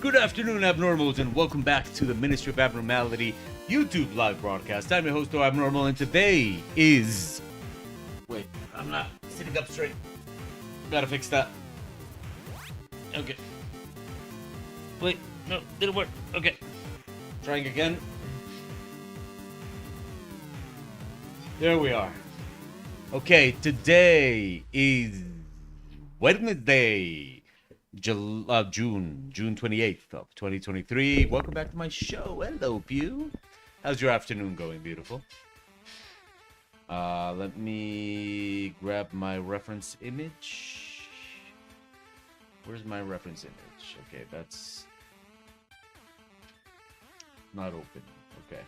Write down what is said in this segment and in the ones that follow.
Good afternoon, Abnormals, and welcome back to the Ministry of Abnormality YouTube live broadcast. I'm your host, O Abnormal, and today is... Wait, I'm not sitting up straight. Gotta fix that. Okay. Wait, no, didn't work. Okay. Trying again. There we are. Okay, today is Wednesday, June 28th of 2023. Welcome back to my show. Hello, Pew. How's your afternoon going, beautiful? Let me grab my reference image. Where's my reference image? Okay, that's not open. Okay.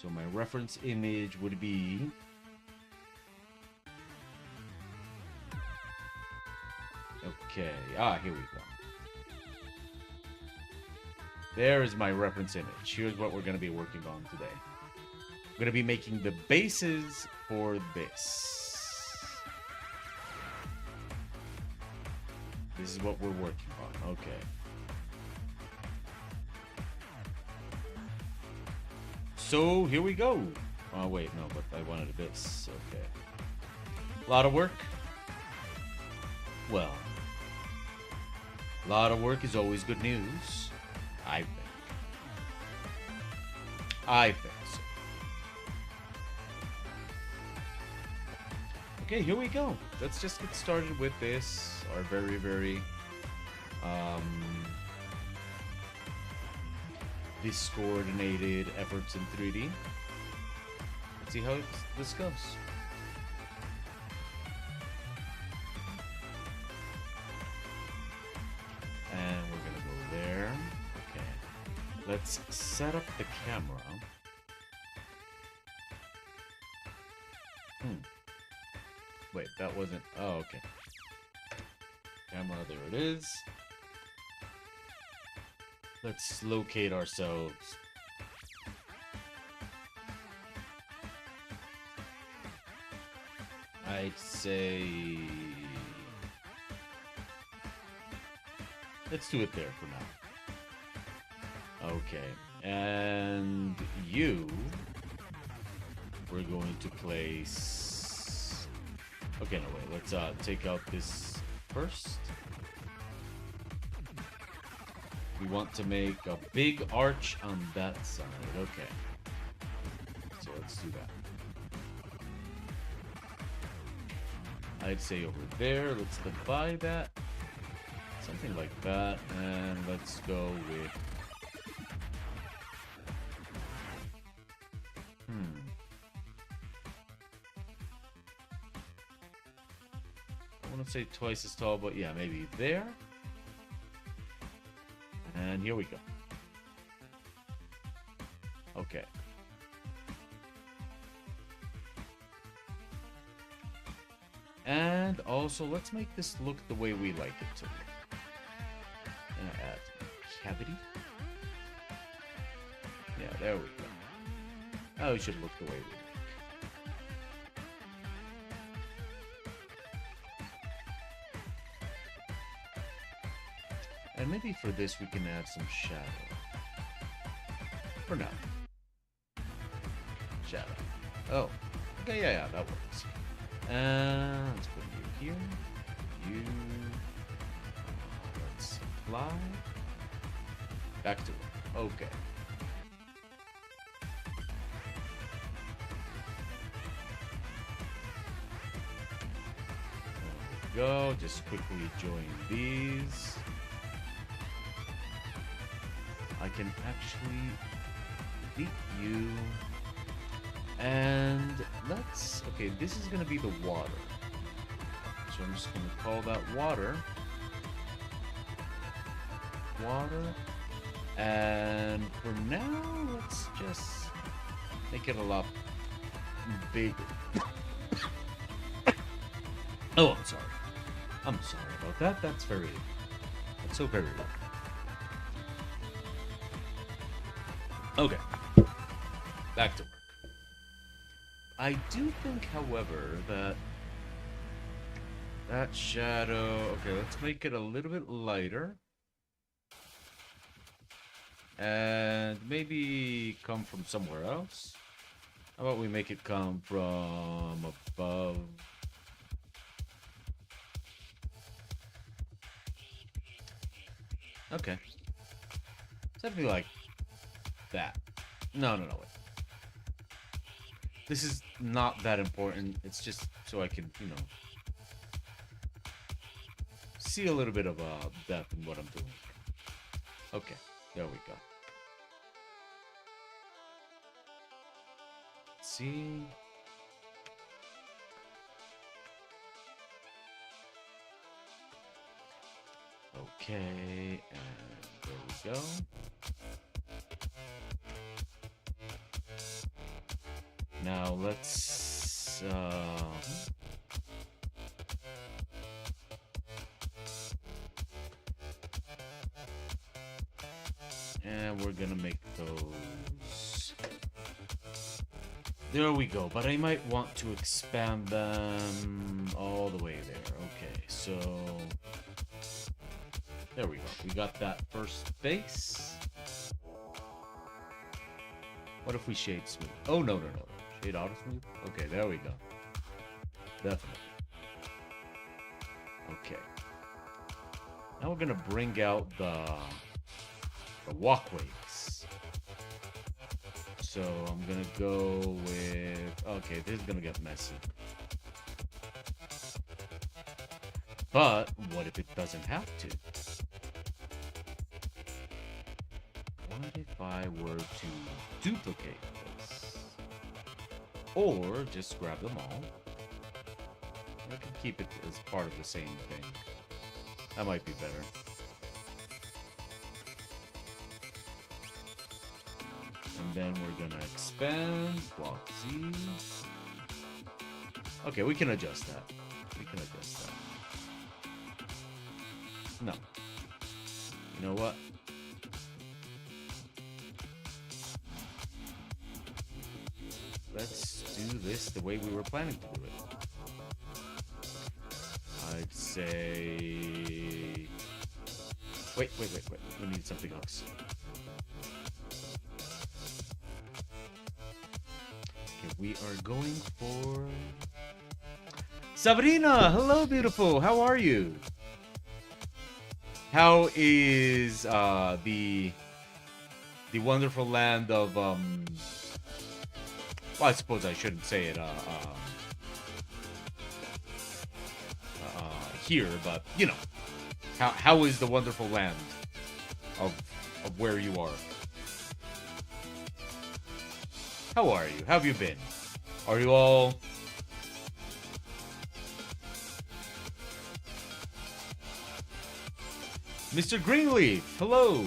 So my reference image would be... Okay, here we go. There is my reference image. Here's what we're going to be working on today. I'm going to be making the bases for this. This is what we're working on. Okay. So, here we go. Oh, wait, no, but I wanted this. Okay. A lot of work? Well, a lot of work is always good news. I think so. Okay, here we go. Let's just get started with this. Our very discoordinated efforts in 3D. Let's see how this goes. And we're gonna go there. Okay. Let's set up the camera. Wait, that wasn't... Oh, okay. Camera, there it is. Let's locate ourselves. I'd say... Let's do it there for now. Okay. And you... We're going to place... Okay, no, wait. Let's take out this first. We want to make a big arch on that side. Okay. So let's do that. I'd say over there, let's divide that. Something like that. And let's go with... I want to say twice as tall, but yeah, maybe there. And here we go. Okay. And also, let's make this look the way we like it to look. And add cavity. Yeah, there we go. Oh, it should look the way we like. And maybe for this we can add some shadow. For now. Shadow. Oh. Okay, yeah, that works. And let's put you here. You. Let's apply. Back to it. Okay. There we go. Just quickly join these. I can actually delete you. And let's... Okay, this is going to be the water. So I'm just going to call that water. Water. And for now, let's just make it a lot bigger. Oh, I'm sorry. I'm sorry about that. That's so very low. Okay, back to work. I do think, however, that shadow... Okay, let's make it a little bit lighter. And maybe come from somewhere else. How about we make it come from above? Okay. Something like that. No, no, no, wait. This is not that important. It's just so I can, see a little bit of depth in what I'm doing. Okay, there we go. Let's see. Okay, and there we go. Now let's and we're gonna make those. There we go, but I might want to expand them all the way there. Okay, so there we go. We got that first base. What if we shade smooth? Oh, no, no, no. Shade auto smooth? Okay, there we go. Definitely. Okay. Now we're gonna bring out the walkways. So I'm gonna go with... Okay, this is gonna get messy. But what if it doesn't have to? What if I were to duplicate this? Or just grab them all. I can keep it as part of the same thing. That might be better. And then we're gonna expand block Z. Okay, we can adjust that. We can adjust that. No. You know what? Let's do this the way we were planning to do it. I'd say... Wait. We need something else. Okay, we are going for... Sabrina! Hello, beautiful! How are you? How is the wonderful land of well, I suppose I shouldn't say it here, but you know, how is the wonderful land of where you are? How are you? How have you been? Are you all... Mr. Greenleaf, hello.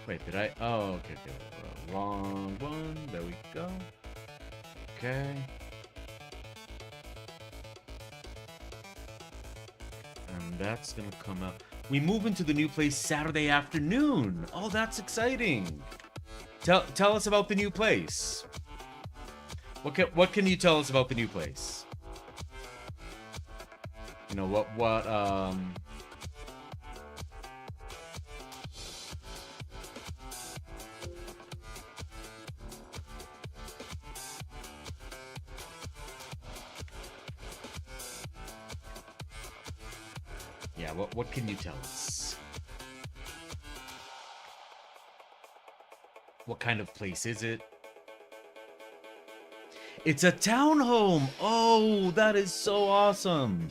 Wait, did I? Oh, okay. Wrong one. There we go. Okay. And that's gonna come out. We move into the new place Saturday afternoon. Oh, that's exciting. Tell us about the new place. What can you tell us about the new place? You know, what yeah, what can you tell us? What kind of place is it? It's a townhome. Oh, that is so awesome.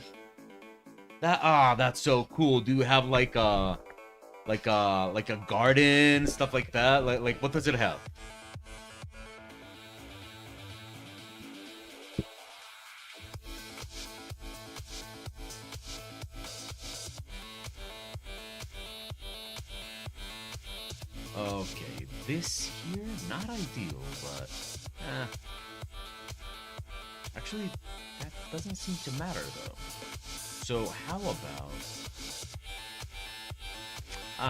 That's so cool. Do you have like a garden, stuff like that? Like what does it have? Okay, this here, not ideal, but actually, that doesn't seem to matter though. So how about...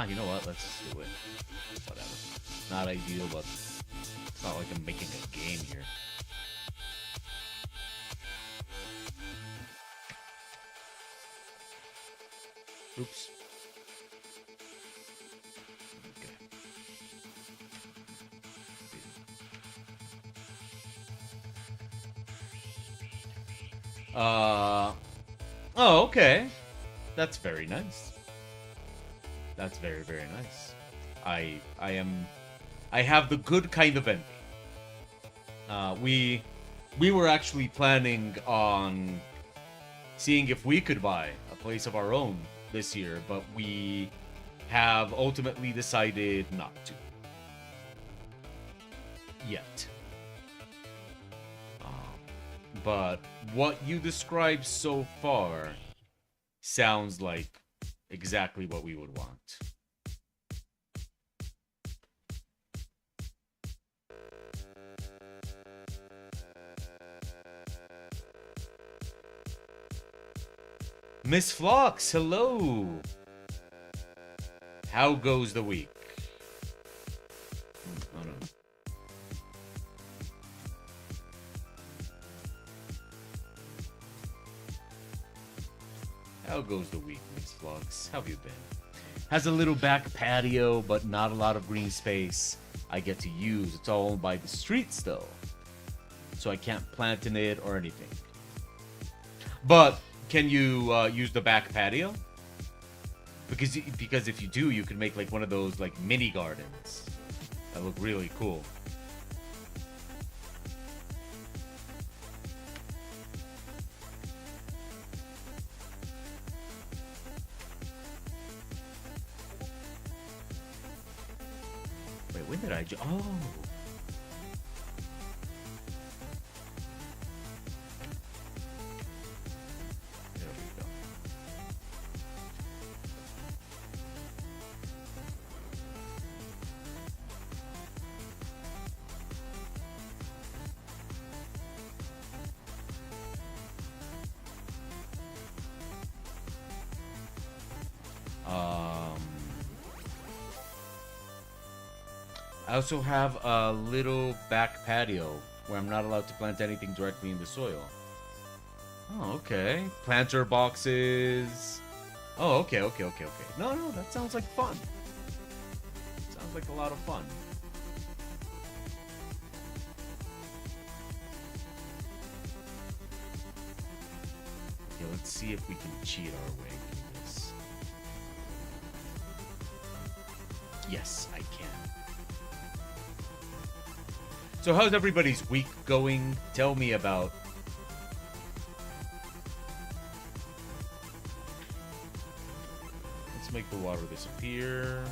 you know what? Let's just do it. Whatever. Not ideal, but it's not like I'm making a game here. Oops. Oh, okay. That's very nice. That's very, very nice. I have the good kind of envy. We were actually planning on seeing if we could buy a place of our own this year, but we have ultimately decided not to. Yet. But what you described so far sounds like exactly what we would want. Miss Phlox, hello. How goes the week? Oh no. How goes the week, Miss Phlox? How have you been? Has a little back patio, but not a lot of green space I get to use. It's all owned by the streets, though, so I can't plant in it or anything. But can you use the back patio? Because if you do, you can make like one of those like mini gardens that look really cool. Wait, when did I? Oh. There we go. I also have a little back patio where I'm not allowed to plant anything directly in the soil. Oh, okay. Planter boxes. Oh, okay. No, that sounds like fun. Sounds like a lot of fun. Okay, let's see if we can cheat our way through this. Yes, I can. So how's everybody's week going? Tell me about... Let's make the water disappear.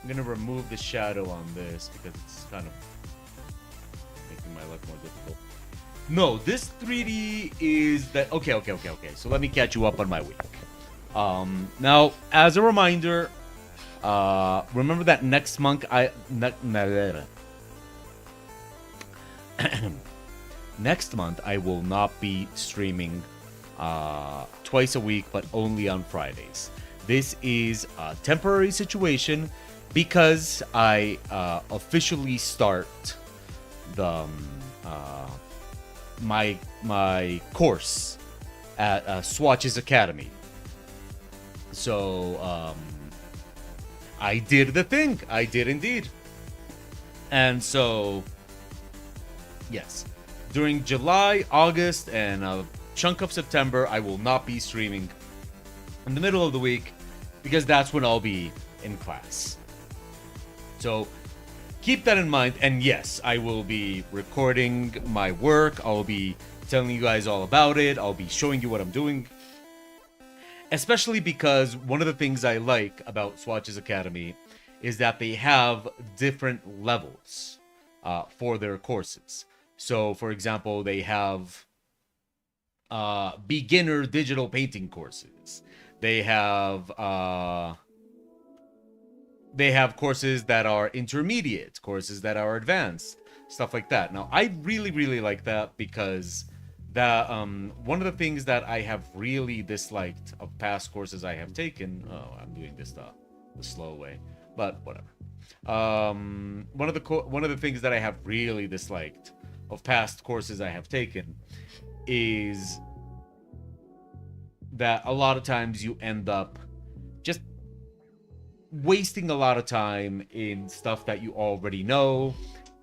I'm gonna remove the shadow on this because it's kind of making my life more difficult. No, this 3D is that... Okay. So let me catch you up on my week. Now, as a reminder, remember that next month next month I will not be streaming twice a week, but only on Fridays. This is a temporary situation because I officially start the my course at Swatches Academy. So I did the thing. I did indeed. And so yes, during July, August, and a chunk of September, I will not be streaming in the middle of the week because that's when I'll be in class. So keep that in mind. And yes, I will be recording my work. I'll be telling you guys all about it. I'll be showing you what I'm doing. Especially because one of the things I like about Swatches Academy is that they have different levels for their courses. So, for example, they have beginner digital painting courses. They have courses that are intermediate, courses that are advanced, stuff like that. Now, I really like that because that one of the things that I have really disliked of past courses I have taken. Oh, I'm doing this the slow way, but whatever. One of the things that I have really disliked of past courses I have taken is that a lot of times you end up just wasting a lot of time in stuff that you already know,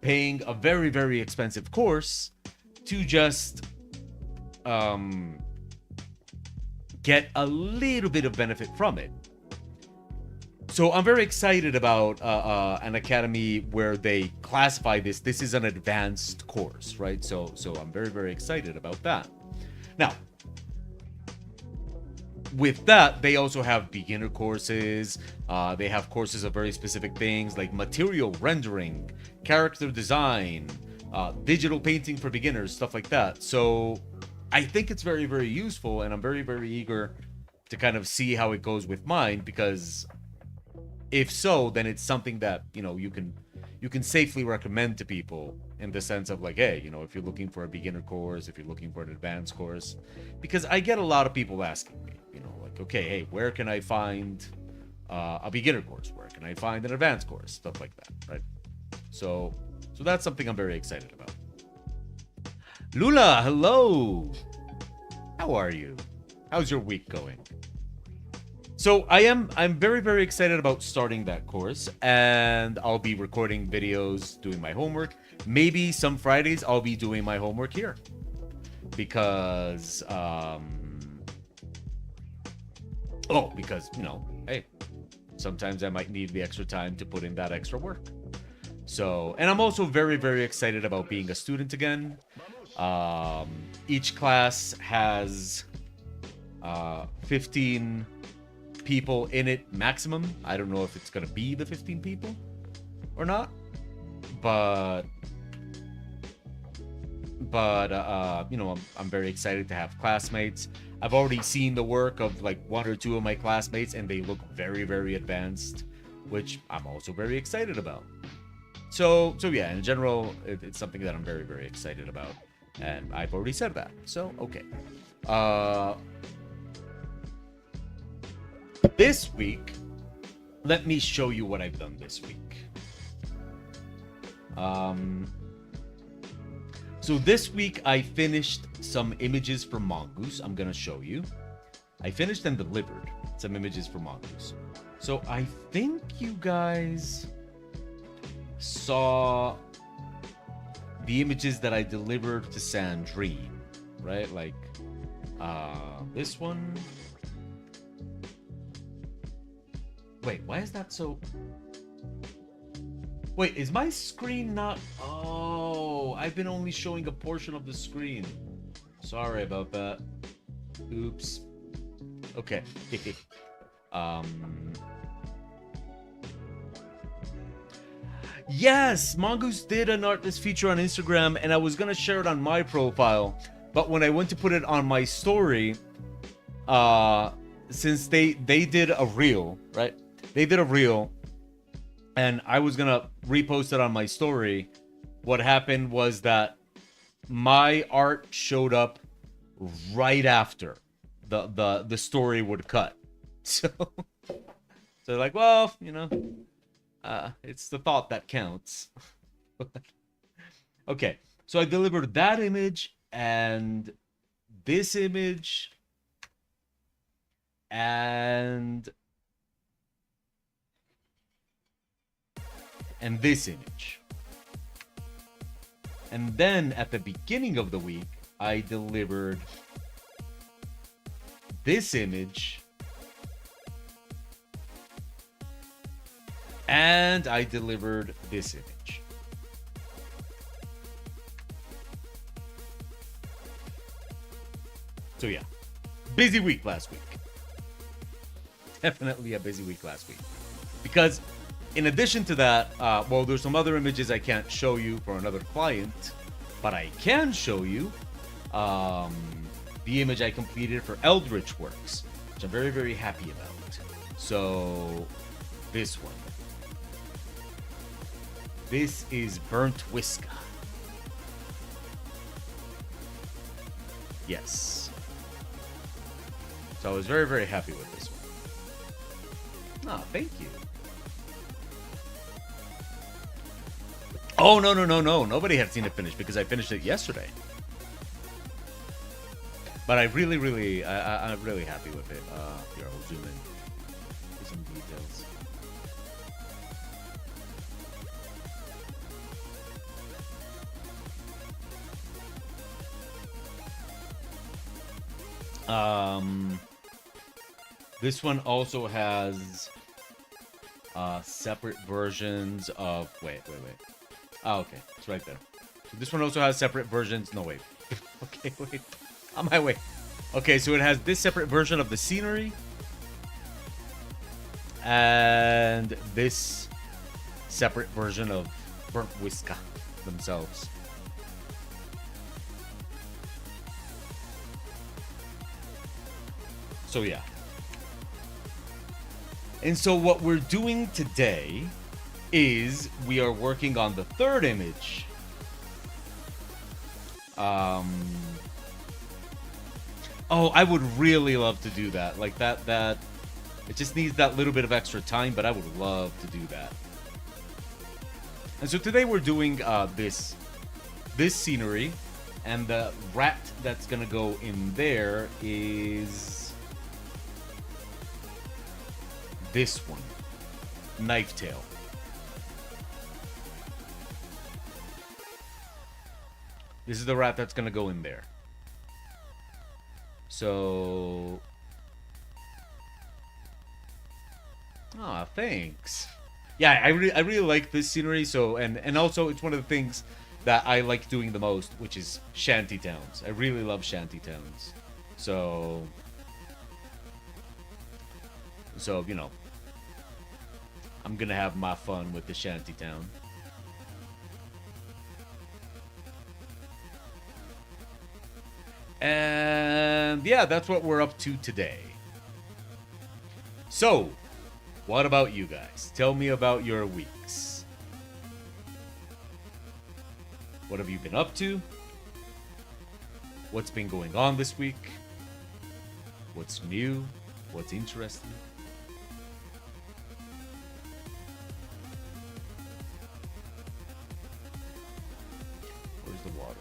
paying a very, very expensive course to just get a little bit of benefit from it. So I'm very excited about an academy where they classify this. This is an advanced course, right? So I'm very, very excited about that. Now, with that, they also have beginner courses. They have courses of very specific things like material rendering, character design, digital painting for beginners, stuff like that. So I think it's very, very useful, and I'm very, very eager to kind of see how it goes with mine, because if so, then it's something that, you know, you can safely recommend to people, in the sense of like, hey, you know, if you're looking for a beginner course, if you're looking for an advanced course, because I get a lot of people asking me, you know, like, okay, hey, where can I find a beginner course? Where can I find an advanced course? Stuff like that, right? So that's something I'm very excited about. Lula, hello. How are you? How's your week going? So I'm very, very excited about starting that course, and I'll be recording videos, doing my homework. Maybe some Fridays I'll be doing my homework here, because because, you know, hey, sometimes I might need the extra time to put in that extra work. So, and I'm also very, very excited about being a student again. Each class has 15 people in it maximum. I don't know if it's gonna be the 15 people or not, but you know, I'm very excited to have classmates. I've already seen the work of like one or two of my classmates, and they look very, very advanced, which I'm also very excited about. So yeah, in general, it's something that I'm very, very excited about, and I've already said that. So okay. This week, let me show you what I've done this week. So this week I finished some images for Mongoose. I'm gonna show you. I finished and delivered some images for Mongoose. So I think you guys saw the images that I delivered to Sandrine, right? Like this one. Wait, why is that so... Wait, is my screen not... Oh, I've been only showing a portion of the screen. Sorry about that. Oops. Okay. Yes, Mongoose did an artlist feature on Instagram, and I was gonna share it on my profile, but when I went to put it on my story, since they did a reel, right? They did a reel, and I was gonna repost it on my story. What happened was that my art showed up right after the story would cut. So like, well, you know, it's the thought that counts. Okay, so I delivered that image and this image and this image. And then at the beginning of the week, I delivered this image and I delivered this image. So yeah, busy week last week. Definitely a busy week last week. Because in addition to that, well, there's some other images I can't show you for another client, but I can show you the image I completed for Eldritch Works, which I'm very, very happy about. So, this one. This is Burnt Whiska. Yes. So I was very, very happy with this one. Oh, thank you. Oh, no. Nobody had seen it finished because I finished it yesterday. But I'm really happy with it. Here, I'll zoom in for some details. This one also has separate versions of. Wait. Oh, okay, it's right there. So this one also has separate versions. No, wait. Okay, wait. On my way. Okay, so it has this separate version of the scenery. And this separate version of Burnt Whiska themselves. So yeah. And so what we're doing today is we are working on the third image. Oh, I would really love to do that. Like that it just needs that little bit of extra time, but I would love to do that. And so today we're doing this scenery, and the rat that's gonna go in there is this one, Knife Tail. This is the rat that's gonna go in there. So, thanks. Yeah, I really like this scenery. So, and also it's one of the things that I like doing the most, which is shanty towns. I really love shanty towns. So you know, I'm gonna have my fun with the shanty town. And yeah, that's what we're up to today. So, what about you guys? Tell me about your weeks. What have you been up to? What's been going on this week? What's new? What's interesting? Where's the water?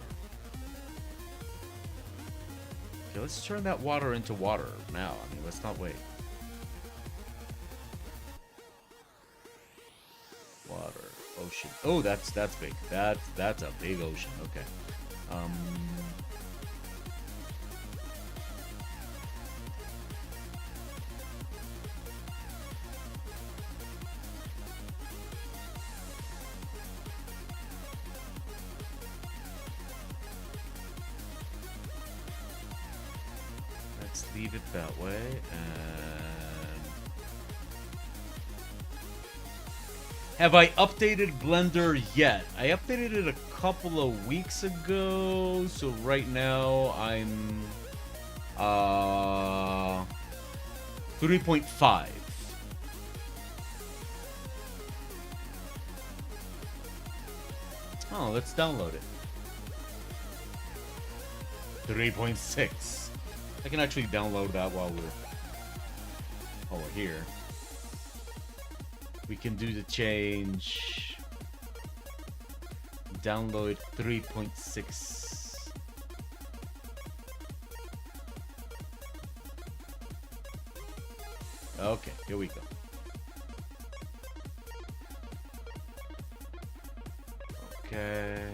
Okay, let's turn that water into water now. I mean, let's not wait. Water, ocean. Oh, that's big. That's a big ocean. Okay. Let's leave it that way. And have I updated Blender yet? I updated it a couple of weeks ago. So right now I'm 3.5. Oh, let's download it. 3.6. I can actually download that while we're here. We can do the change. Download 3.6. Okay, here we go. Okay.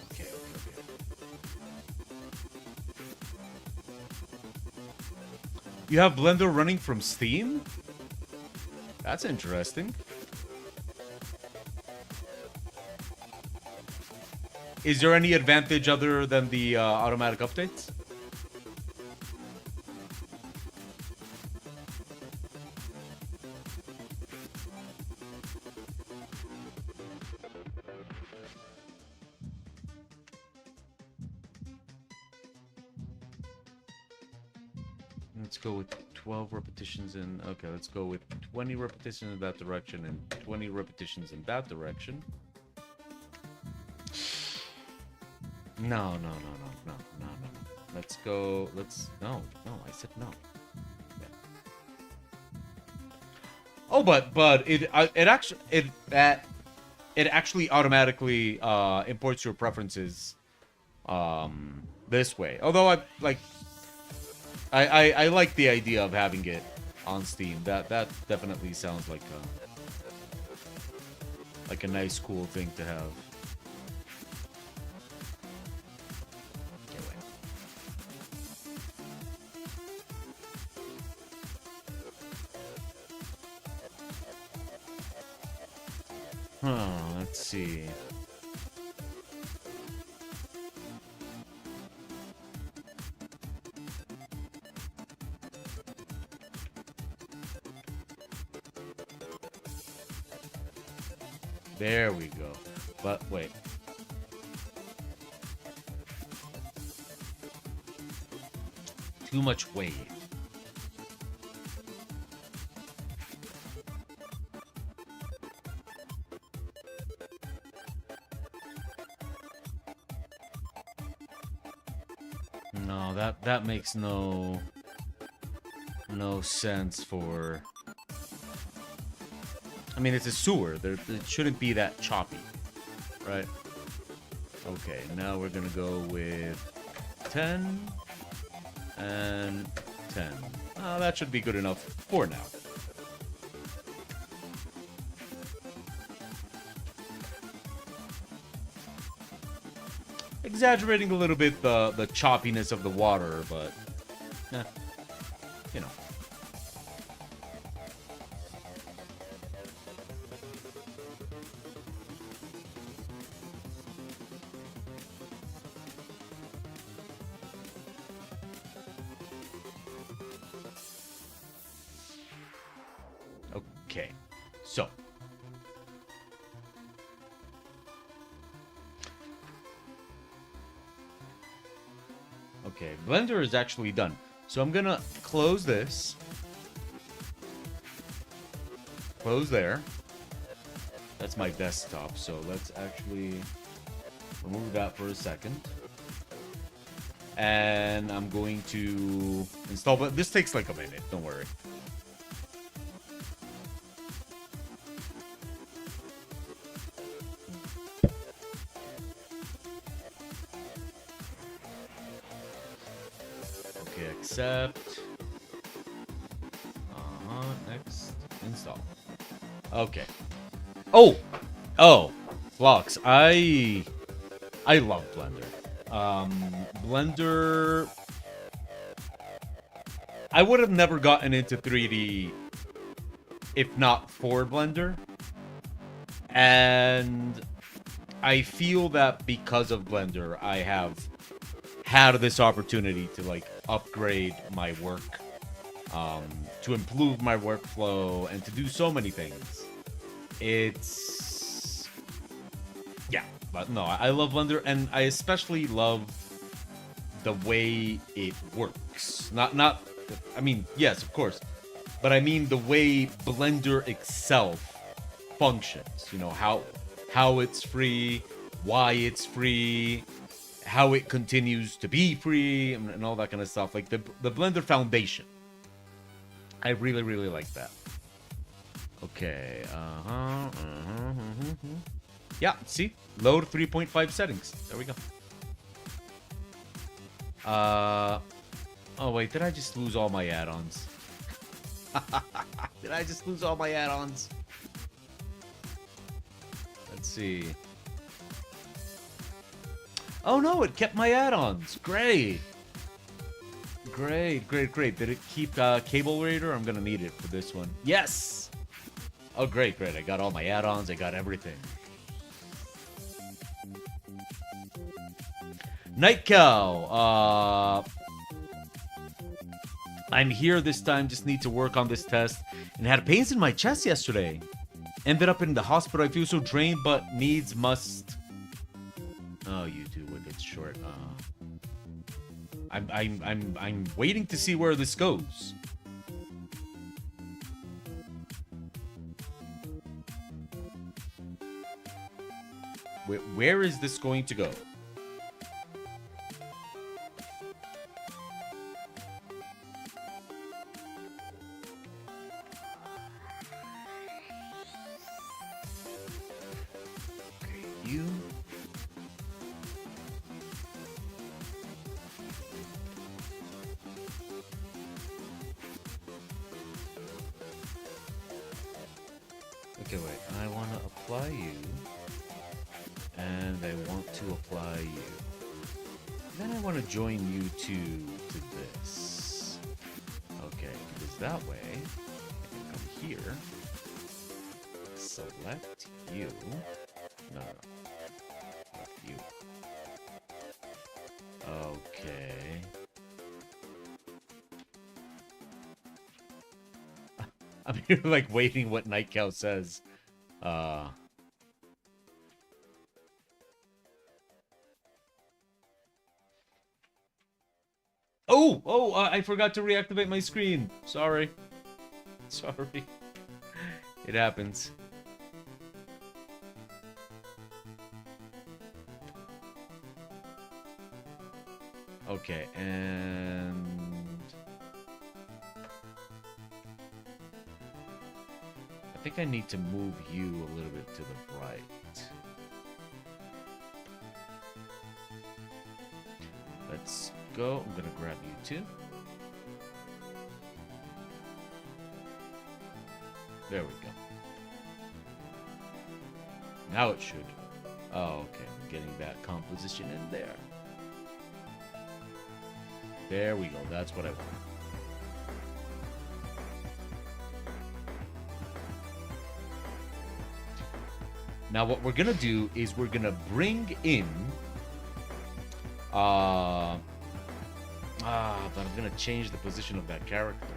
Okay. You have Blender running from Steam? That's interesting. Is there any advantage other than the automatic updates? Let's go with 12 repetitions in... Okay, let's go with 20 repetitions in that direction and 20 repetitions in that direction. No. Let's go... No, I said no. Yeah. Oh, but it actually automatically imports your preferences this way. Although I like the idea of having it on Steam. That definitely sounds like a nice, cool thing to have. Let's see. There we go. But wait. Too much weight. No, that makes no sense for... I mean, it's a sewer. It shouldn't be that choppy, right? Okay, now we're gonna go with 10 and 10. Oh, that should be good enough for now. Exaggerating a little bit the choppiness of the water, but you know. Okay, so okay, Blender is actually done. So I'm gonna close this. Close there. That's my desktop, so let's actually remove that for a second. And I'm going to install, but this takes like a minute, don't worry. Okay, accept. Next, install. Okay. Oh, Flux. I love Blender. Blender. I would have never gotten into 3D if not for Blender. And I feel that because of Blender, I have had this opportunity to like upgrade my work, to improve my workflow, and to do so many things. It's... yeah, but no, I love Blender, and I especially love the way it works. Not, I mean, yes, of course, but I mean the way Blender itself functions. You know, how it's free, why it's free, how it continues to be free, and all that kind of stuff. Like the Blender Foundation. I really, really like that. Okay. Yeah, see? Load 3.5 settings. There we go. Oh, wait. Did I just lose all my add-ons? Did I just lose all my add-ons? Let's see. Oh, no. It kept my add-ons. Great. Great. Did it keep Cable Raider? I'm going to need it for this one. Yes! Oh, great. I got all my add-ons. I got everything. Night Cow. I'm here this time. Just need to work on this test. And had pains in my chest yesterday. Ended up in the hospital. I feel so drained, but must... Oh, you two wicked short. I'm waiting to see where this goes. Where is this going to go? Okay, you. Okay, wait. I want to apply you. And I want to apply you. Then I want to join you to this. Okay, because that way I can come here. Select you. No. Select you. Okay. I'm here like waiting what Night Cow says. Oh, I forgot to reactivate my screen. Sorry. Sorry. It happens. Okay, and... I think I need to move you a little bit to the right. Let's go. I'm gonna grab you too. There we go. Now it should. Oh, okay. I'm getting that composition in there. There we go. That's what I want. Now what we're gonna do is we're gonna bring in but I'm gonna change the position of that character.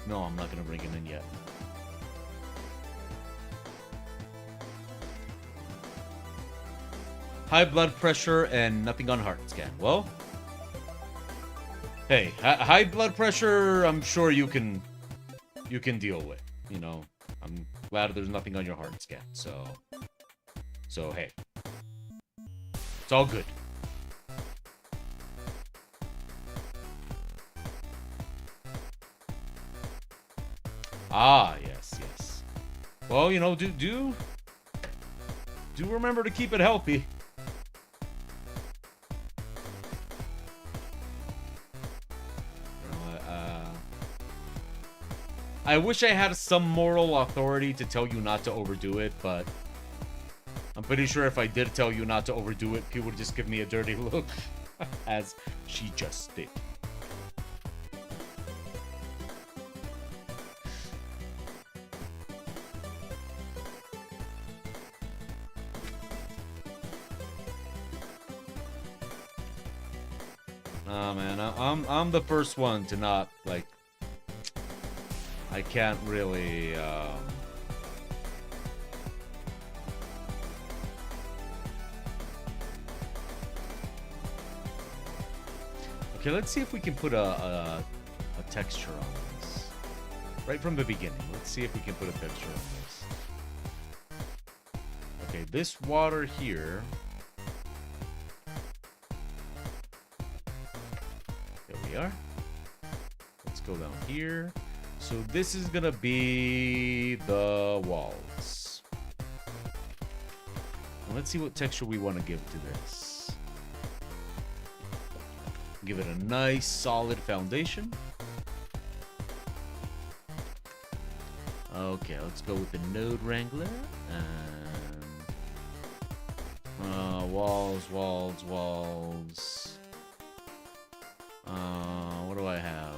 No, I'm not gonna bring him in yet. High blood pressure and nothing on heart scan. Well, hey, high blood pressure, I'm sure you can deal with. You know, I'm glad there's nothing on your heart scan. So hey, it's all good. Ah, yes. Well, you know, do remember to keep it healthy. I wish I had some moral authority to tell you not to overdo it, but I'm pretty sure if I did tell you not to overdo it, people would just give me a dirty look, as she just did. Oh man, I'm the first one to not, like, I can't really, Okay, let's see if we can put a texture on this. Right from the beginning. Let's see if we can put a texture on this. Okay, this water here. There we are. Let's go down here. So this is gonna be the walls. And let's see what texture we want to give to this. Give it a nice solid foundation. Okay, let's go with the Node Wrangler. And walls. What do I have?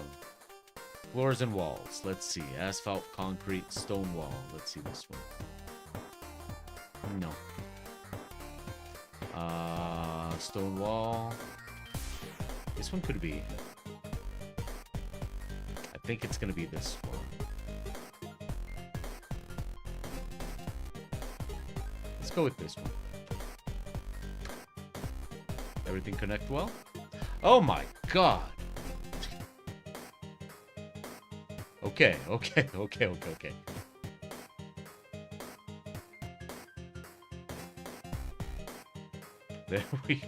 Floors and walls. Let's see. Asphalt, concrete, stone wall. Let's see this one. No. Stone wall. This one could be. I think it's gonna be this one. Let's go with this one. Everything connect well? Oh my god. Okay. There we go.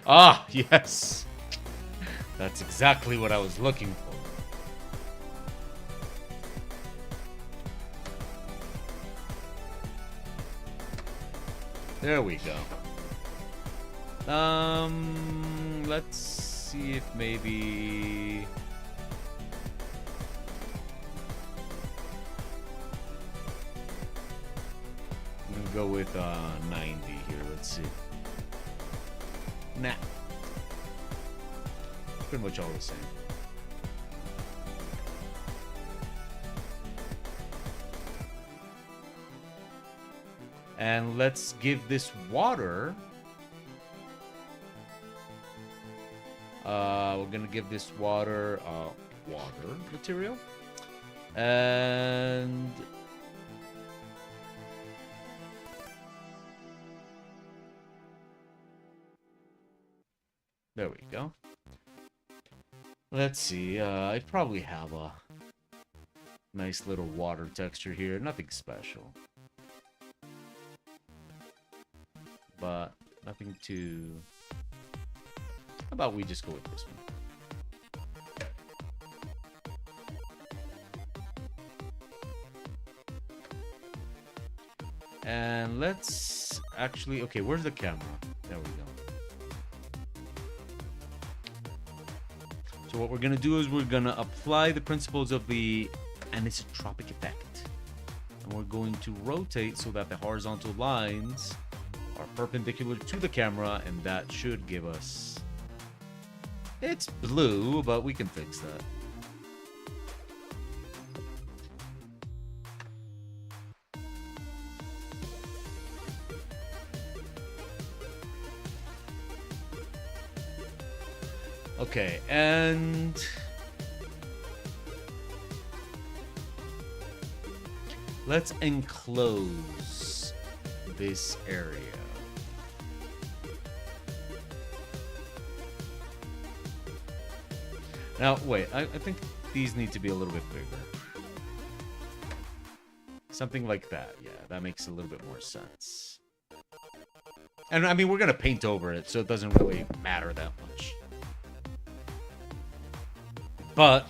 Ah, yes. That's exactly what I was looking for. There we go. Let's see if maybe... I'm gonna go with 90 here. Let's see. Nah. Pretty much all the same. And let's give this water. We're gonna give this water water material. And there we go. Let's see. I probably have a nice little water texture here. Nothing special. But nothing too... How about we just go with this one? And let's actually... Okay, where's the camera? There we go. So what we're going to do is we're going to apply the principles of the anisotropic effect. And we're going to rotate so that the horizontal lines are perpendicular to the camera, and that should give us... It's blue, but we can fix that. Okay, and let's enclose this area. Now, wait, I think these need to be a little bit bigger. Something like that, yeah, that makes a little bit more sense. And, I mean, we're going to paint over it, so it doesn't really matter that much. But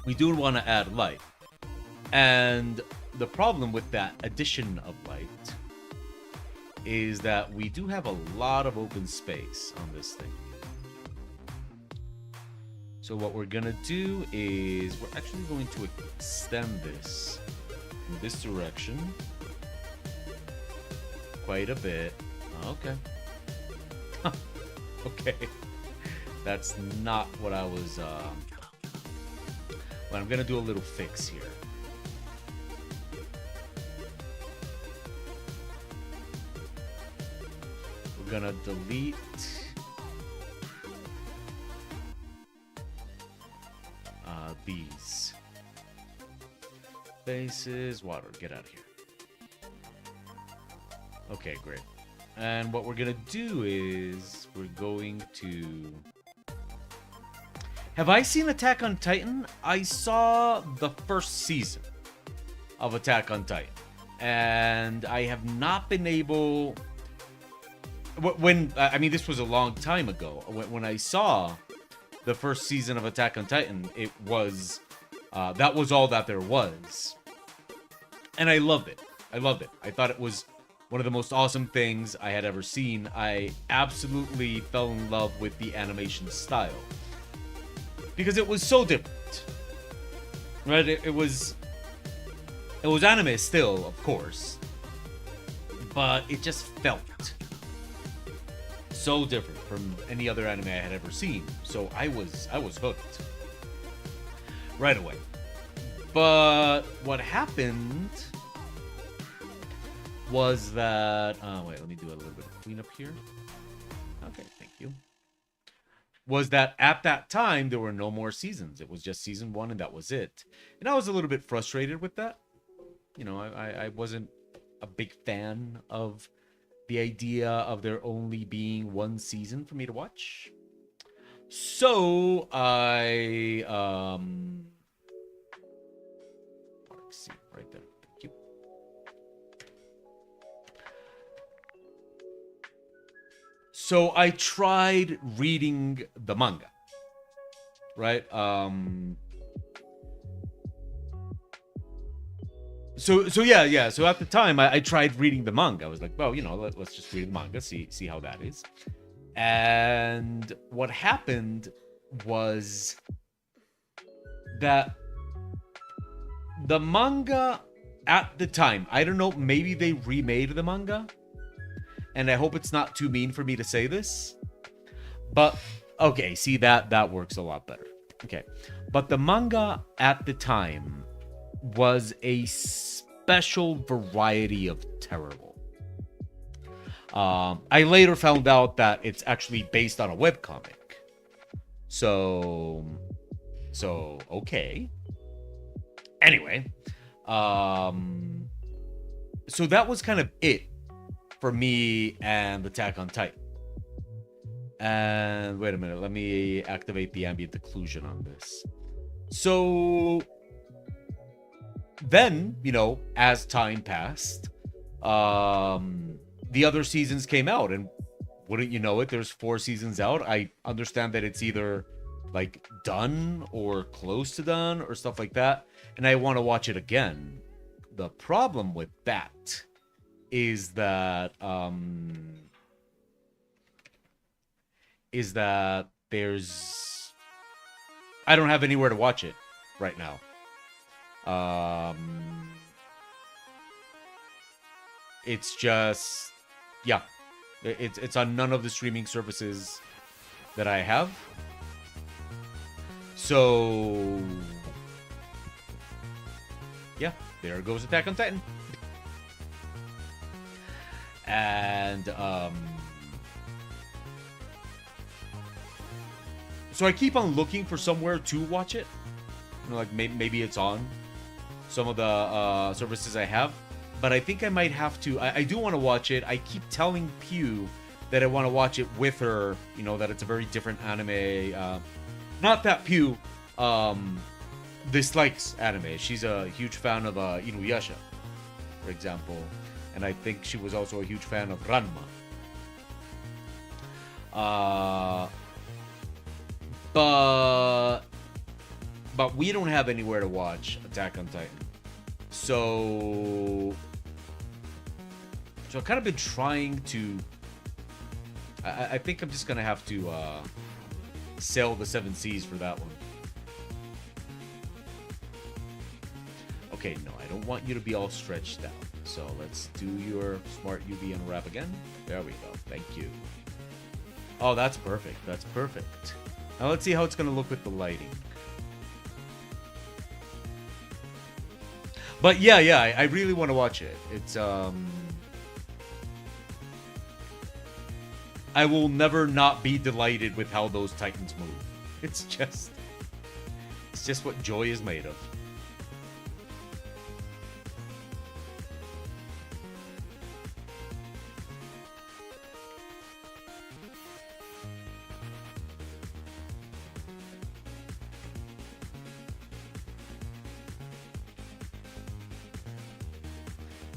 we do want to add light. And the problem with that addition of light is that we do have a lot of open space on this thing. So what we're going to do is we're actually going to extend this in this direction quite a bit. Okay. Okay. That's not what I was... But I'm going to do a little fix here. We're going to delete... these. Bases, water, get out of here. Okay, great. And what we're going to do is we're going to... Have I seen Attack on Titan? I saw the first season of Attack on Titan. And I have not been able... I mean, this was a long time ago. When I saw the first season of Attack on Titan, it was... that was all that there was. And I loved it. I loved it. I thought it was one of the most awesome things I had ever seen. I absolutely fell in love with the animation style. Because it was so different. Right? It was anime still, of course. But it just felt so different from any other anime I had ever seen. So I was hooked right away. But what happened was that... wait, let me do a little bit of cleanup here. Okay, thank you. Was that at that time, there were no more seasons. It was just season 1, and that was it. And I was a little bit frustrated with that. You know, I wasn't a big fan of the idea of there only being one season for me to watch. So I let's see right there. Thank you. So I tried reading the manga. Right? So yeah. So at the time, I tried reading the manga. I was like, well, let's just read the manga, see how that is. And what happened was that the manga at the time, I don't know, maybe they remade the manga, and I hope it's not too mean for me to say this, but okay, see, that works a lot better. Okay, but the manga at the time was a special variety of terrible. I later found out that it's actually based on a webcomic. So okay. Anyway, so that was kind of it for me and Attack on Titan. And wait a minute, let me activate the ambient occlusion on this. So then, as time passed, the other seasons came out, and wouldn't you know it, there's 4 seasons out. I understand that it's either like done or close to done or stuff like that, and I want to watch it again. The problem with that is that there's I don't have anywhere to watch it right now. It's just, yeah, it's on none of the streaming services that I have. So yeah, there goes Attack on Titan. And so I keep on looking for somewhere to watch it. Like maybe it's on some of the services I have, but I think I might have to. I do want to watch it. I keep telling Pew that I want to watch it with her. That it's a very different anime. Not that Pew dislikes anime. She's a huge fan of Inuyasha, for example, and I think she was also a huge fan of Ranma. But we don't have anywhere to watch Attack on Titan. So I've kind of been trying to. I think I'm just gonna have to sail the 7 seas for that one. Okay, no, I don't want you to be all stretched out. So let's do your smart UV unwrap again. There we go. Thank you. Oh, that's perfect. That's perfect. Now let's see how it's gonna look with the lighting. But yeah, I really want to watch it. It's I will never not be delighted with how those Titans move. It's just what joy is made of.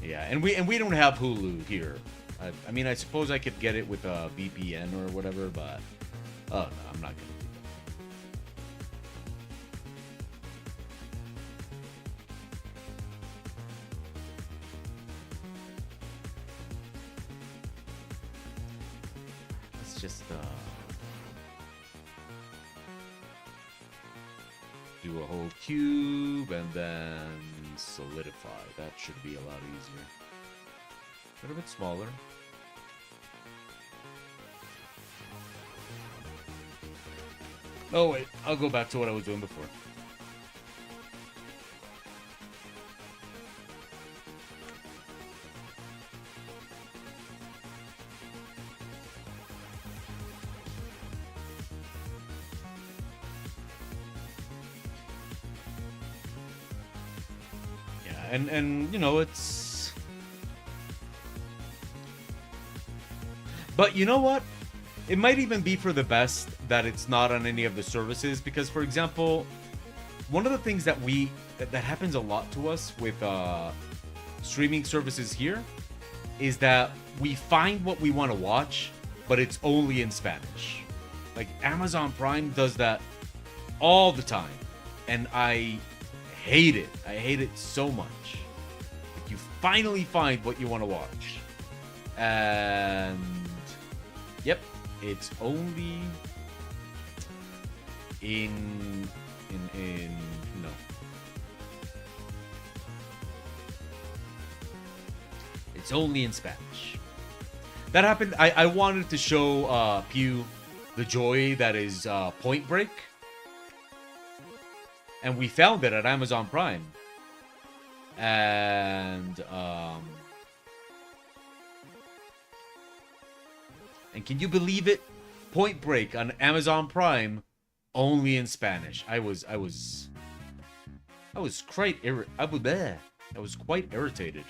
Yeah, and we don't have Hulu here. I mean, I suppose I could get it with a VPN or whatever, but oh no, I'm not gonna do that. Let's just do a whole cube and then solidify. That should be a lot easier. A little bit smaller. Oh wait, I'll go back to what I was doing before. Yeah, and it's But you know what? It might even be for the best that it's not on any of the services, because, for example, one of the things that happens a lot to us with streaming services here is that we find what we want to watch, but it's only in Spanish. Like Amazon Prime does that all the time, and I hate it. I hate it so much. Like, you finally find what you want to watch, and yep, it's only in no. It's only in Spanish. That happened. I wanted to show Pew the joy that is Point Break, and we found it at Amazon Prime. And can you believe it? Point Break on Amazon Prime, only in Spanish. I was quite irritated.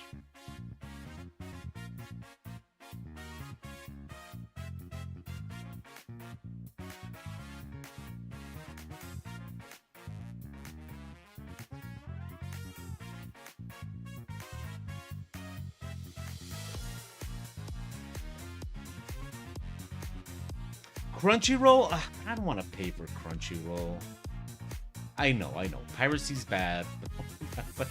Crunchyroll? I don't want to pay for Crunchyroll. I know. Piracy's bad. But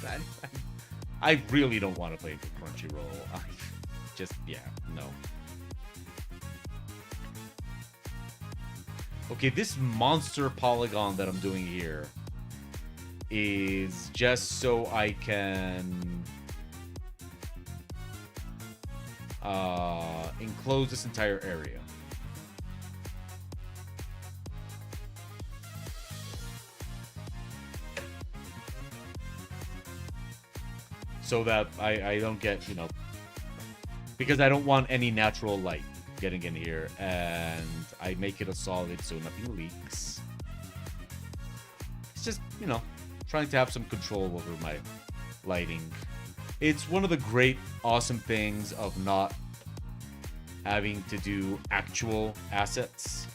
I really don't want to pay for Crunchyroll. No. Okay, this monster polygon that I'm doing here is just so I can enclose this entire area. So that I don't get, because I don't want any natural light getting in here, and I make it a solid so nothing leaks. It's just, trying to have some control over my lighting. It's one of the great, awesome things of not having to do actual assets.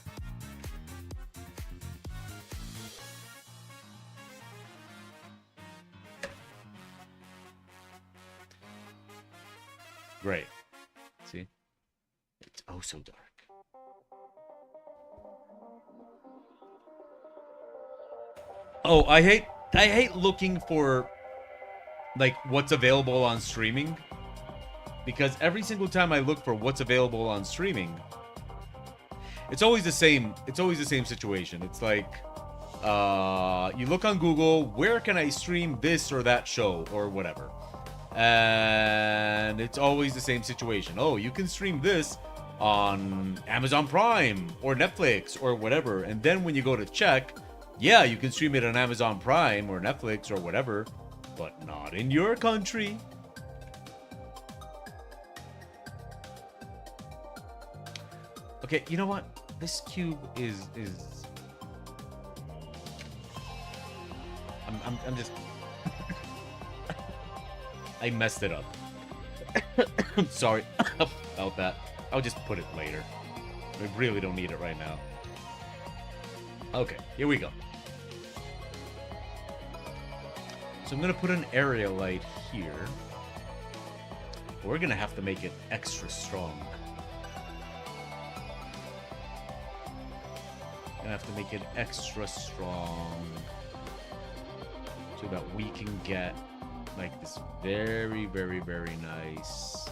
Great. See? It's oh so dark. Oh, I hate looking for like what's available on streaming, because every single time I look for what's available on streaming, it's always the same situation. It's like you look on Google, where can I stream this or that show or whatever? And it's always the same situation. Oh, you can stream this on Amazon Prime or Netflix or whatever. And then when you go to check, yeah, you can stream it on Amazon Prime or Netflix or whatever, but not in your country. Okay, you know what? This cube is I'm just I messed it up. I'm sorry about that. I'll just put it later. I really don't need it right now. Okay, here we go. So I'm gonna put an area light here. We're gonna have to make it extra strong. Gonna have to make it extra strong so that we can get like this very, very, very nice.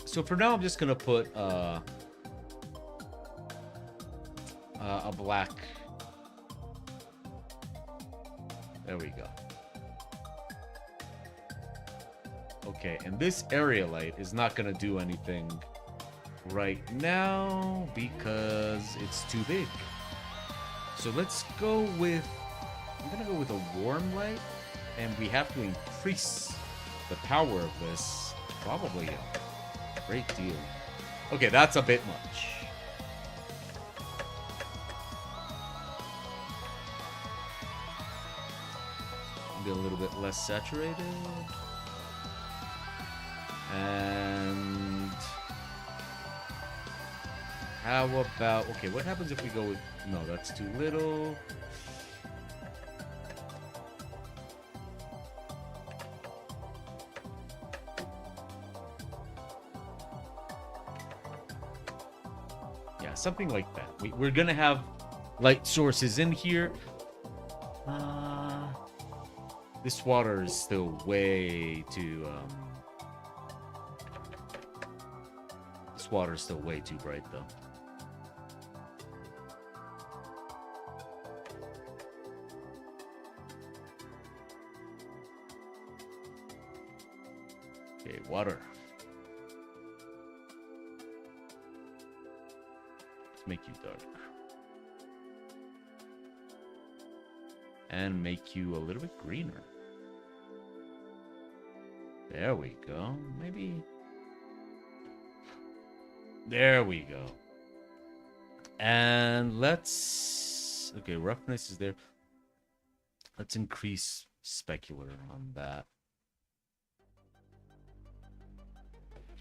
So for now, I'm just gonna put a black. There we go. Okay, and this area light is not gonna do anything right now because it's too big. So let's go with, I'm gonna go with a warm light, and we have to increase the power of this probably a great deal. Okay, that's a bit much. Maybe a little bit less saturated. And how about, okay, what happens if we go with, no, that's too little. Yeah, something like that. We're gonna have light sources in here. This water is still way too, this water is still way too bright, though. Okay, water. Let's make you dark. And make you a little bit greener. There we go. Maybe. There we go. And let's... Okay, roughness is there. Let's increase specular on that.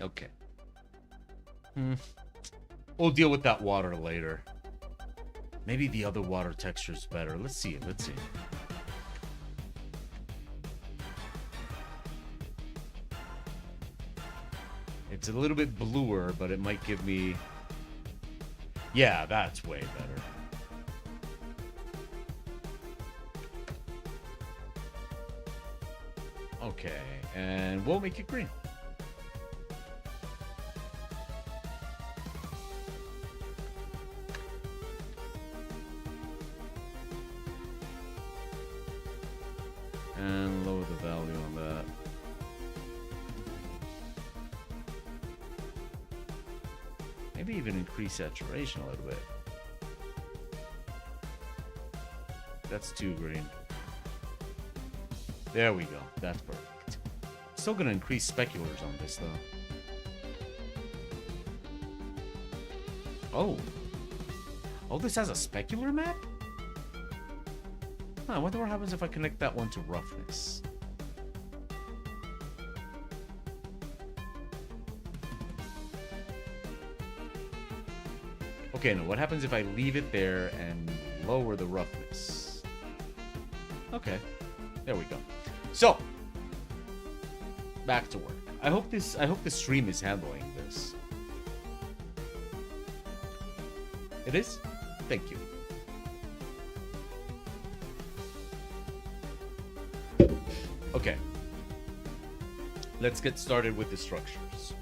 Okay. We'll deal with that water later. Maybe the other water texture is better. Let's see it. Let's see. It's a little bit bluer, but it might give me... Yeah, that's way better. Okay, and we'll make it green. And lower the value on that. Maybe even increase saturation a little bit. That's too green. There we go. That's perfect. Still gonna increase speculars on this though. Oh. Oh, this has a specular map? Huh, I wonder what happens if I connect that one to roughness. Okay, now what happens if I leave it there and lower the roughness? Okay, there we go. So, back to work. I hope the stream is handling this. It is? Thank you. Okay. Let's get started with the structures.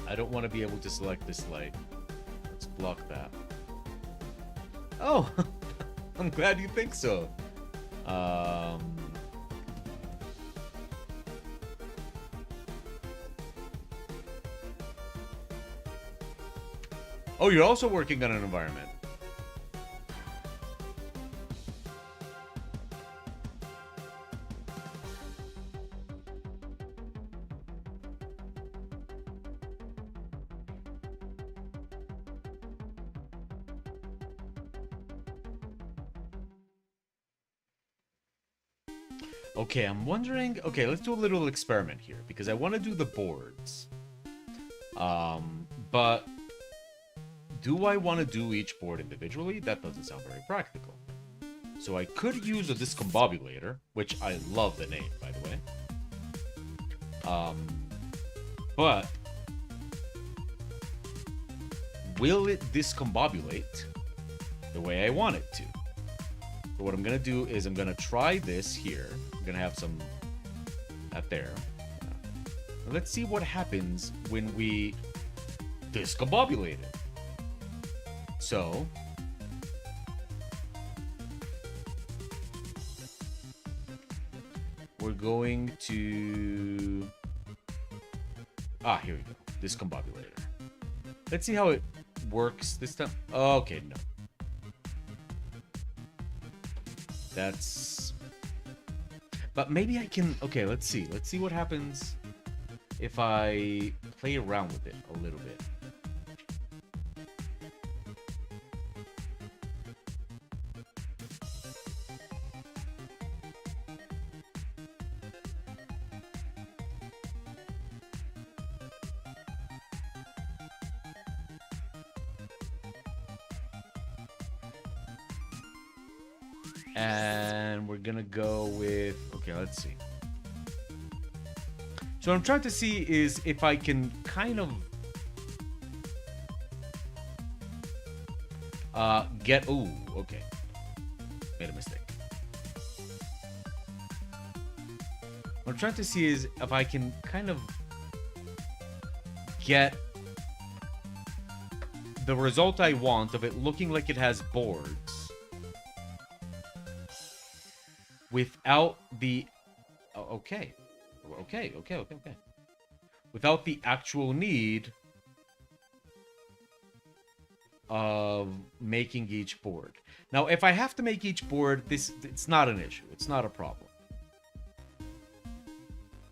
I don't want to be able to select this light. Let's block that. Oh, I'm glad you think so. Oh, you're also working on an environment. Okay, I'm wondering... Okay, let's do a little experiment here, because I want to do the boards. But... do I want to do each board individually? That doesn't sound very practical. So I could use a discombobulator, which I love the name, by the way. But... will it discombobulate the way I want it to? So what I'm going to do is I'm going to try this here. I'm going to have some at there. Let's see what happens when we discombobulate it. So, we're going to... here we go. Discombobulator. Let's see how it works this time. Okay, no. That's... but maybe I can... okay, let's see. Let's see what happens if I play around with it a little bit. And we're gonna go with, okay, let's see. So what I'm trying to see is if I can kind of get, ooh, okay. Made a mistake. What I'm trying to see is if I can kind of get the result I want of it looking like it has boards without the, okay. Without the actual need of making each board. Now, if I have to make each board, it's not an issue. It's not a problem.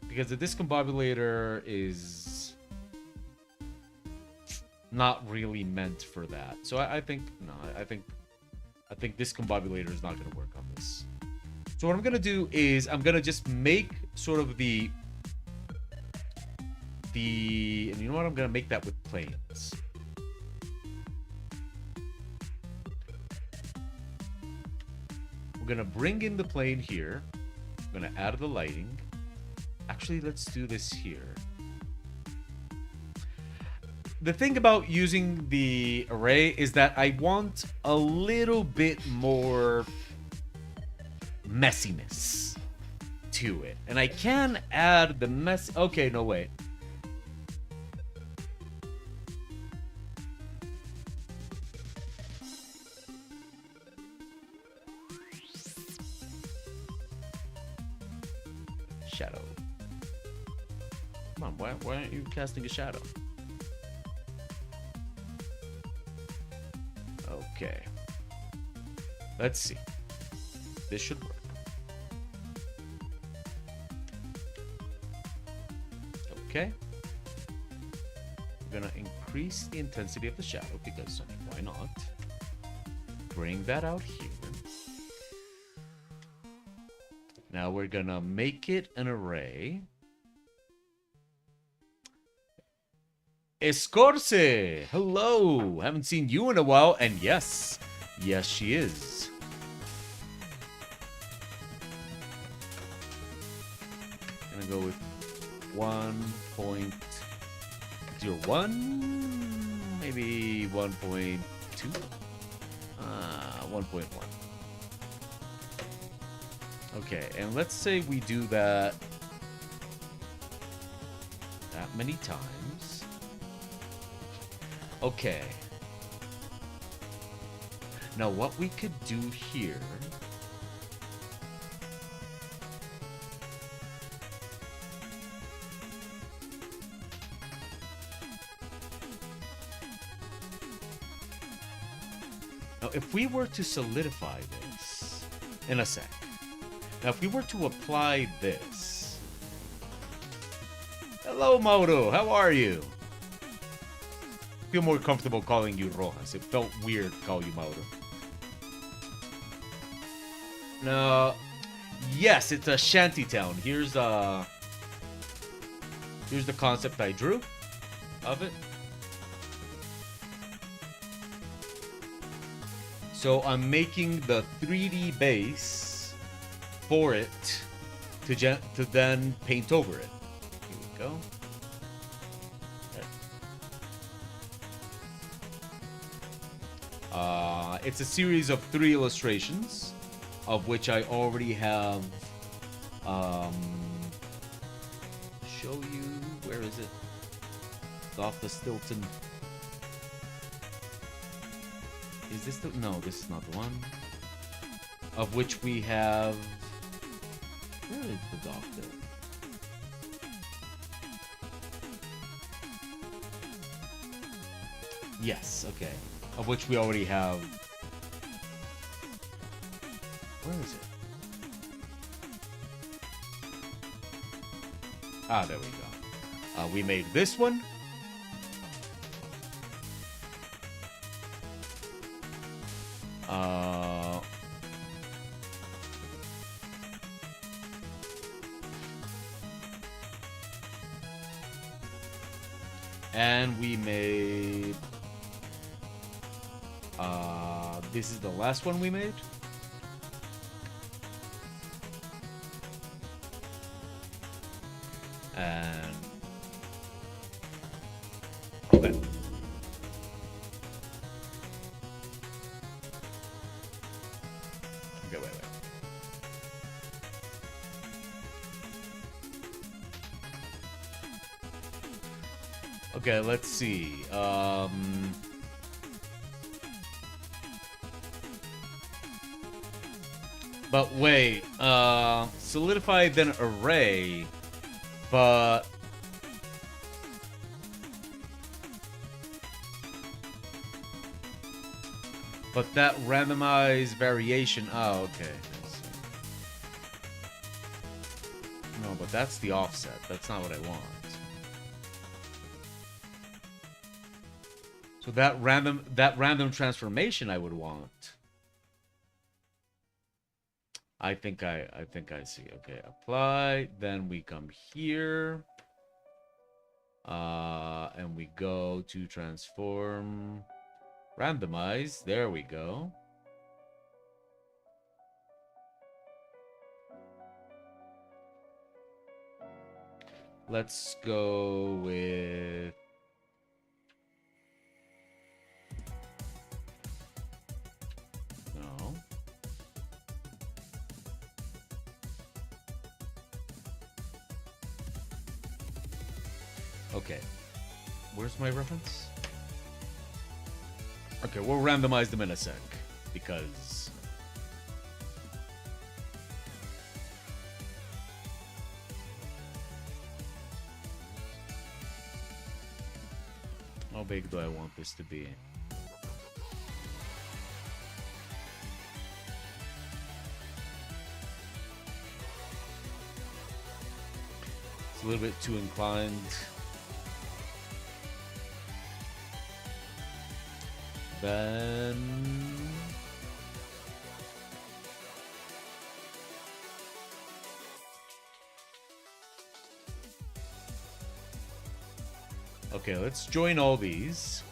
Because the discombobulator is not really meant for that. So I think discombobulator is not going to work on this. So what I'm going to do is I'm going to just make sort of the and you know what? I'm going to make that with planes. We're going to bring in the plane here. I'm going to add the lighting. Actually, let's do this here. The thing about using the array is that I want a little bit more messiness to it. And I can add the mess. Okay, no, wait. Shadow. Come on, why aren't you casting a shadow? Okay. Let's see. This should work. Okay. We're gonna increase the intensity of the shadow because, I mean, why not? Bring that out here. Now we're gonna make it an array. Escorce! Hello! Haven't seen you in a while, and yes, she is. Gonna go with 1.01, maybe 1.2, 1.1. Okay, and let's say we do that many times. Okay. Now what we could do here now if we were to solidify this in a sec. Now if we were to apply this. Hello Mauro, how are you? Feel more comfortable calling you Rojas. It felt weird to call you Mauro. No, yes, it's a shanty town. Here's the concept I drew of it. So I'm making the 3D base for it to then paint over it. Here we go. It's a series of 3 illustrations, of which I already have. Show you, where is it? Off the Stilton. Is this the? No, this is not the one. Of which we have. Where is the doctor? Yes, okay. Of which we already have. Where is it? Ah, there we go. We made this one. And we made... this is the last one we made. And okay. Okay, wait. Okay, let's see. But wait, solidify then array, but that randomized variation. Oh, okay. No, but that's the offset. That's not what I want. So that random transformation I would want. I think I see. Okay, apply. Then we come here. And we go to transform. Randomize. There we go. Let's go with... No. Okay. Where's my reference? Okay, we'll randomize them in a sec. Because... how big do I want this to be? It's a little bit too inclined. Then... okay, let's join all these.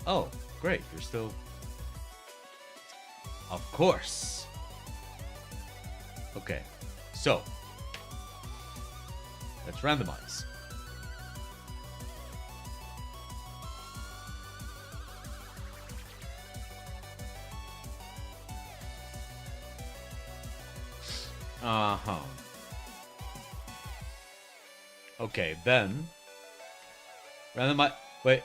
Oh, great. You're still... of course. Okay, so let's randomize. Uh-huh. Okay, then randomize. Wait.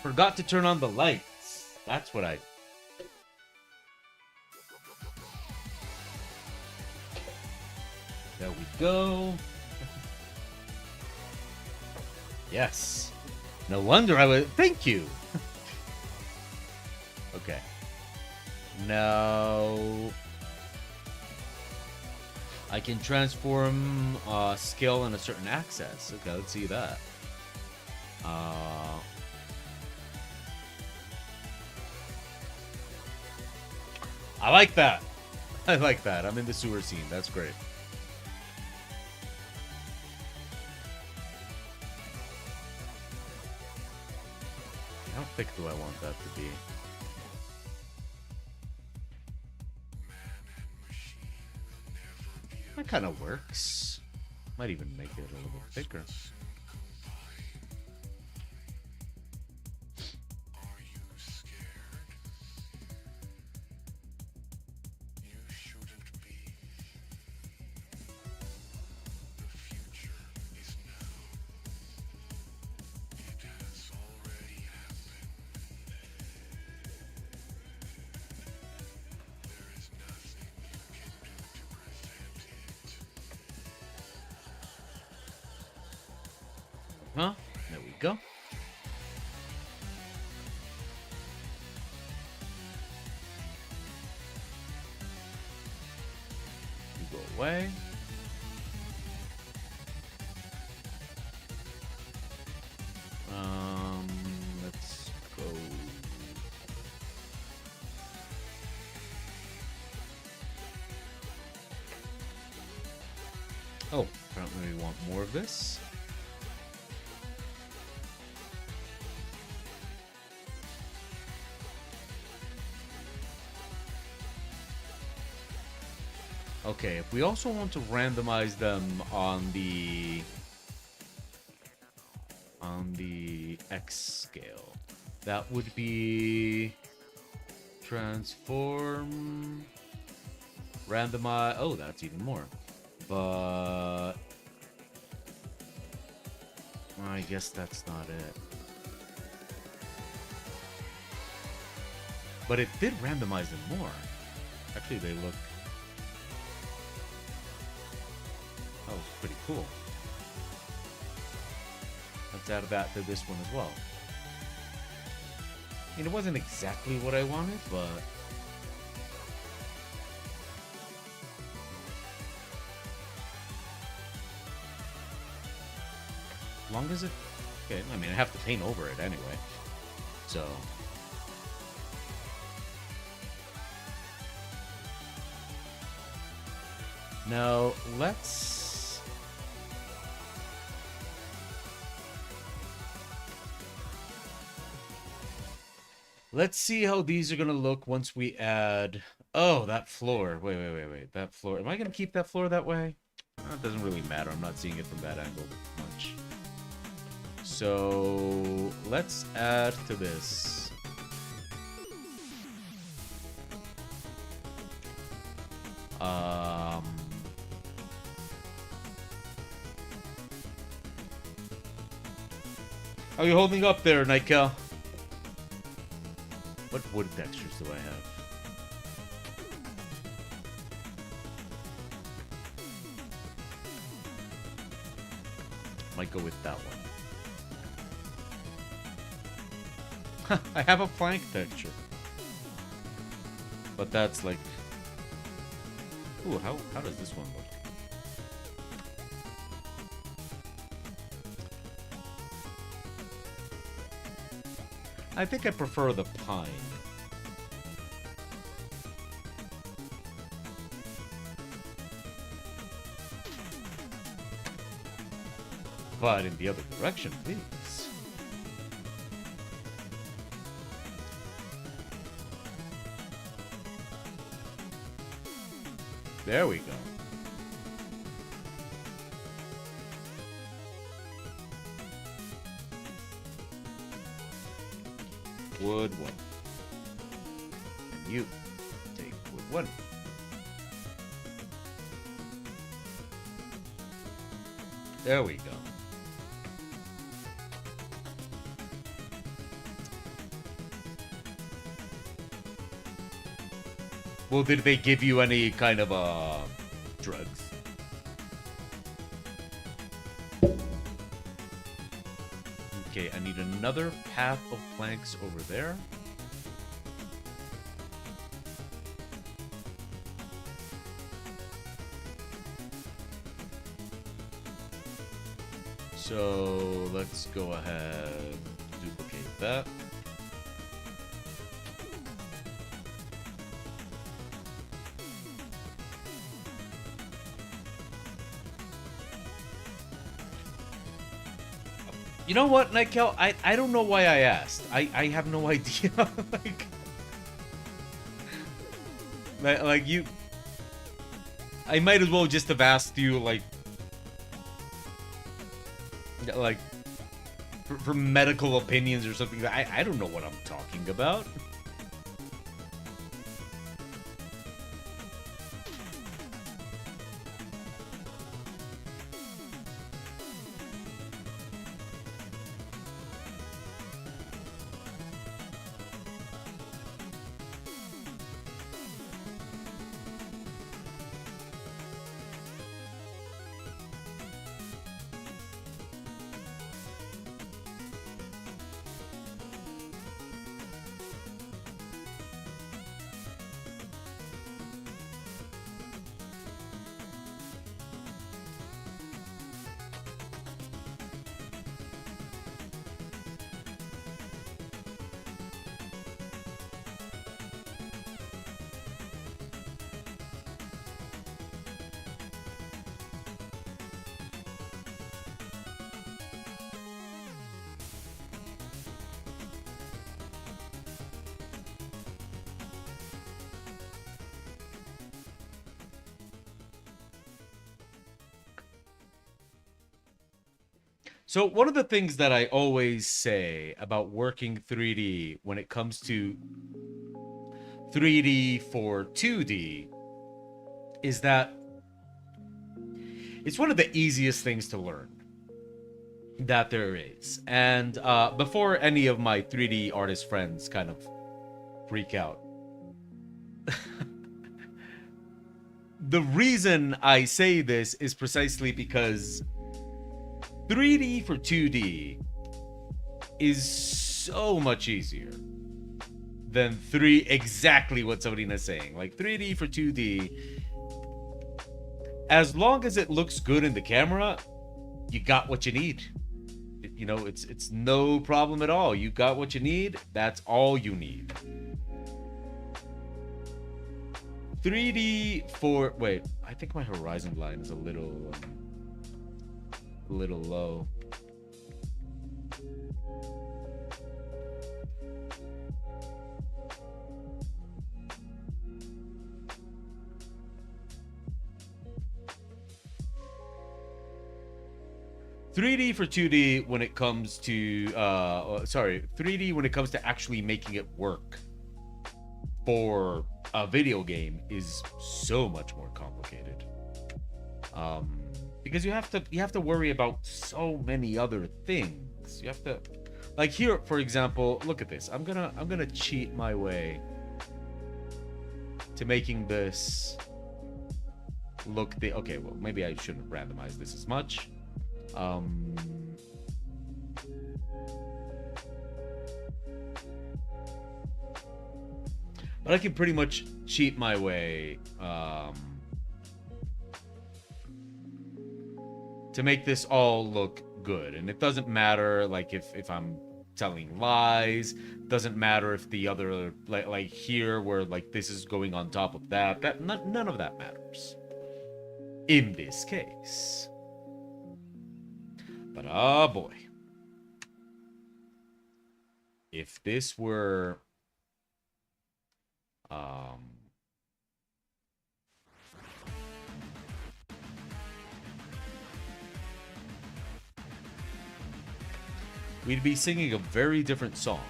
Forgot to turn on the lights. That's what I... there we go. Yes. No wonder I would... thank you. Okay. Now... I can transform skill in a certain access. Okay, let's see that. I like that. I like that. I'm in the sewer scene. That's great. How thick do I want that to be? That kind of works. Might even make it a little bit thicker. Huh? There we go. You go away. Let's go. Oh, apparently we want more of this. Okay, if we also want to randomize them on the X scale, that would be transform, randomize. Oh, that's even more. But I guess that's not it. But it did randomize them more. Actually, they look... That was pretty cool. Let's add that to this one as well. I mean, it wasn't exactly what I wanted, but... As long as it... Okay, I mean, I have to paint over it anyway. So... Now, let's see how these are gonna look once we add... Oh, that floor. Wait. That floor. Am I gonna keep that floor that way? It doesn't really matter. I'm not seeing it from that angle much. So, let's add to this. How are you holding up there, Nightcal? What wood textures do I have? Might go with that one. I have a plank texture. But that's like... Ooh, how does this one look? I think I prefer the pine. But in the other direction, please. There we go. Wood 1. And you take wood 1. There we go. Well, did they give you any kind of drugs? Okay, I need another path of planks over there. So let's go ahead, duplicate that. You know what, Nightcal? I don't know why I asked. I have no idea. like you... I might as well just have asked you, like for medical opinions or something. I don't know what I'm talking about. So one of the things that I always say about working 3D when it comes to 3D for 2D is that it's one of the easiest things to learn that there is. And before any of my 3D artist friends kind of freak out, the reason I say this is precisely because 3D for 2D is so much easier than exactly what Sabrina's saying. Like 3D for 2D, as long as it looks good in the camera, you got what you need. You know, it's no problem at all. You got what you need. That's all you need. 3D for wait, I think my horizon line is a little low. "3D for 2D when it comes to 3D when it comes to actually making it work for a video game is so much more complicated. Because you have to worry about so many other things. You have to, like here, for example, look at this. I'm gonna cheat my way to making this look okay, well, maybe I shouldn't randomize this as much. But I can pretty much cheat my way to make this all look good. And it doesn't matter like if I'm telling lies, doesn't matter if the other like here where like this is going on top of that none of that matters in this case. But oh boy, if this were we'd be singing a very different song.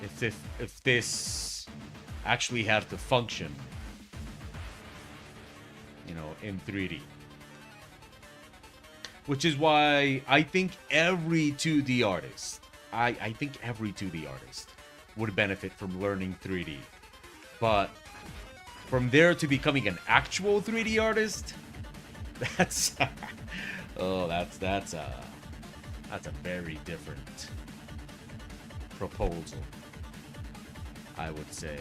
If this actually had to function, you know, in 3D. Which is why I think every 2D artist, I think every 2D artist would benefit from learning 3D. But from there to becoming an actual 3D artist, that's that's a very different proposal, I would say.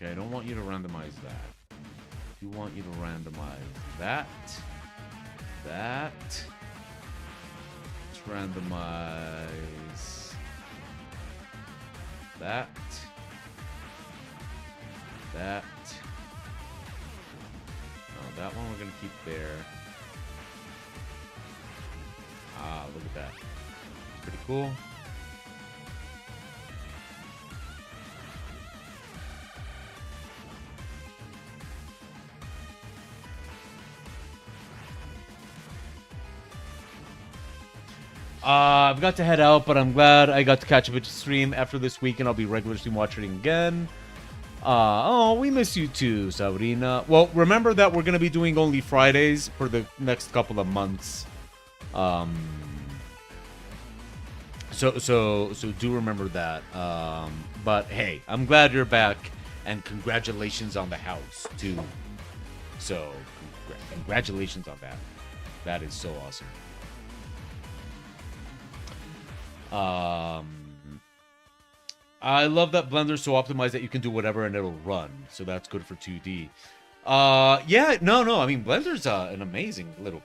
Okay, I don't want you to randomize that. I do want you to randomize that. Let's randomize that. No, that one we're gonna keep there. Ah, look at that. It's pretty cool. I've got to head out, but I'm glad I got to catch up with the stream. After this weekend, I'll be regular stream watching again. Oh, we miss you too, Sabrina. Well, remember that we're going to be doing only Fridays for the next couple of months. So do remember that. But hey, I'm glad you're back, and congratulations on the house too. So, congratulations on that. That is so awesome. I love that Blender's so optimized that you can do whatever and it'll run. So that's good for 2D. Yeah, no. I mean, Blender's an amazing little...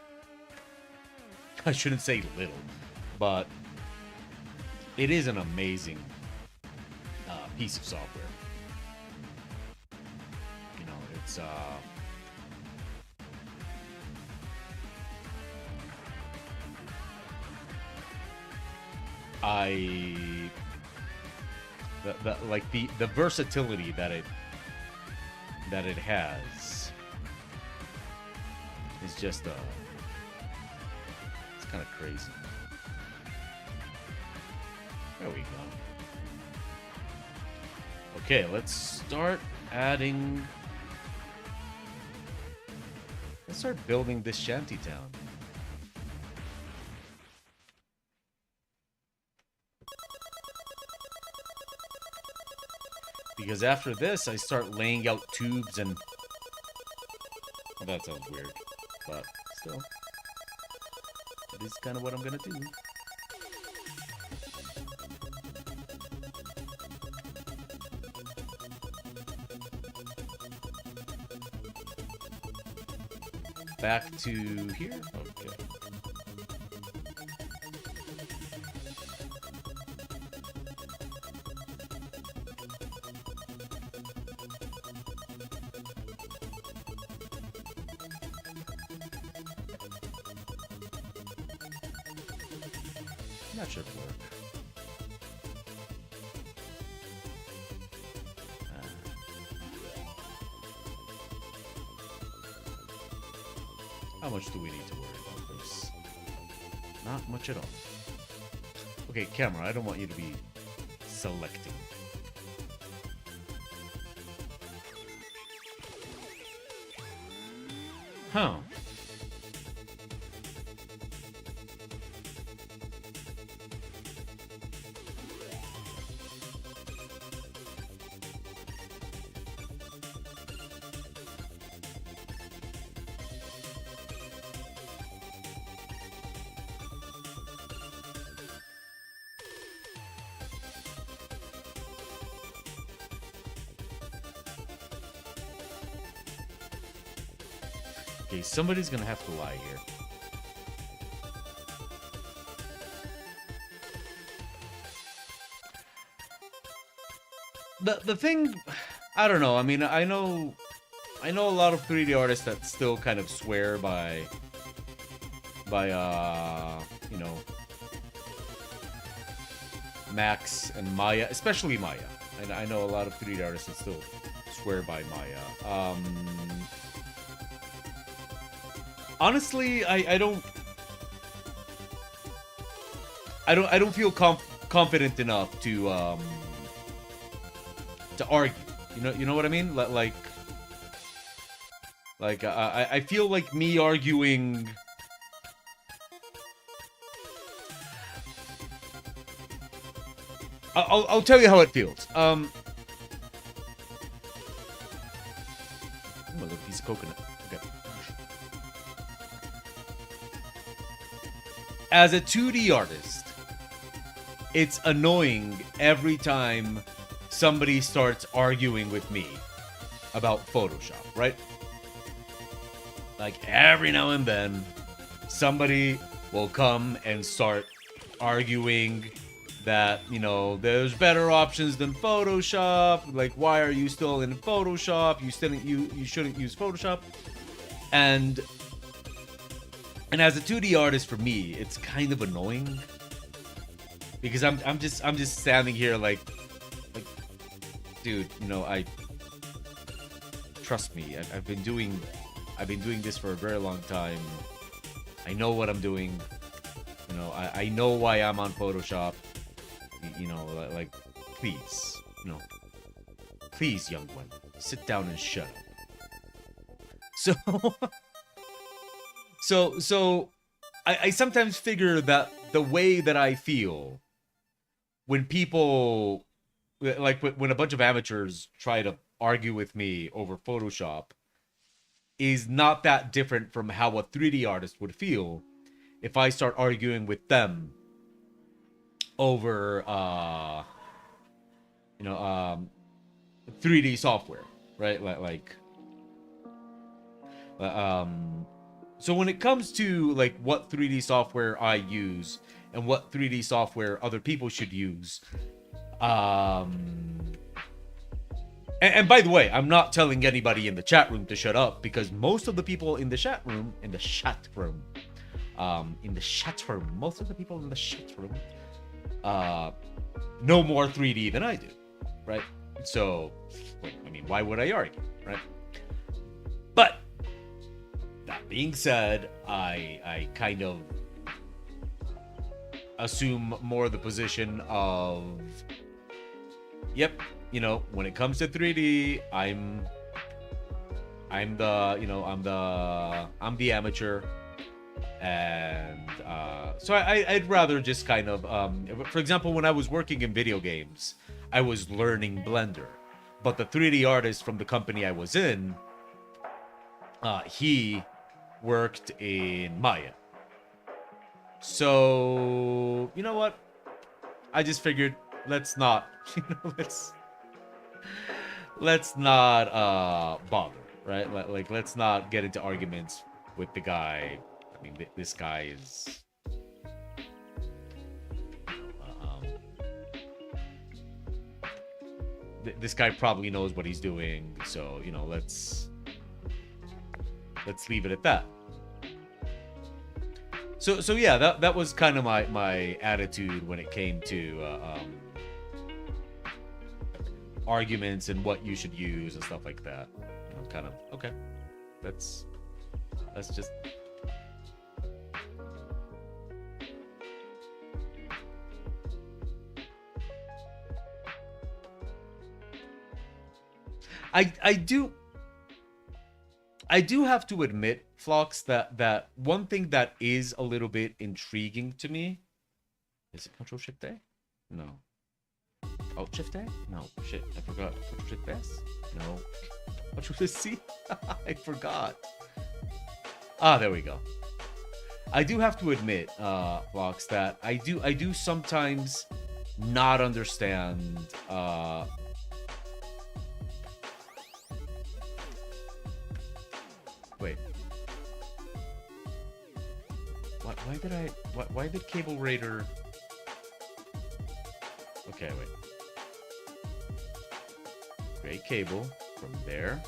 I shouldn't say little, but it is an amazing piece of software. You know, it's... the versatility that it has is just it's kind of crazy. There we go. Okay, let's start adding. Let's start building this shantytown. Because after this, I start laying out tubes and... Well, that sounds weird, but still. That is kind of what I'm gonna do. Back to here? Okay. That should work. How much do we need to worry about this? Not much at all. Okay, camera, I don't want you to be selecting. Huh. Okay, somebody's gonna have to lie here. The thing, I don't know. I mean, I know a lot of 3D artists that still kind of swear by you know, Max and Maya, especially Maya. And I know a lot of 3D artists that still swear by Maya. Honestly, I don't feel confident enough to argue. You know what I mean? Like I feel like me arguing. I'll tell you how it feels. A little piece of coconut. Okay. As a 2D artist, it's annoying every time somebody starts arguing with me about Photoshop, right? Like every now and then, somebody will come and start arguing that, you know, there's better options than Photoshop. Like, why are you still in Photoshop? You shouldn't use Photoshop. And as a 2D artist, for me, it's kind of annoying because I'm just standing here like, dude, you know, trust me. I've been doing this for a very long time. I know what I'm doing. You know, I know why I'm on Photoshop. You know, like, please, you know, please, young one, sit down and shut up. So, I sometimes figure that the way that I feel when people, like, when a bunch of amateurs try to argue with me over Photoshop is not that different from how a 3D artist would feel if I start arguing with them over 3D software, right? So when it comes to like what 3D software I use and what 3D software other people should use, and by the way, I'm not telling anybody in the chat room to shut up, because most of the people in the chat room, most of the people in the chat room, know more 3D than I do, right? So, I mean, why would I argue, right? But that being said, I kind of assume more the position of, yep, you know, when it comes to 3D, I'm the amateur, and so I'd rather just kind of, for example, when I was working in video games, I was learning Blender, but the 3D artist from the company I was in, he worked in Maya. So, you know what? I just figured, let's not, let's not bother, right? Like, let's not get into arguments with the guy. I mean, this guy is, this guy probably knows what he's doing. So, you know, let's leave it at that. So yeah, that was kind of my attitude when it came to arguments and what you should use and stuff like that. You know, kind of, okay, let's just. I do have to admit, Phlox, that one thing that is a little bit intriguing to me, is it Control Shift A? No. Oh, Shift A? No. Shit, I forgot. Control Shift S? No. Control Shift C? I forgot. Ah, there we go. I do have to admit, Phlox, that I do sometimes not understand wait. Why did Cable Raider... Okay, wait. Create cable from there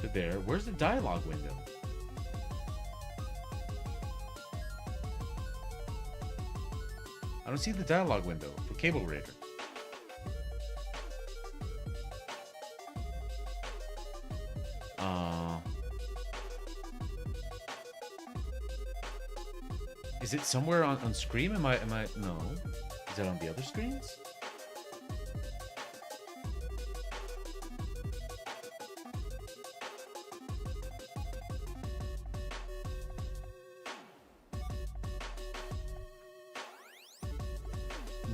to there. Where's the dialogue window? I don't see the dialogue window for Cable Raider. Is it somewhere on screen? Am I no? Is it on the other screens?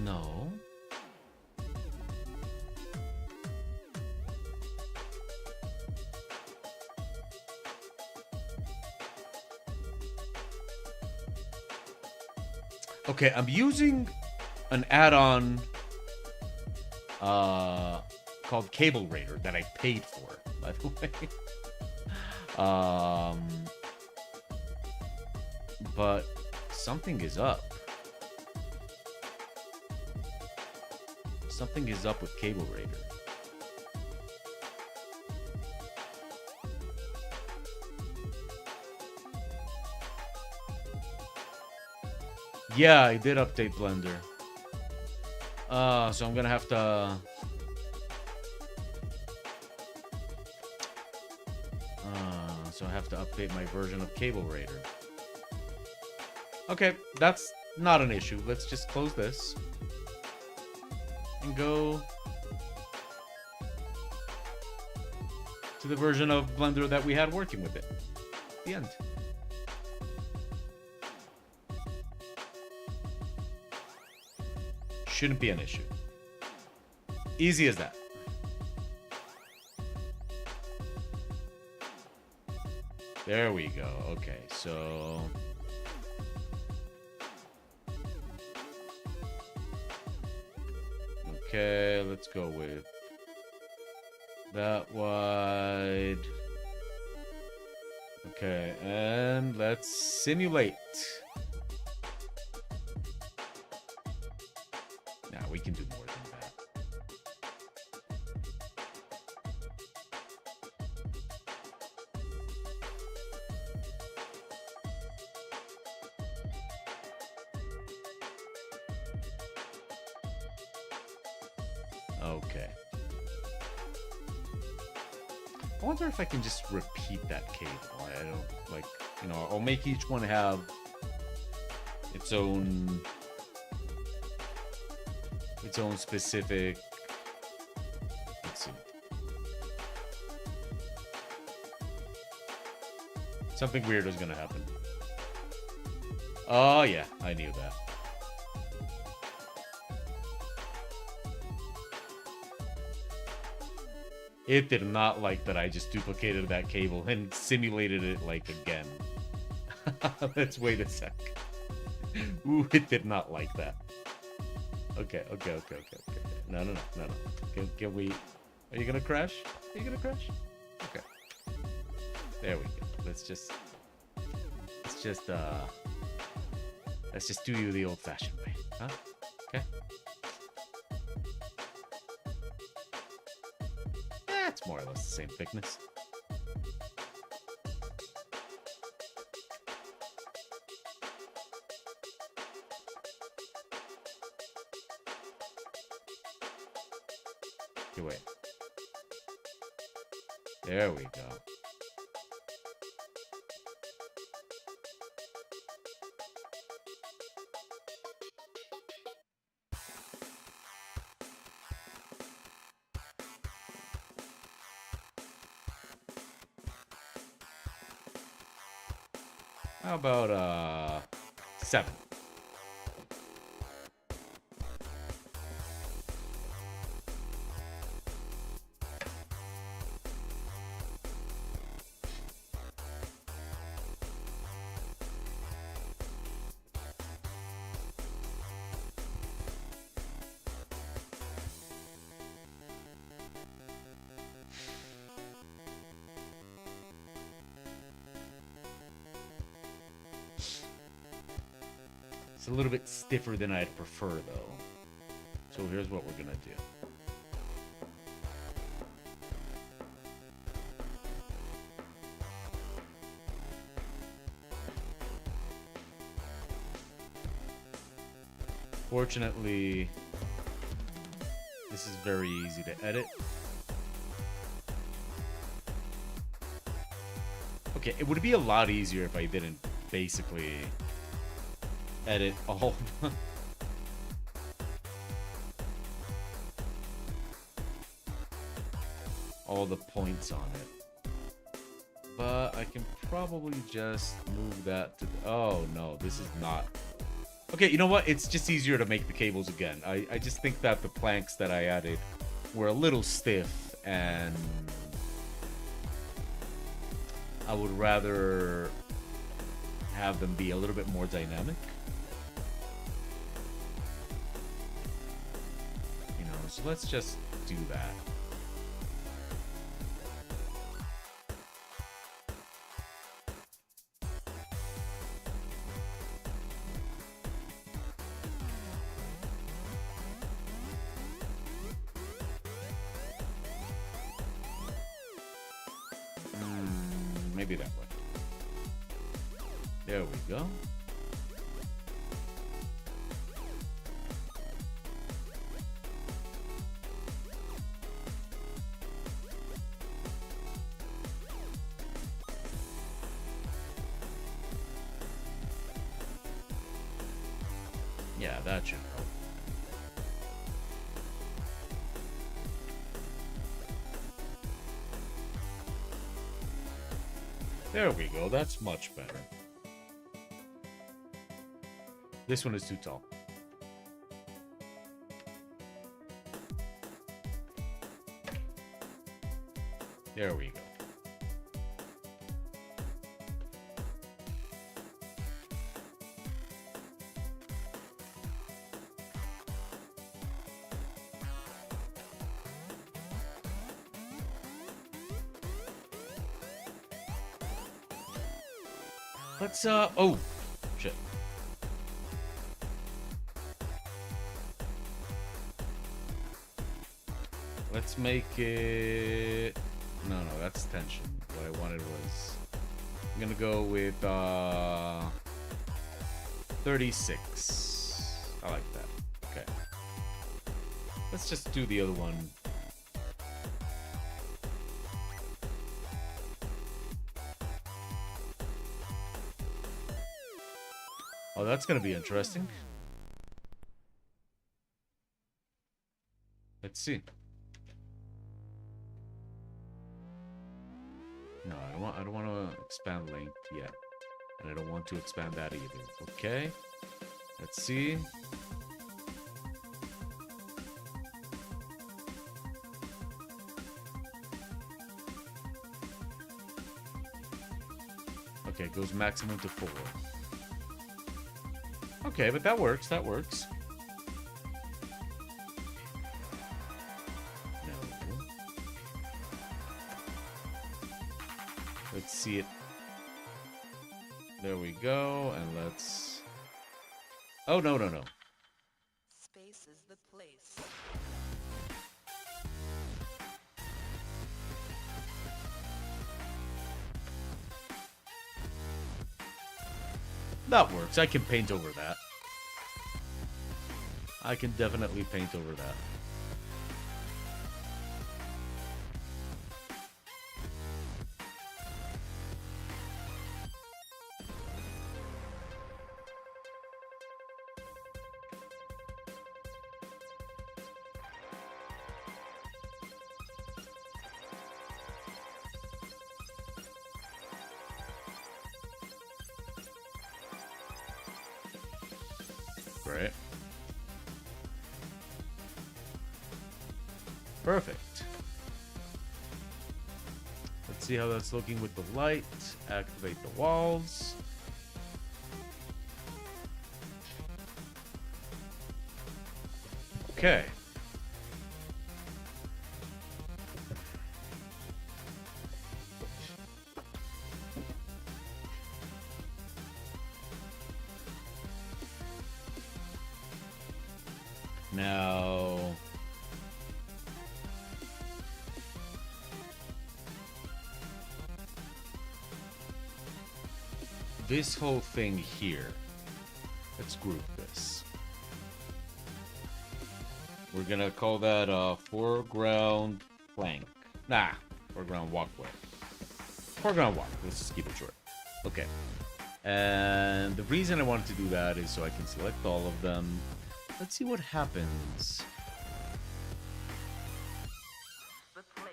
No. Okay, I'm using an add-on called Cable Raider that I paid for, by the way. But something is up. Something is up with Cable Raider. Yeah, I did update Blender. So I'm gonna have to... so I have to update my version of Cable Raider. Okay, that's not an issue. Let's just close this. And go... to the version of Blender that we had working with it. The end. Shouldn't be an issue. Easy as that. There we go. Okay, so... Okay, let's go with that wide. Okay, and let's simulate. Nah, we can do more than that. Okay. I wonder if I can just repeat that cable. I don't, like, you know, I'll make each one have its own specific. Let's see. Something weird is gonna happen. Oh yeah, I knew that. It did not like that I just duplicated that cable and simulated it, like, again. Let's wait a sec. Ooh, it did not like that. Okay. No. Can we... Are you gonna crash? Are you gonna crash? Okay. There we go. Let's just do you the old-fashioned way, huh? Okay. It's more or less the same thickness. Okay, wait. There we go. How about 7? It's a little bit stiffer than I'd prefer, though. So here's what we're gonna do. Fortunately, this is very easy to edit. Okay, it would be a lot easier if I didn't basically edit all the points on it. But I can probably just move that to the... Oh, no, this is not... Okay, you know what? It's just easier to make the cables again. I just think that the planks that I added were a little stiff, and I would rather have them be a little bit more dynamic. You know, so let's just do that. Maybe that way. There we go. Yeah, that should help. There we go, that's much better. This one is too tall. There we go. Let's oh shit. Let's make it no, that's tension. What I wanted was I'm gonna go with 36. I like that. Okay. Let's just do the other one. Oh, that's gonna be interesting. Let's see. No, I don't want to expand length yet. And I don't want to expand that either. Okay. Let's see. Okay, it goes maximum to 4. Okay, but that works. That works. No. Let's see it. There we go, and let's... Oh, no. Space is the place. That works. I can paint over that. I can definitely paint over that. Great. Perfect. Let's see how that's looking with the light. Activate the walls. Okay. Now, this whole thing here, let's group this. We're gonna call that foreground plank. Nah, foreground walkway. Foreground walk. Let's just keep it short. Okay. And the reason I wanted to do that is so I can select all of them. Let's see what happens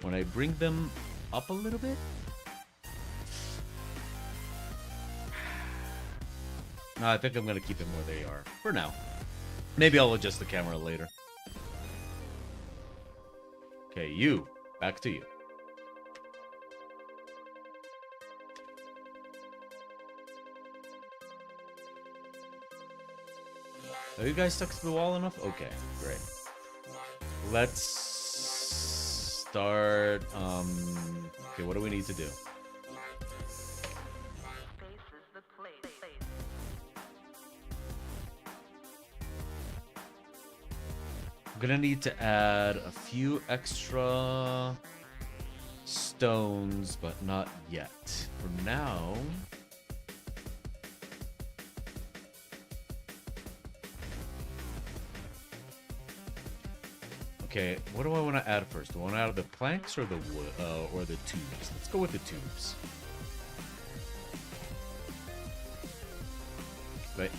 when I bring them up a little bit. No, I think I'm going to keep them where they are for now. Maybe I'll adjust the camera later. Okay, you. Back to you. Are you guys stuck to the wall enough? Okay, great. Let's start, okay, what do we need to do? Space is the place. I'm gonna need to add a few extra stones, but not yet. For now... Okay, what do I want to add first? Do I want to add the planks or the wood, or the tubes? Let's go with the tubes. Wait.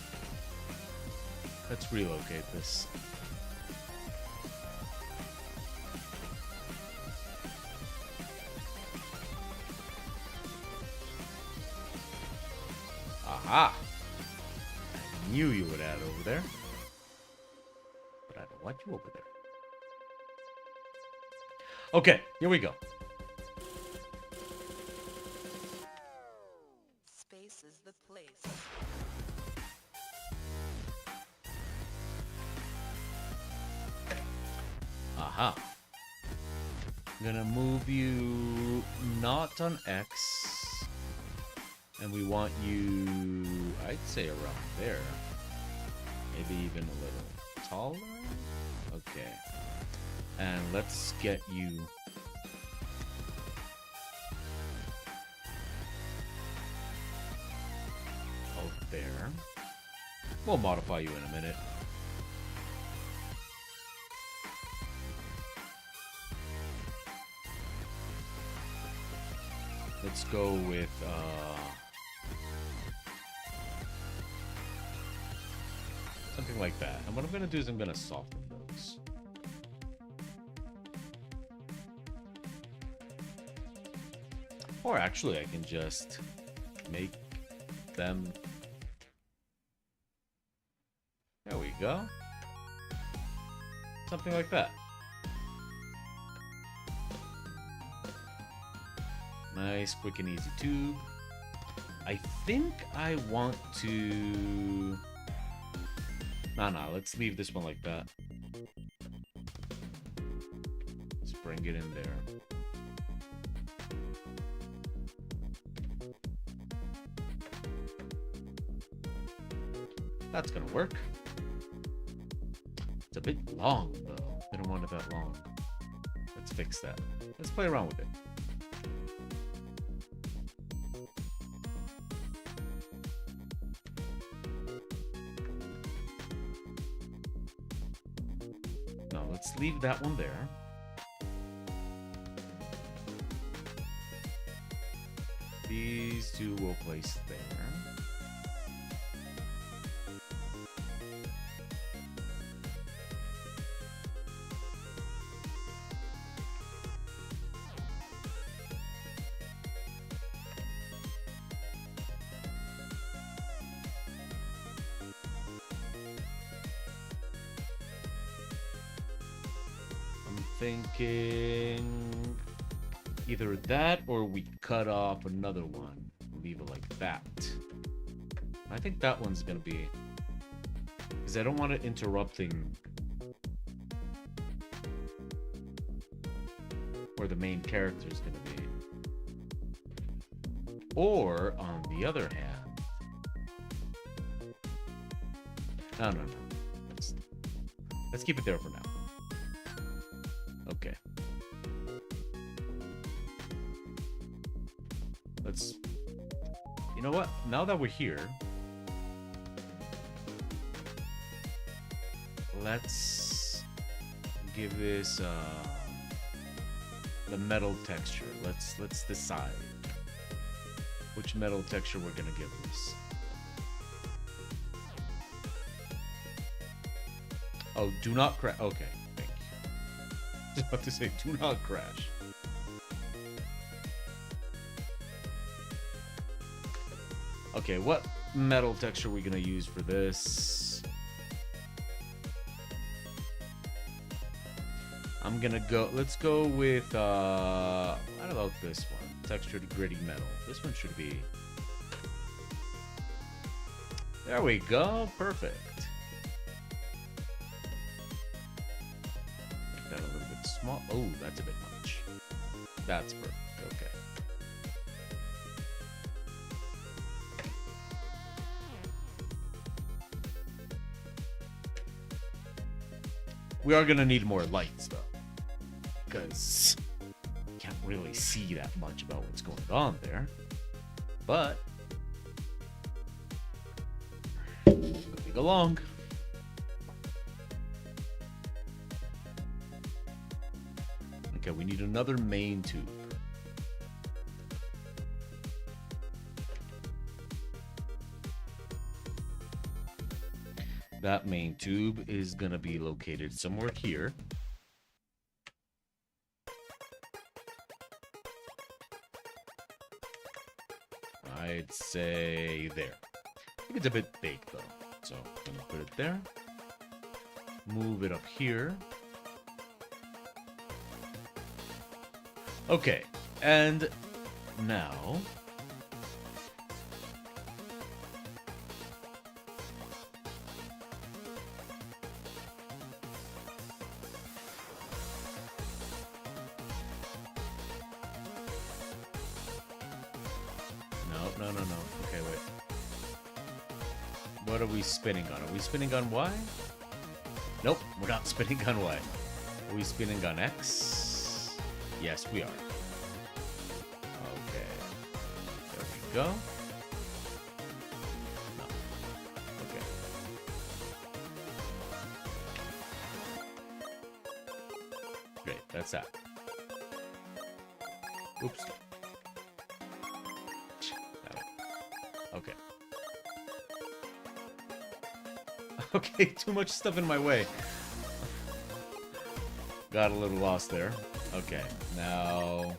Let's relocate this. Aha! I knew you would add over there. But I don't want you over there. Okay, here we go. Space is the place. Aha. I'm gonna move you not on X. And we want you, I'd say around there. Maybe even a little taller? Okay. And let's get you... over there. We'll modify you in a minute. Let's go with, something like that. And what I'm going to do is I'm going to soften those. Or actually, I can just make them... There we go. Something like that. Nice, quick and easy tube. I think I want to... Nah, let's leave this one like that. Let's bring it in there. That's gonna work. It's a bit long, though. I don't want it that long. Let's fix that. Let's play around with it. No, let's leave that one there. These two we'll place there. Thinking either that or we cut off another one, leave it like that. I think that one's gonna be, because I don't want it interrupting where the main character is gonna be. Or on the other hand, no. Let's keep it there for now. Okay. Let's... You know what? Now that we're here, let's give this the metal texture. Let's decide which metal texture we're gonna give this. Oh, do not crash. Okay. I was about to say, do not crash. Okay, what metal texture are we gonna use for this? I'm gonna go, let's go with, what about this one? Textured gritty metal. This one should be... There we go, perfect. Small. Oh, that's a bit much. That's perfect. Okay. We are gonna need more lights though, because can't really see that much about what's going on there. But moving along. Okay, we need another main tube. That main tube is going to be located somewhere here. I'd say there. I think it's a bit big though. So I'm going to put it there. Move it up here. Okay, and now no, no. Okay, wait. What are we spinning on? Are we spinning on Y? Nope, we're not spinning on Y. Are we spinning on X? Yes, we are. Okay. There we go. No. Okay. Great, that's that. Oops. Okay. Okay, too much stuff in my way. Got a little lost there. Okay, now...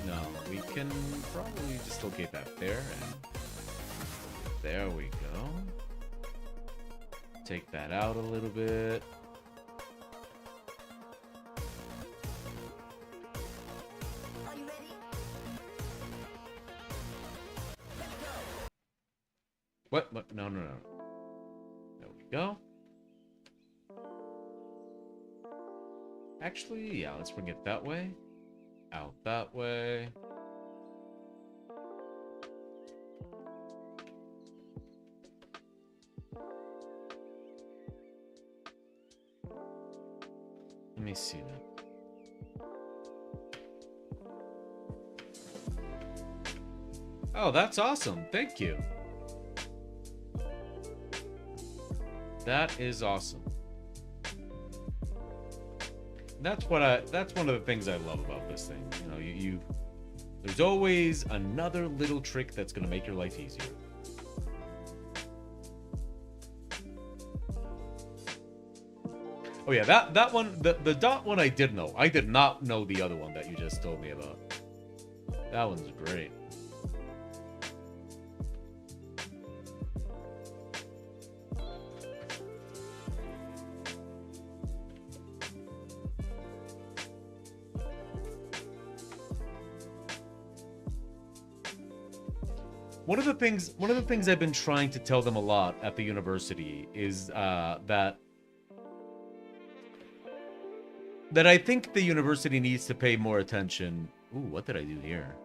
No, we can probably just locate that there, and... There we go. Take that out a little bit. What? No. There we go. Actually, yeah, let's bring it that way. Out that way. Let me see that. Oh, that's awesome. Thank you. That is awesome. That's one of the things I love about this thing. You know, there's always another little trick that's gonna make your life easier. Oh yeah, that one, the dot one I did know. I did not know the other one that you just told me about. That one's great. One of the things I've been trying to tell them a lot at the university is that I think the university needs to pay more attention. Ooh, what did I do here?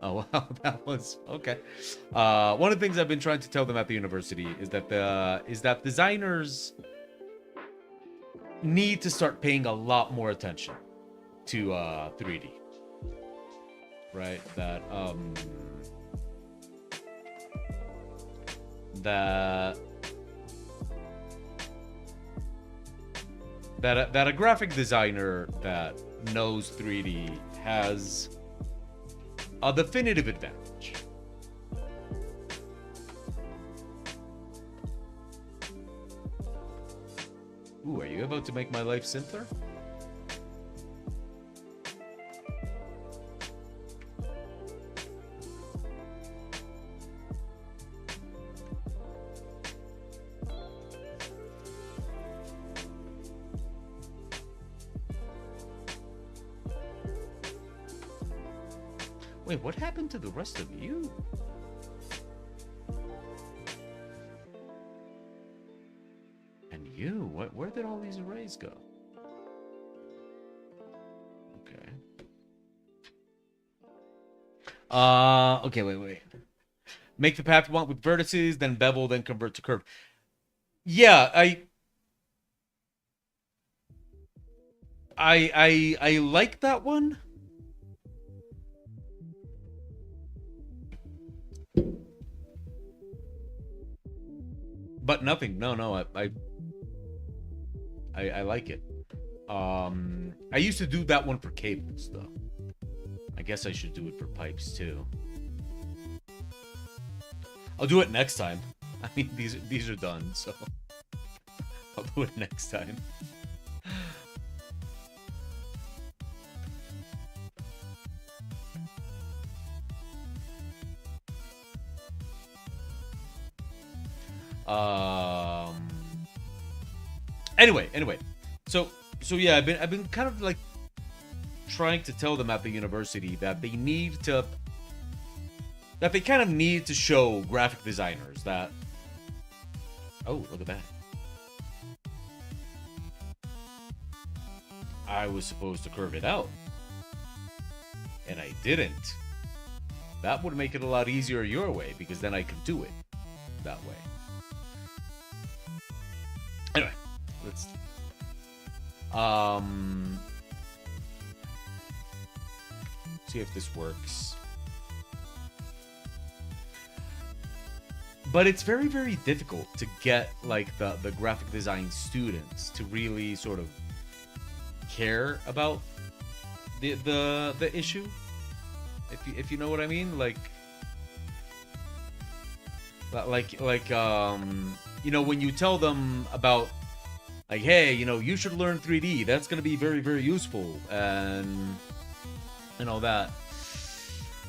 Oh wow, that was okay. One of the things I've been trying to tell them at the university is that designers need to start paying a lot more attention to 3D. Right? That a graphic designer that knows 3D has a definitive advantage. Ooh, are you about to make my life simpler? Wait, what happened to the rest of you? And you? Where did all these arrays go? Okay. Okay, wait. Make the path you want with vertices, then bevel, then convert to curve. Yeah, I like that one. But nothing. No. I like it. I used to do that one for cables though. I guess I should do it for pipes too. I'll do it next time. I mean, these are done, so I'll do it next time. Anyway. So yeah, I've been kind of like trying to tell them at the university that they kind of need to show graphic designers that, oh, look at that. I was supposed to curve it out. and I didn't, that would make it a lot easier your way, because then I could do it that way. Anyway, let's see if this works. But it's very, very difficult to get like the graphic design students to really sort of care about the issue, if you know what I mean. Like you know, when you tell them about, like, hey, you know, you should learn 3D, that's going to be very, very useful, and all that,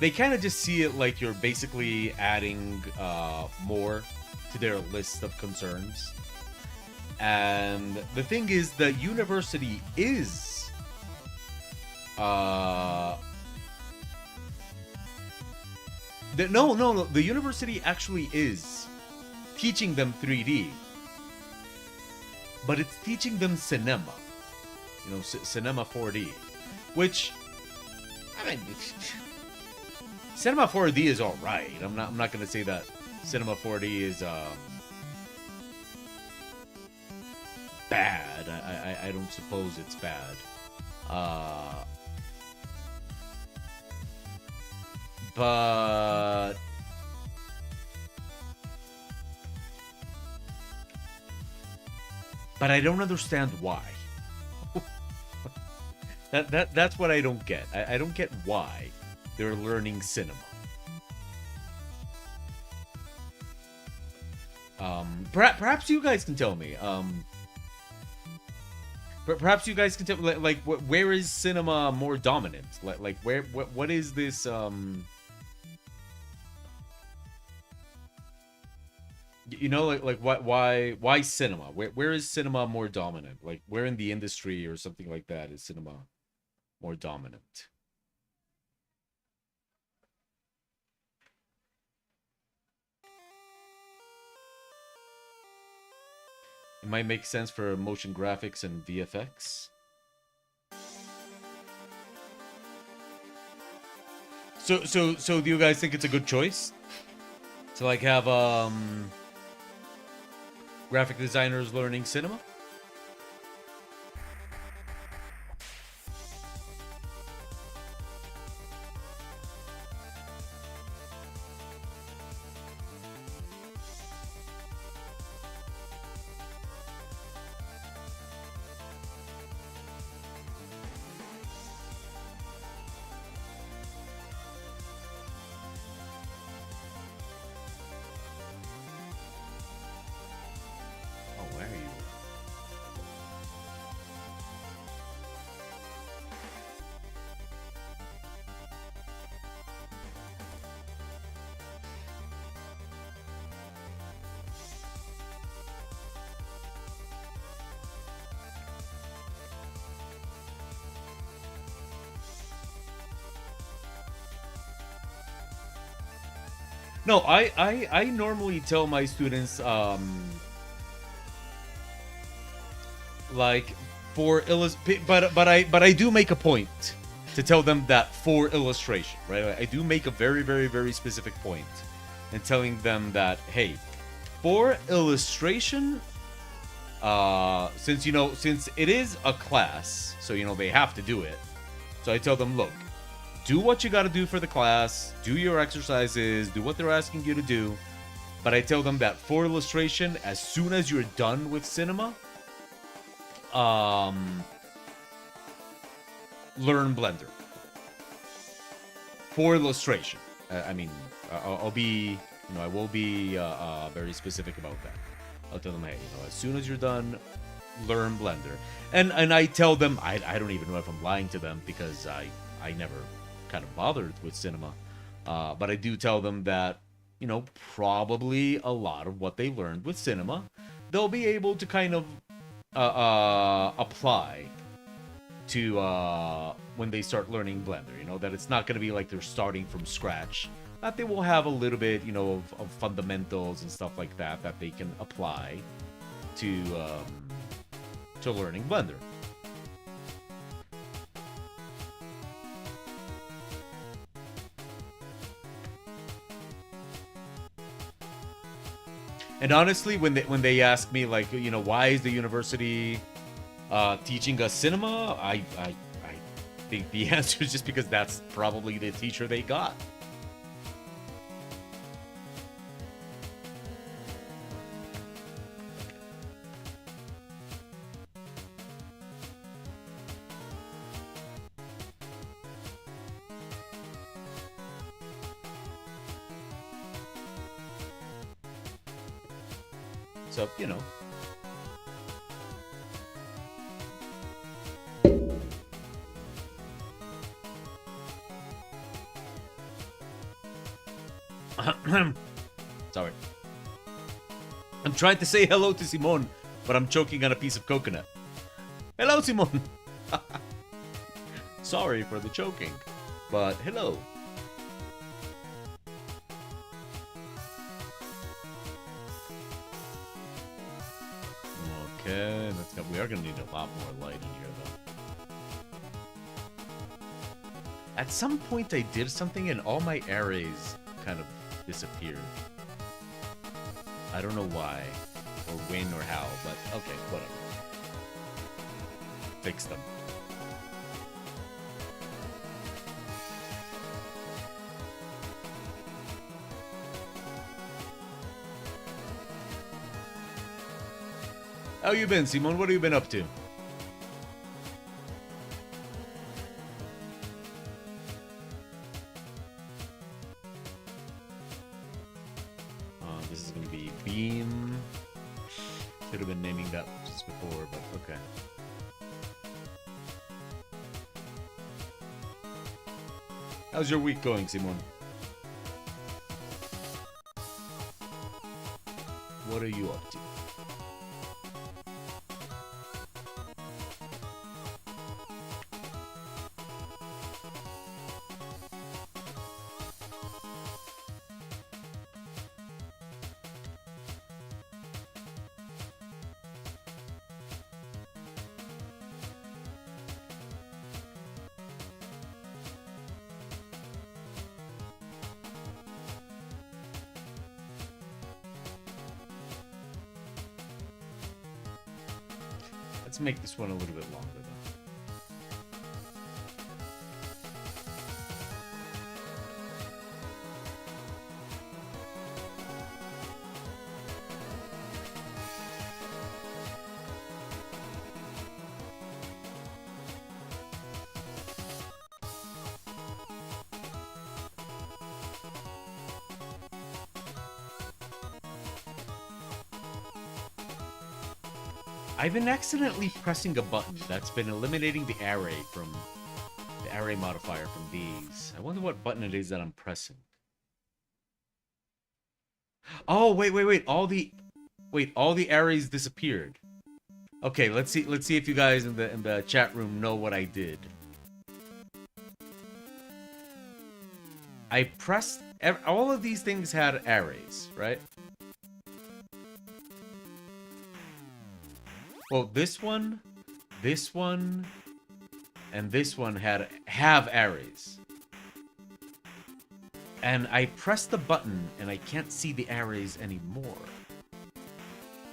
they kind of just see it like you're basically adding more to their list of concerns. And the thing is, the university is no, the university actually is teaching them 3D, but it's teaching them cinema, you know, cinema 4D, which, I mean, cinema 4D is all right. I'm not gonna say that cinema 4D is bad. I don't suppose it's bad. But I don't understand why. That's what I don't get. I don't get why they're learning cinema. Perhaps you guys can tell me. Perhaps you guys can tell, like where is cinema more dominant? Like what is this you know, like why cinema? Where is cinema more dominant? Like, where in the industry or something like that is cinema more dominant? It might make sense for motion graphics and VFX. So do you guys think it's a good choice to like have graphic designers learning cinema? No, I normally tell my students like for but I do make a point to tell them that for illustration, right? I do make a very, very, very specific point in telling them that, hey, for illustration, since it is a class, so they have to do it. So I tell them, look, do what you got to do for the class, do your exercises, do what they're asking you to do. But I tell them that for illustration, as soon as you're done with cinema, learn Blender. For illustration. I mean, I'll be, I will be very specific about that. I'll tell them, hey, as soon as you're done, learn Blender. And I tell them, I don't even know if I'm lying to them, because I never kind of bothered with cinema. But I do tell them that, probably a lot of what they learned with cinema, they'll be able to kind of apply to when they start learning Blender. That it's not going to be like they're starting from scratch. That they will have a little bit, of fundamentals and stuff like that they can apply to learning Blender. And honestly, when they ask me like, you know, why is the university teaching us cinema, I think the answer is just because that's probably the teacher they got. So, you know. Sorry. I'm trying to say hello to Simon, but I'm choking on a piece of coconut. Hello, Simon. Sorry for the choking, but hello. Okay, we are gonna need a lot more light in here, though. At some point, I did something, and all my arrays kind of disappeared. I don't know why, or when, or how, but okay, whatever. Fix them. How you been, Simon? What have you been up to? This is going to be Beam. Should have been naming that just before, but okay. How's your week going, Simon? What are you up to? Let's make this one a little bit longer, though. I've been accidentally pressing a button that's been eliminating the array modifier from these. I wonder what button it is that I'm pressing. Oh, wait. All the arrays disappeared. Okay, let's see if you guys in the chat room know what I did. I pressed all of these things had arrays, right? Well, this one, and this one have arrays. And I press the button and I can't see the arrays anymore.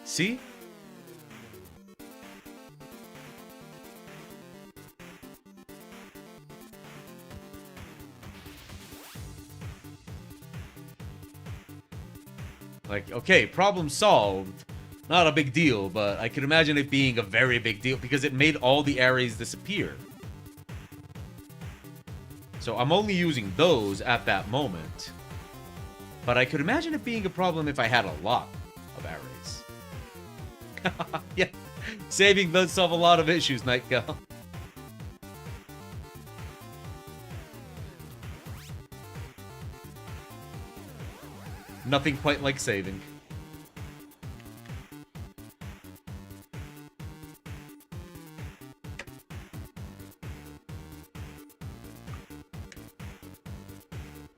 See? Like, okay, problem solved. Not a big deal, but I can imagine it being a very big deal because it made all the arrays disappear. So I'm only using those at that moment. But I could imagine it being a problem if I had a lot of arrays. Yeah, saving does solve a lot of issues, Night Gal. Nothing quite like saving.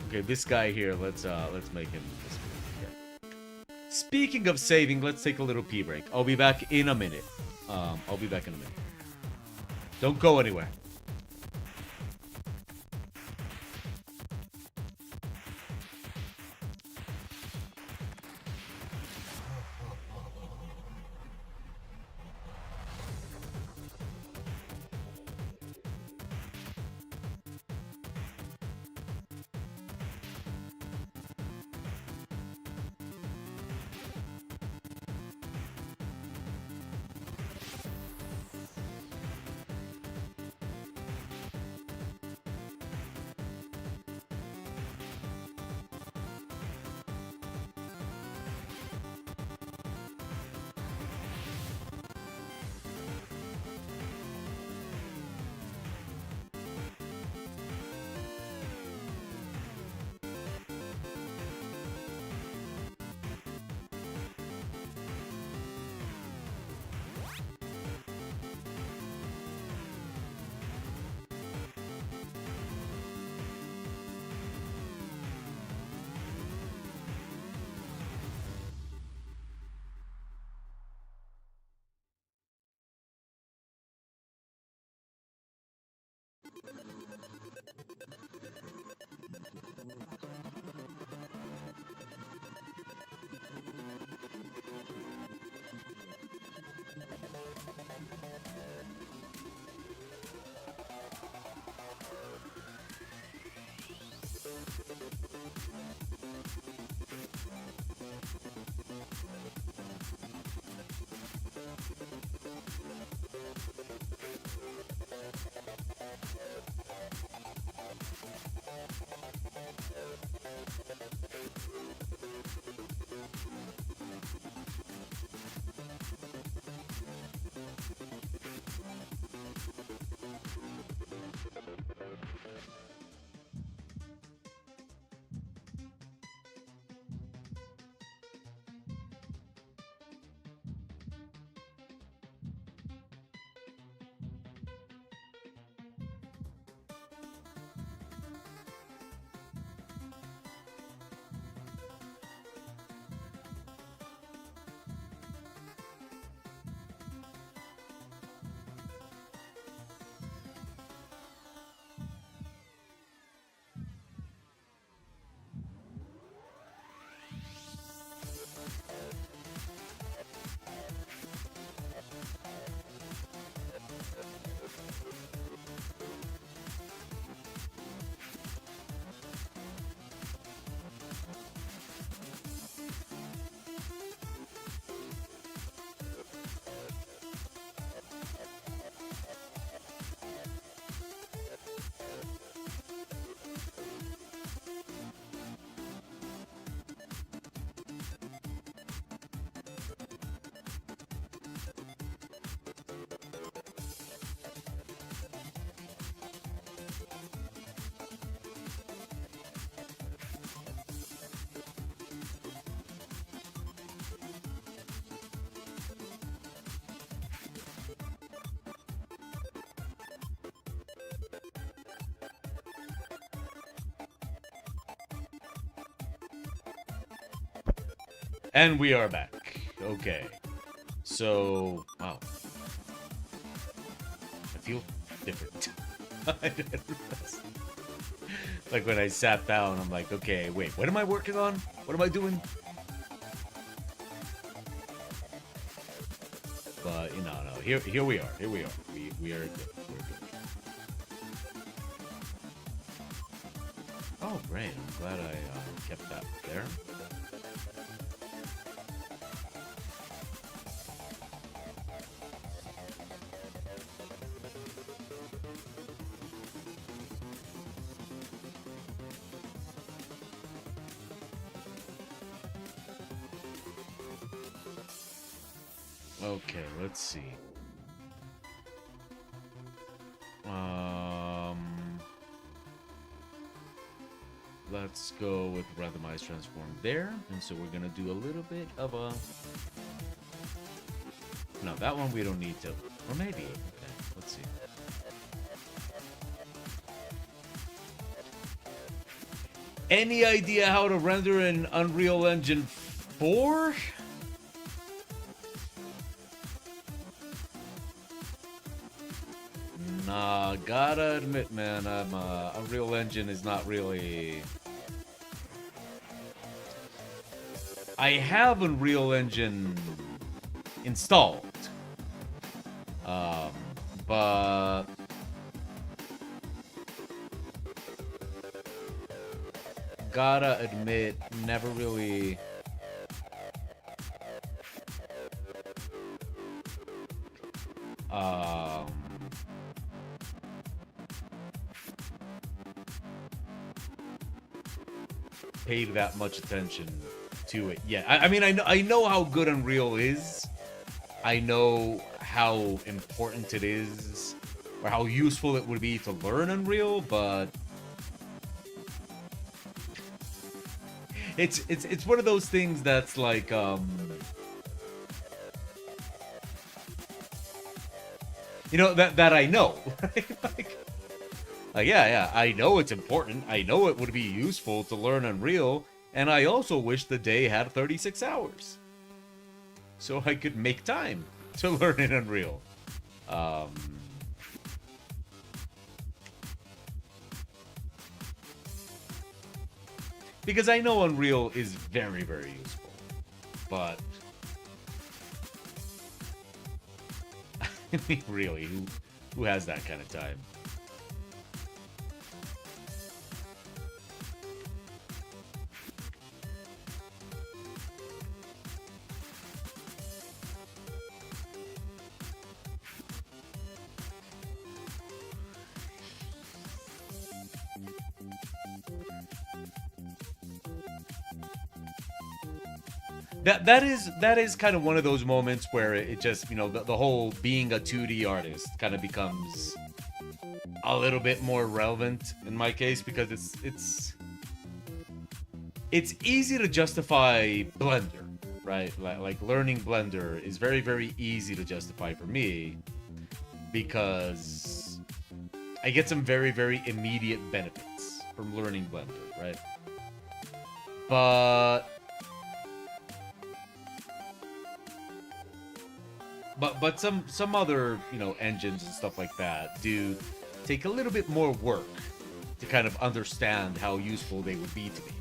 Okay, this guy here, let's make him this one. Okay. Speaking of saving, let's take a little pee break. I'll be back in a minute. I'll be back in a minute. Don't go anywhere. And we are back. Okay. So, wow. I feel different. I didn't realize. Like when I sat down, I'm like, okay, wait, what am I working on? What am I doing? But, you know, no. Here we are. Here we are. We are good. We're good. Oh, great. I'm glad I kept that there. Okay, let's see. Let's go with randomized transform there. And so we're gonna do a little bit of a... No, that one we don't need to. Or maybe. Okay, let's see. Any idea how to render in Unreal Engine 4? Nah, gotta admit, man, Unreal Engine is not really... I have Unreal Engine installed, but gotta admit, never really paid that much attention to it yet. I mean, I know how good Unreal is. I know how important it is, or how useful it would be to learn Unreal, but it's one of those things that's like you know, that I know. Like, yeah, I know it's important. I know it would be useful to learn Unreal, and I also wish the day had 36 hours, so I could make time to learn in Unreal. Because I know Unreal is very, very useful, but I mean, really, who has that kind of time? that is kind of one of those moments where it just, the whole being a 2D artist kind of becomes a little bit more relevant in my case, because it's easy to justify Blender, right? Like learning Blender is very, very easy to justify for me, because I get some very, very immediate benefits from learning Blender, right? But some other, engines and stuff like that do take a little bit more work to kind of understand how useful they would be to me.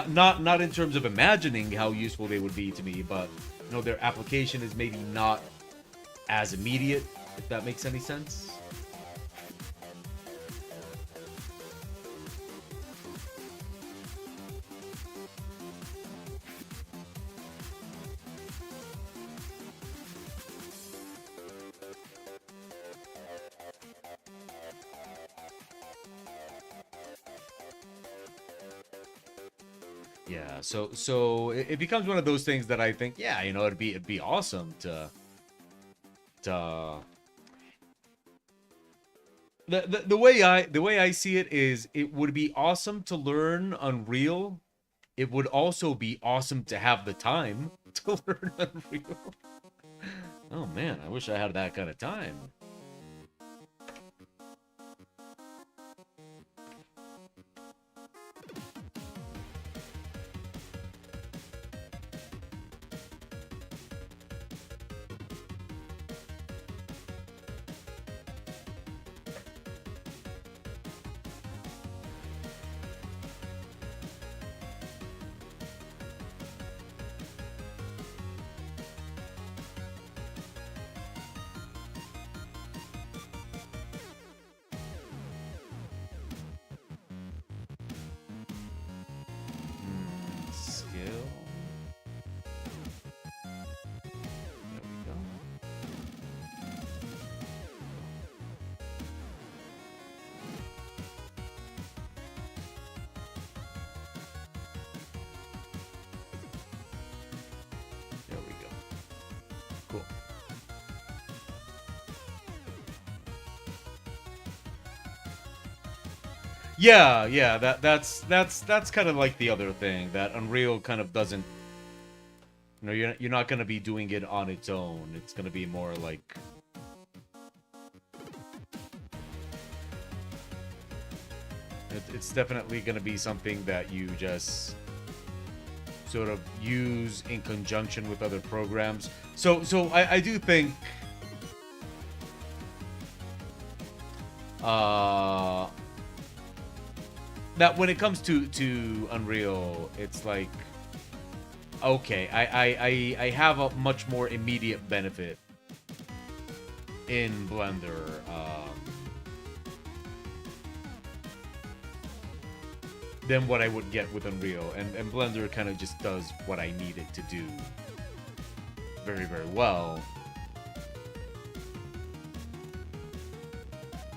Not in terms of imagining how useful they would be to me, but their application is maybe not as immediate, if that makes any sense. Yeah, so it becomes one of those things that I think, yeah, it'd be awesome to the way I see it is, it would be awesome to learn Unreal. It would also be awesome to have the time to learn Unreal. Oh man, I wish I had that kind of time. Skill. There we go. There we go. Cool. Yeah, that's kind of like the other thing that Unreal kind of doesn't. You're not gonna be doing it on its own. It's gonna be more like, it's definitely gonna be something that you just sort of use in conjunction with other programs. So I do think that when it comes to Unreal, it's like, okay, I have a much more immediate benefit in Blender. Than what I would get with Unreal, and Blender kind of just does what I need it to do very, very well,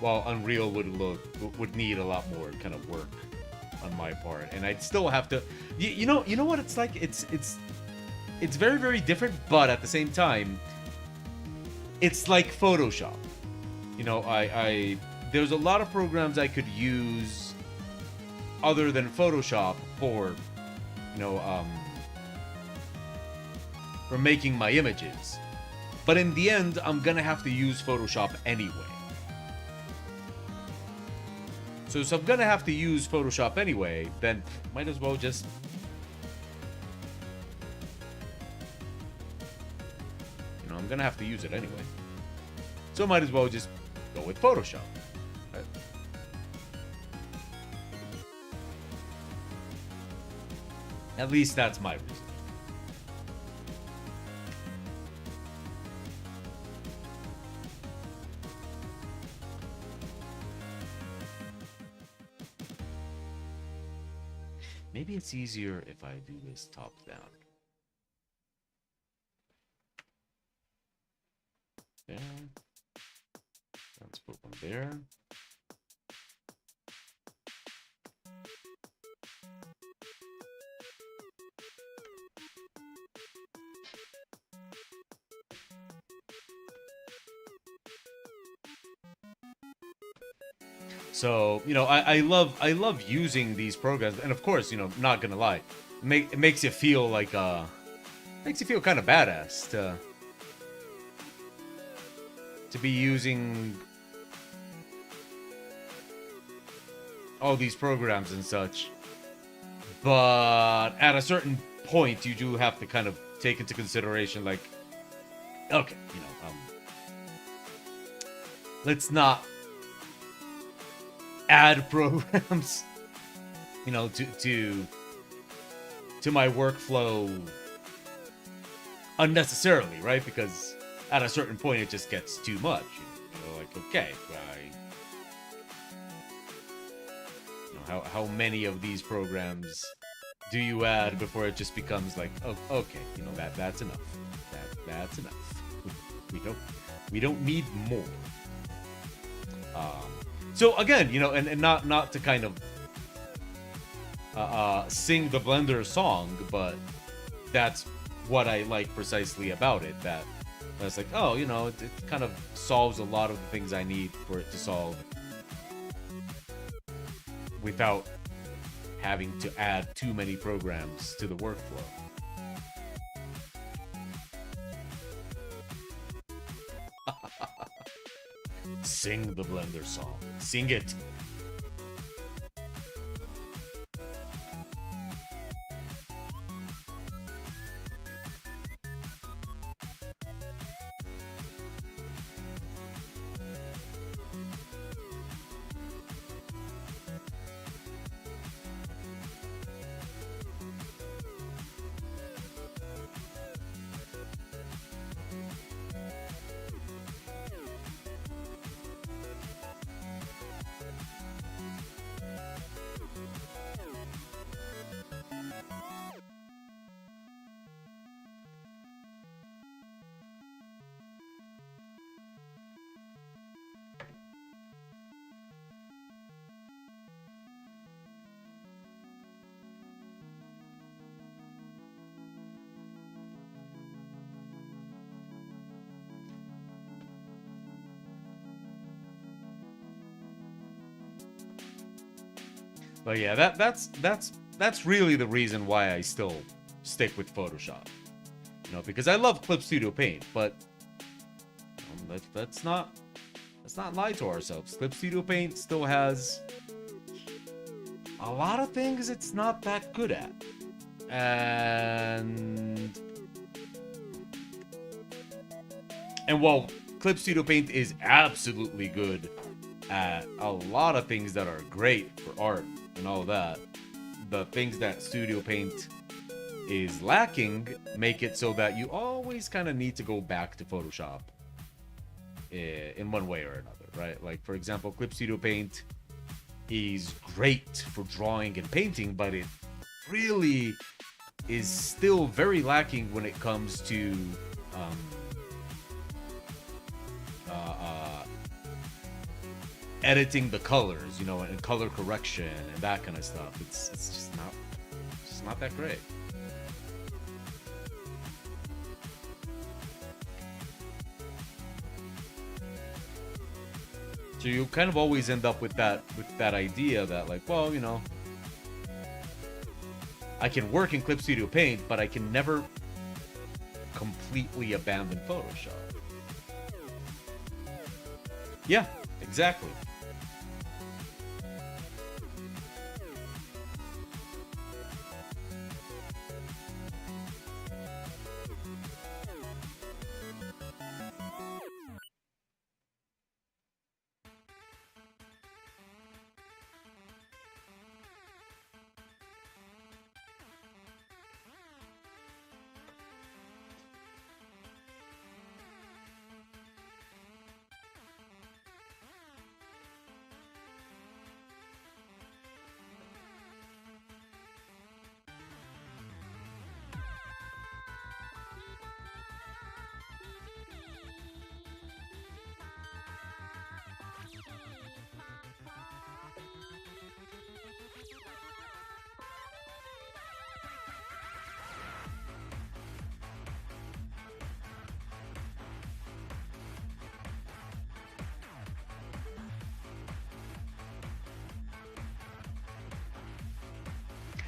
while Unreal would need a lot more kind of work on my part, and I'd still have to, you know what it's like. It's very, very different, but at the same time, it's like Photoshop. I there's a lot of programs I could use other than Photoshop for for making my images, but in the end I'm gonna have to use Photoshop anyway. So I'm gonna have to use Photoshop anyway, then might as well just I'm gonna have to use it anyway, so might as well just go with Photoshop, right? At least that's my reason. Maybe it's easier if I do this top down. There. Let's put one there. So, I love using these programs, and of course, not gonna lie, it makes you feel like makes you feel kind of badass to be using all these programs and such. But at a certain point, you do have to kind of take into consideration, like, okay, let's not add programs, to my workflow unnecessarily, right? Because at a certain point, it just gets too much. Like, okay, how many of these programs do you add before it just becomes like, oh, okay, that's enough. That's enough. We don't need more. So again, and not to kind of sing the Blender song, but that's what I like precisely about it. That's like, oh, it kind of solves a lot of the things I need for it to solve without having to add too many programs to the workflow. Sing the Blender song. Sing it. But yeah, that's really the reason why I still stick with Photoshop. Because I love Clip Studio Paint, but let's not lie to ourselves. Clip Studio Paint still has a lot of things it's not that good at. And while Clip Studio Paint is absolutely good at a lot of things that are great for art and all that, the things that Studio Paint is lacking make it so that you always kind of need to go back to Photoshop in one way or another, right? Like, for example, Clip Studio Paint is great for drawing and painting, but it really is still very lacking when it comes to editing the colors, and color correction and that kind of stuff. It's just not that great. So you kind of always end up with that idea that, like, well, I can work in Clip Studio Paint, but I can never completely abandon Photoshop. Yeah, exactly.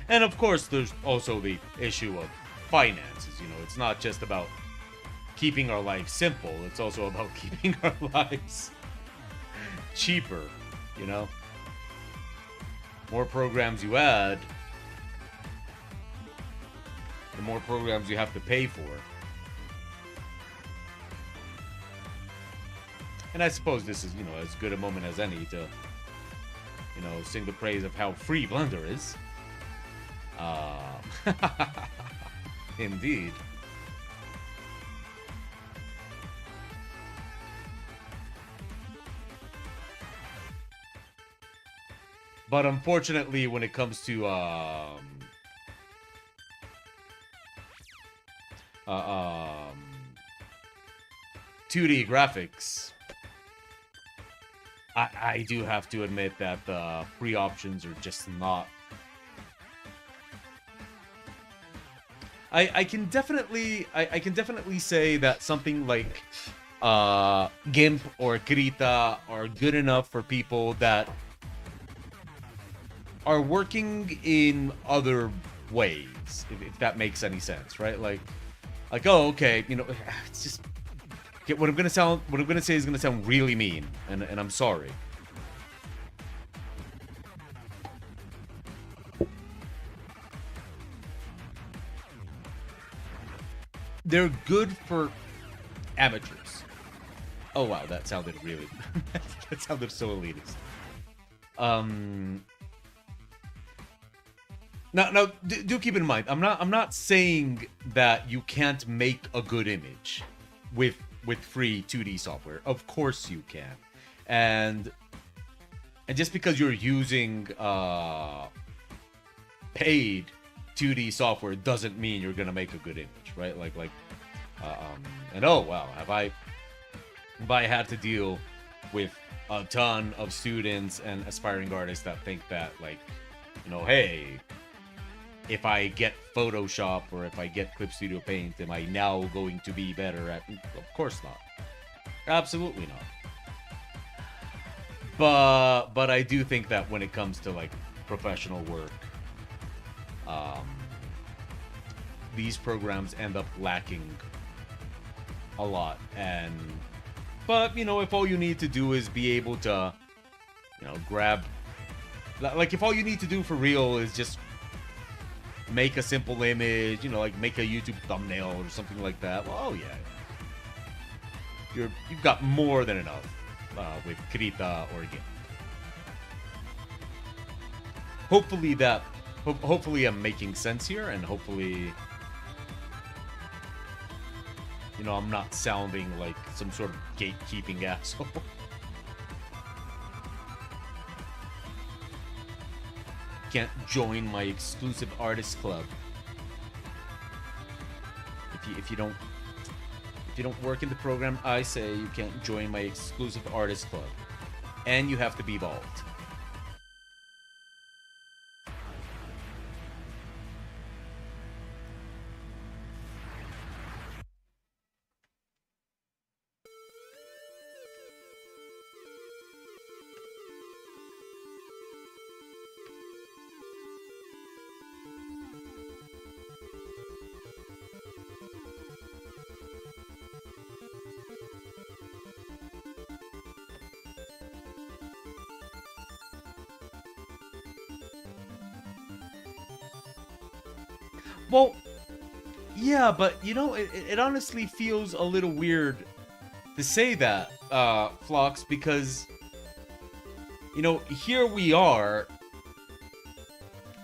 And of course, there's also the issue of finances. You know, it's not just about keeping our lives simple, it's also about keeping our lives cheaper, you know? More programs you add, the more programs you have to pay for. And I suppose this is, you know, as good a moment as any to, you know, sing the praise of how free Blender is. Indeed. But unfortunately, when it comes to 2D graphics, I do have to admit that the free options are just not. I can definitely say that something like GIMP or Krita are good enough for people that are working in other ways, if that makes any sense, right? Like, oh, okay, you know, it's just what I'm gonna say is gonna sound really mean, and I'm sorry. They're good for amateurs. Oh wow, that sounded really that sounded so elitist. Now, do keep in mind, I'm not saying that you can't make a good image with free 2D software. Of course you can, and just because you're using paid 2D software doesn't mean you're gonna make a good image, right? And oh wow, have I had to deal with a ton of students and aspiring artists that think that, like, you know, hey, if I get Photoshop or if I get Clip Studio Paint, am I now going to be better at? Of course not. Absolutely not. But I do think that when it comes to like professional work, these programs end up lacking a lot. But you know, if all you need to do is be able to, you know, grab, like, if all you need to do for real is just make a simple image, you know, like make a YouTube thumbnail or something like that, well, oh yeah, you've got more than enough with Krita or GIMP. Hopefully I'm making sense here, and hopefully, you know, I'm not sounding like some sort of gatekeeping asshole. Can't join my exclusive artist club if you don't work in the program. I say you can't join my exclusive artist club, and you have to be bald. Well, yeah, but you know, it honestly feels a little weird to say that, Phlox, because, you know, here we are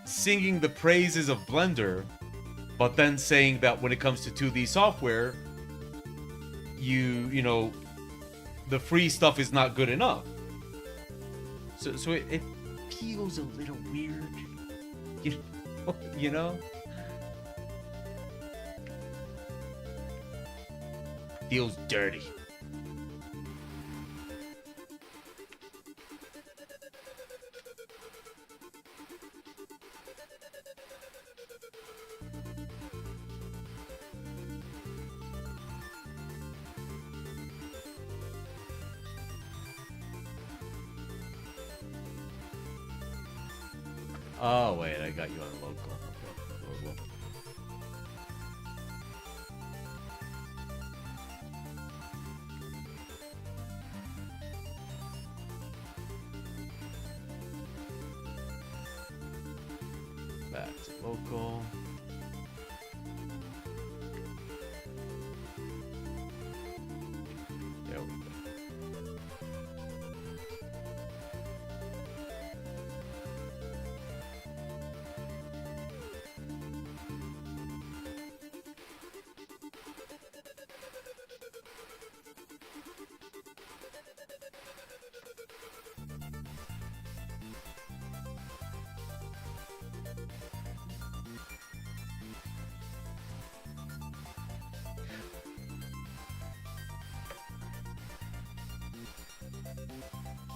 singing the praises of Blender, but then saying that when it comes to 2D software, you know, the free stuff is not good enough. So it feels a little weird, you know? Feels dirty. Oh, wait, I got you on local. Okay, global. Back to local. There we go.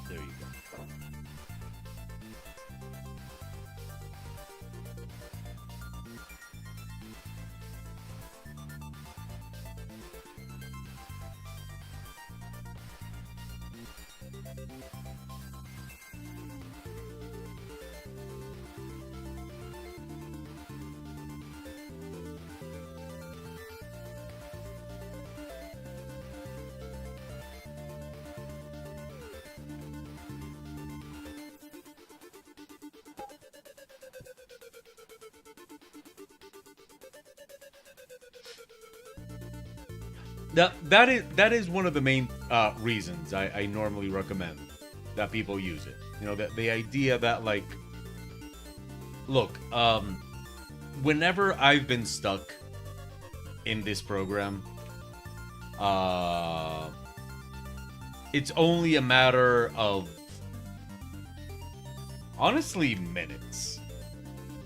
There you go. That is one of the main reasons I normally recommend that people use it. You know, that the idea that, like, look, whenever I've been stuck in this program, it's only a matter of, honestly, minutes.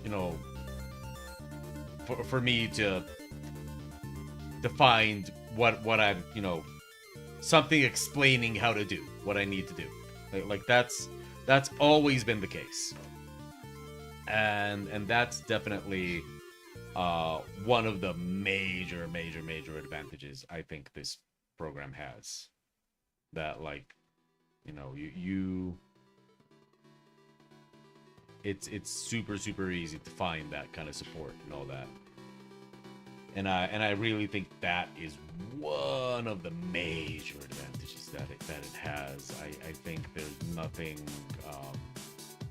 You know, for me to find what I'm, you know, something explaining how to do what I need to do. Like that's always been the case, and that's definitely one of the major advantages I think this program has. That, like, you know, it's super easy to find that kind of support and all that. And I really think that is one of the major advantages that it has. I think there's nothing,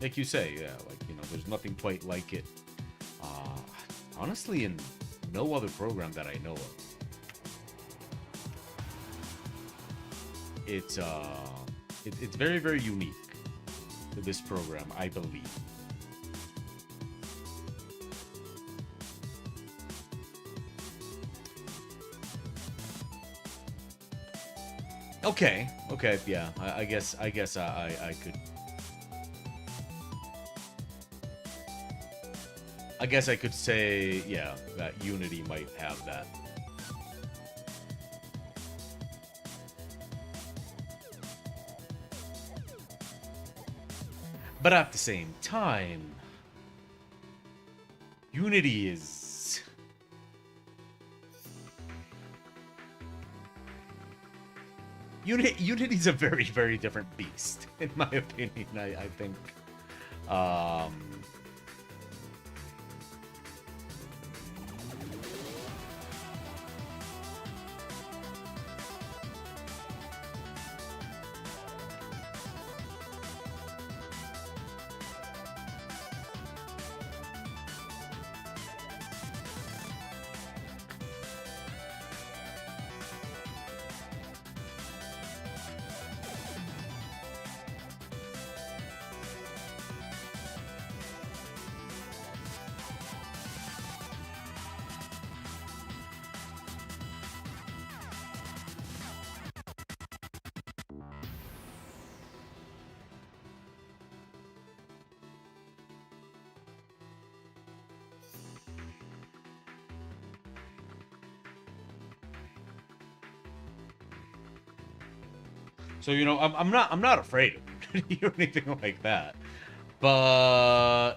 like you say, yeah, like, you know, there's nothing quite like it. Honestly, in no other program that I know of. It's very unique to this program, I believe. Okay, yeah. I guess I could. I guess I could say, yeah, that Unity might have that. But at the same time, Unity is... Unity's a very different beast, in my opinion. I think. So, you know, I'm not afraid of Unity or anything like that, but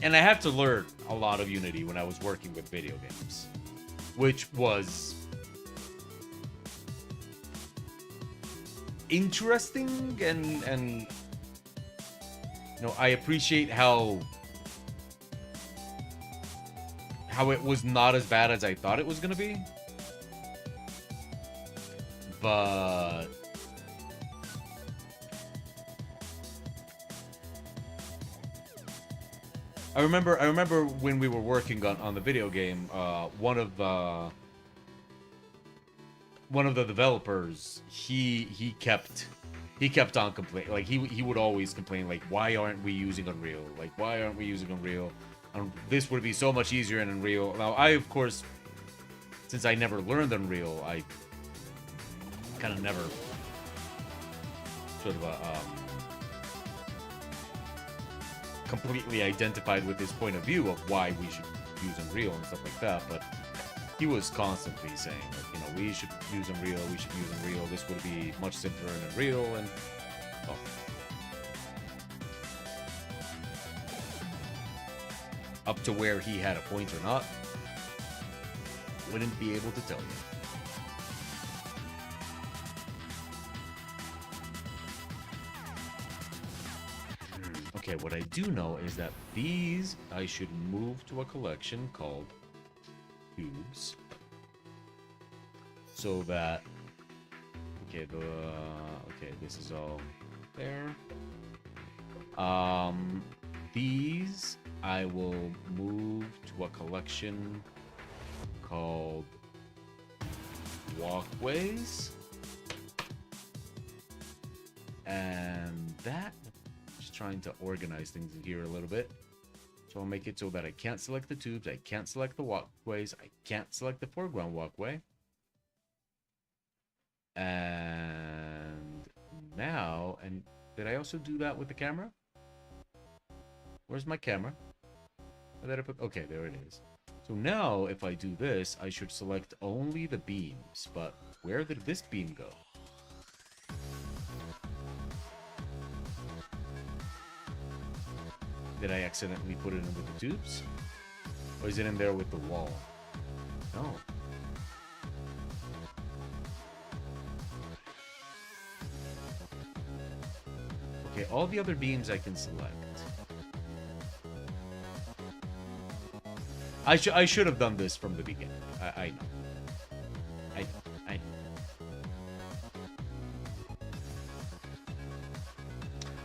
and I had to learn a lot of Unity when I was working with video games, which was interesting, and I appreciate how it was not as bad as I thought it was gonna be. But I remember when we were working on the video game, one of the developers, he kept on complaining. Like he would always complain, like, why aren't we using Unreal? Like, why aren't we using Unreal? This would be so much easier in Unreal. Now, I, of course, since I never learned Unreal, I kind of never sort of completely identified with his point of view of why we should use Unreal and stuff like that. But he was constantly saying, like, we should use Unreal, this would be much simpler in Unreal, and up to where he had a point or not, wouldn't be able to tell you. Okay, what I do know is that these I should move to a collection called Cubes, so that okay, this is all there. These I will move to a collection called Walkways, and that, just trying to organize things in here a little bit. So I'll make it so that I can't select the tubes, I can't select the walkways, I can't select the foreground walkway. And now, and did I also do that with the camera? Where's my camera? Where did I put? Okay, there it is. So now, if I do this, I should select only the beams. But where did this beam go? Did I accidentally put it in with the tubes? Or is it in there with the wall? No. Okay, all the other beams I can select. I should have done this from the beginning. I know. I know.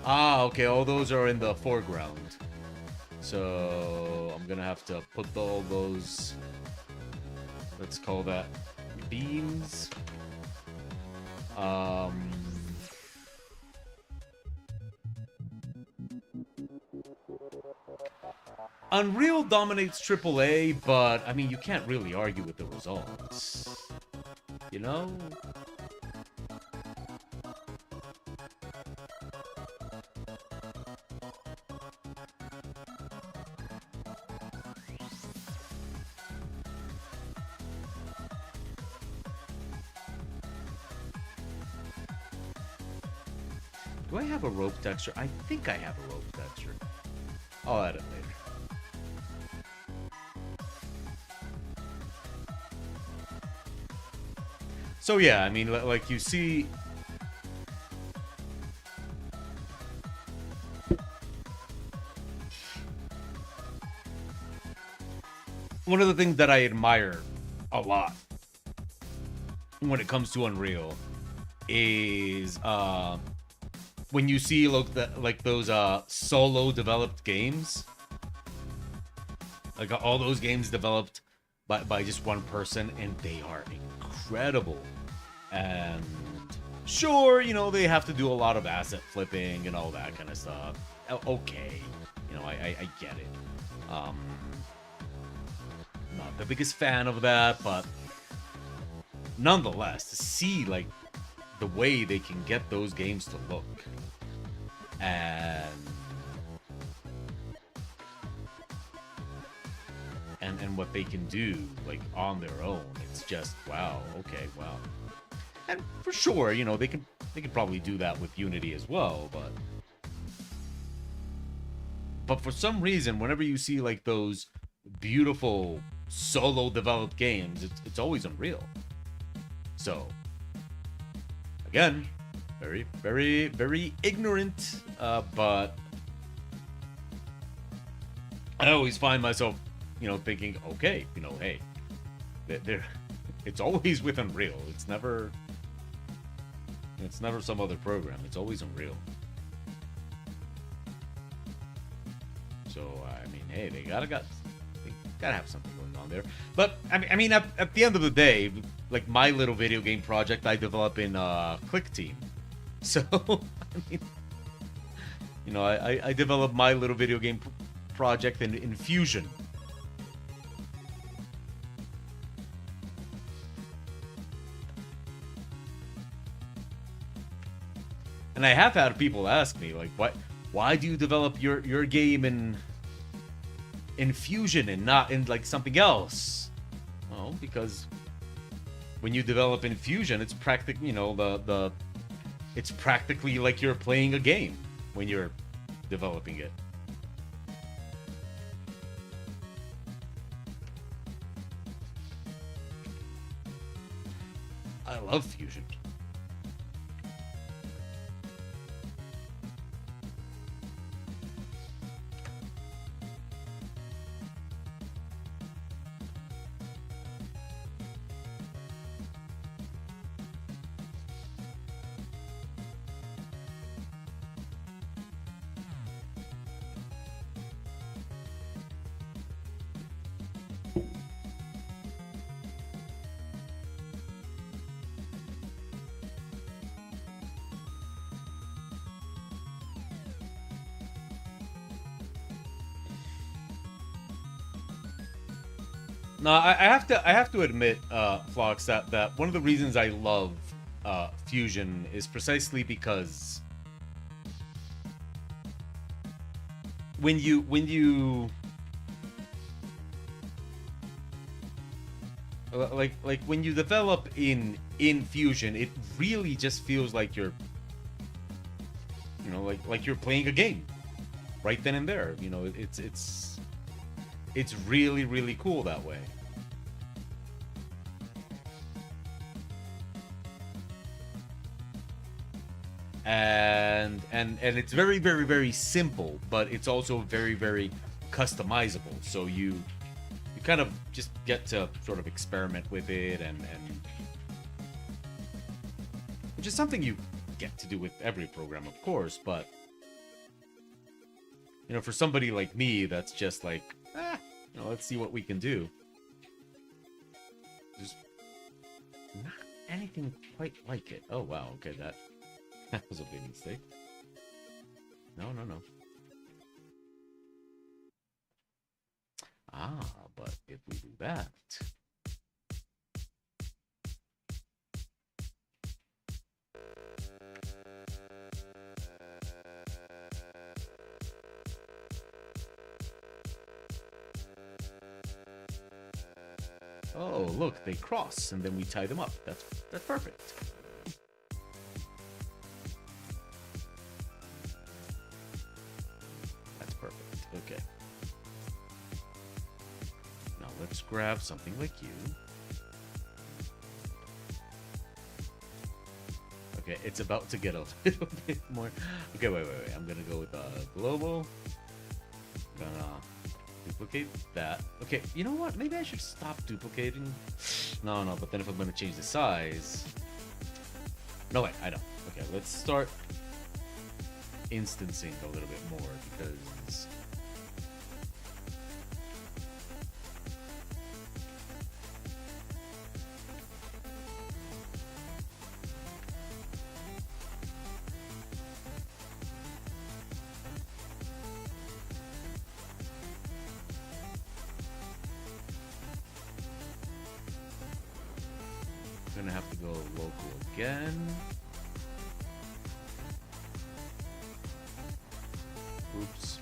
Ah, okay, all those are in the foreground. So I'm gonna have to put all those, let's call that beams. Unreal dominates AAA, but I mean, you can't really argue with the results. You know? Do I have a rope texture? I think I have a rope texture. I'll add it later. So yeah, I mean, like you see, one of the things that I admire a lot when it comes to Unreal is when you see like those solo developed games, like all those games developed by just one person, and they are incredible. And sure, they have to do a lot of asset flipping and all that kind of stuff. Okay, I get it. Not the biggest fan of that, but nonetheless, to see like the way they can get those games to look and what they can do like on their own, it's just wow. Okay, wow. And for sure, they could probably do that with Unity as well, but for some reason, whenever you see like those beautiful solo developed games, it's always Unreal. So again, Very, very, very ignorant. But I always find myself, thinking, okay, hey, there, it's always with Unreal. It's never some other program. It's always Unreal. So I mean, hey, they gotta have something going on there. But I mean, at the end of the day, like my little video game project, I develop in ClickTeam. So I mean, I developed my little video game project in Fusion. And I have had people ask me, like, why do you develop your game in Fusion and not in like something else? Well, because when you develop in Fusion, it's it's practically like you're playing a game when you're developing it. I love Fusion. No, I have to admit, Flox, that one of the reasons I love Fusion is precisely because when you like when you develop in Fusion, it really just feels like you're like you're playing a game right then and there. It's really, really cool that way. And it's very, very, very simple, but it's also very, very customizable. So you kind of just get to sort of experiment with it, and which is something you get to do with every program, of course. But for somebody like me, that's just like, let's see what we can do. There's not anything quite like it. Oh wow, okay, that was a big mistake. No. But if we do that, oh look, they cross and then we tie them up. That's perfect. That's perfect. Okay. Now let's grab something like you. Okay, it's about to get a little bit more. Okay, wait. I'm gonna go with global. I'm gonna duplicate that. Okay, you know what? Maybe I should stop duplicating. No, but then if I'm gonna change the size. No, wait, I don't. Okay, let's start instancing a little bit more because I'm gonna have to go local again. Oops.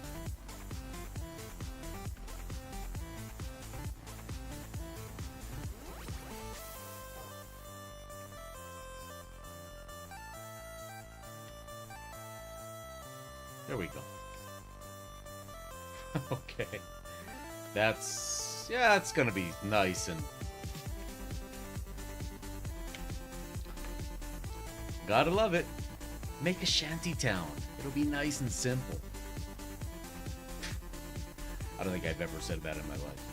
There we go. Okay. It's gonna be nice and gotta love it. Make a shanty town. It'll be nice and simple. I don't think I've ever said that in my life.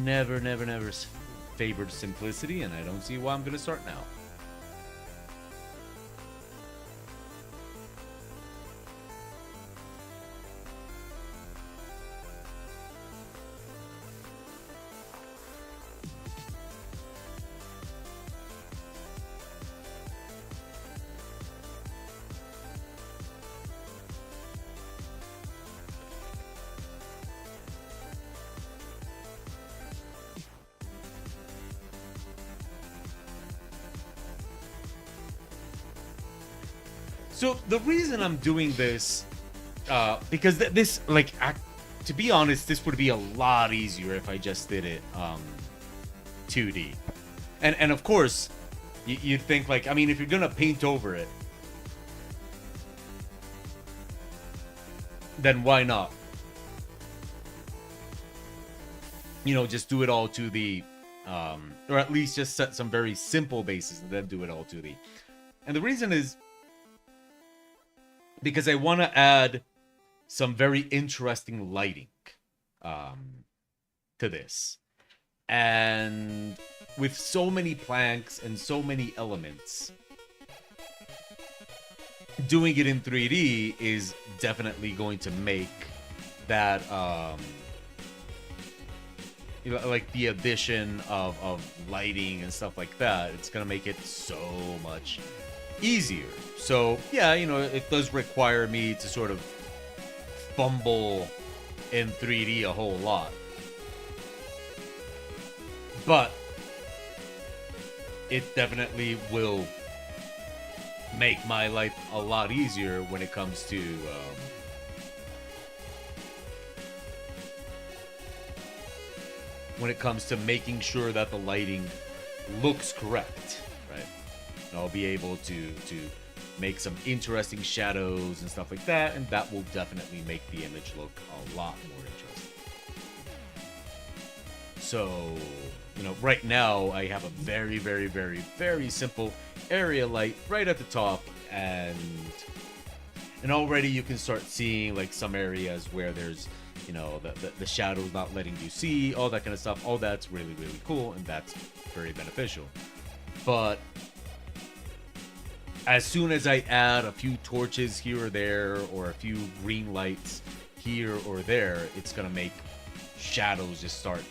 Never favored simplicity, and I don't see why I'm gonna start now. So the reason I'm doing this, because this, like, to be honest, this would be a lot easier if I just did it 2D. And of course, you'd think, like, I mean, if you're gonna paint over it, then why not? You know, just do it all 2D, or at least just set some very simple bases and then do it all 2D. And the reason is because I want to add some very interesting lighting to this. And with so many planks and so many elements, doing it in 3D is definitely going to make that, you know, like the addition of lighting and stuff like that, it's going to make it so much easier. So yeah, you know, it does require me to sort of fumble in 3D a whole lot, but it definitely will make my life a lot easier when it comes to making sure that the lighting looks correct, right? And I'll be able to make some interesting shadows and stuff like that, and that will definitely make the image look a lot more interesting. So, you know, right now I have a very simple area light right at the top, and already you can start seeing like some areas where there's, you know, the shadows not letting you see, all that kind of stuff. All that's really cool, and that's very beneficial. But as soon as I add a few torches here or there, or a few green lights here or there, it's gonna make shadows just start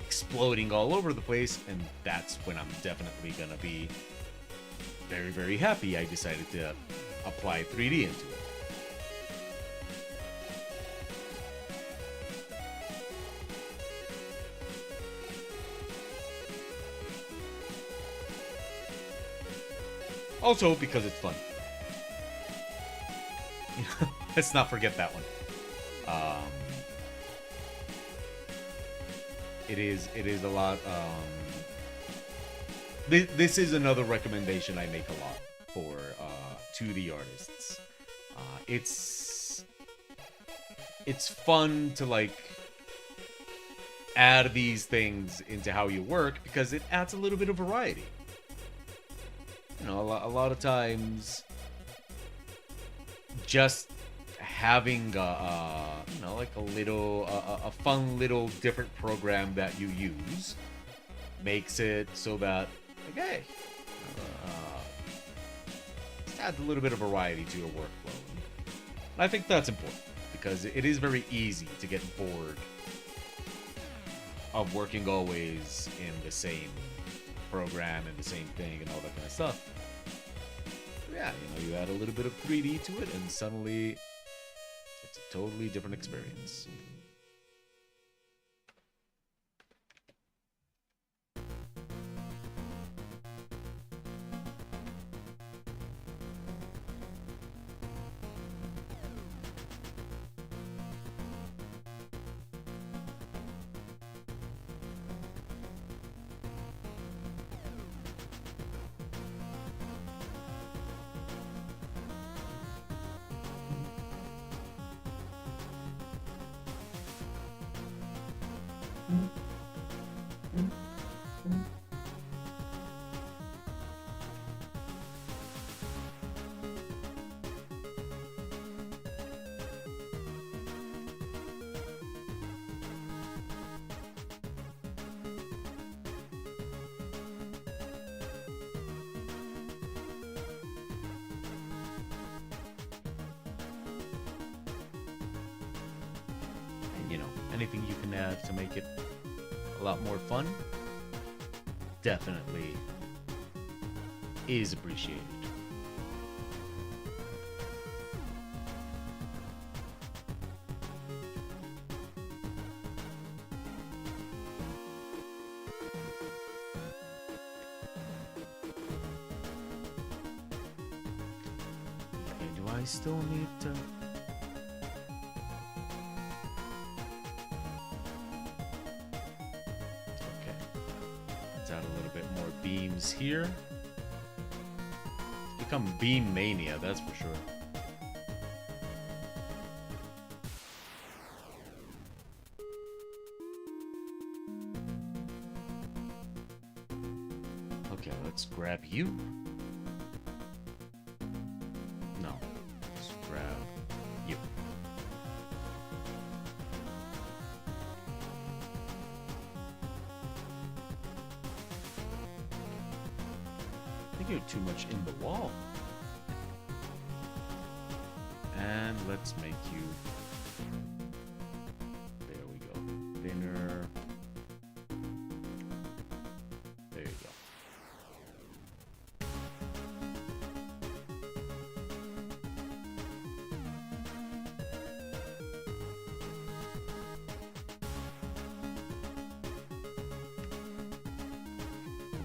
exploding all over the place, and that's when I'm definitely gonna be very happy I decided to apply 3D into it. Also, because it's fun. Let's not forget that one. It is a lot. This is another recommendation I make a lot for 2D artists. It's fun to like add these things into how you work because it adds a little bit of variety. You know, a lot of times, just having you know, like a fun little different program that you use makes it so that, like, hey, just adds a little bit of variety to your workflow. And I think that's important because it is very easy to get bored of working always in the same program and the same thing and all that kind of stuff. Yeah, you know, you add a little bit of 3D to it and suddenly it's a totally different experience. anything you can add to make it a lot more fun, definitely is appreciated. Okay, do I still need to... Add a little bit more beams here. It's become beam mania, that's for sure. Okay, let's grab you. No, let's grab you. You're too much in the wall. And let's make you... There we go. Thinner. There you go.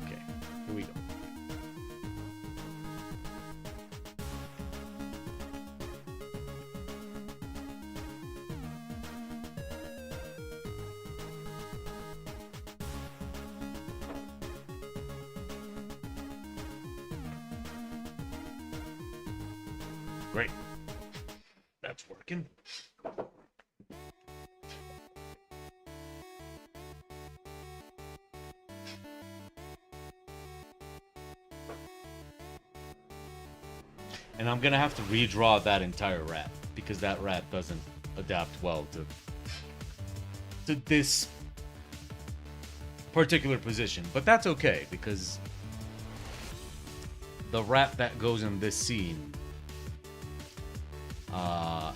Okay, here we go. Great. That's working. And I'm gonna have to redraw that entire rat because that rat doesn't adapt well to this particular position. But that's okay because the rat that goes in this scene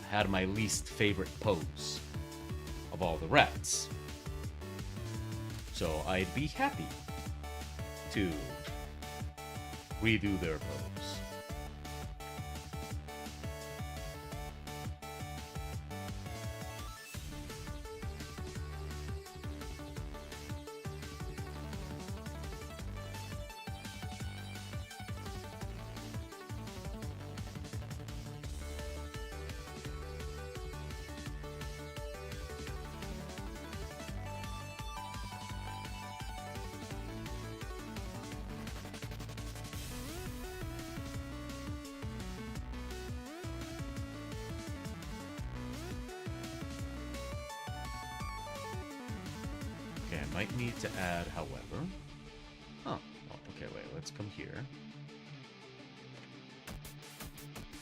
had my least favorite pose of all the rats. So I'd be happy to redo their pose. Okay, I might need to add, however... Oh, okay, wait, let's come here.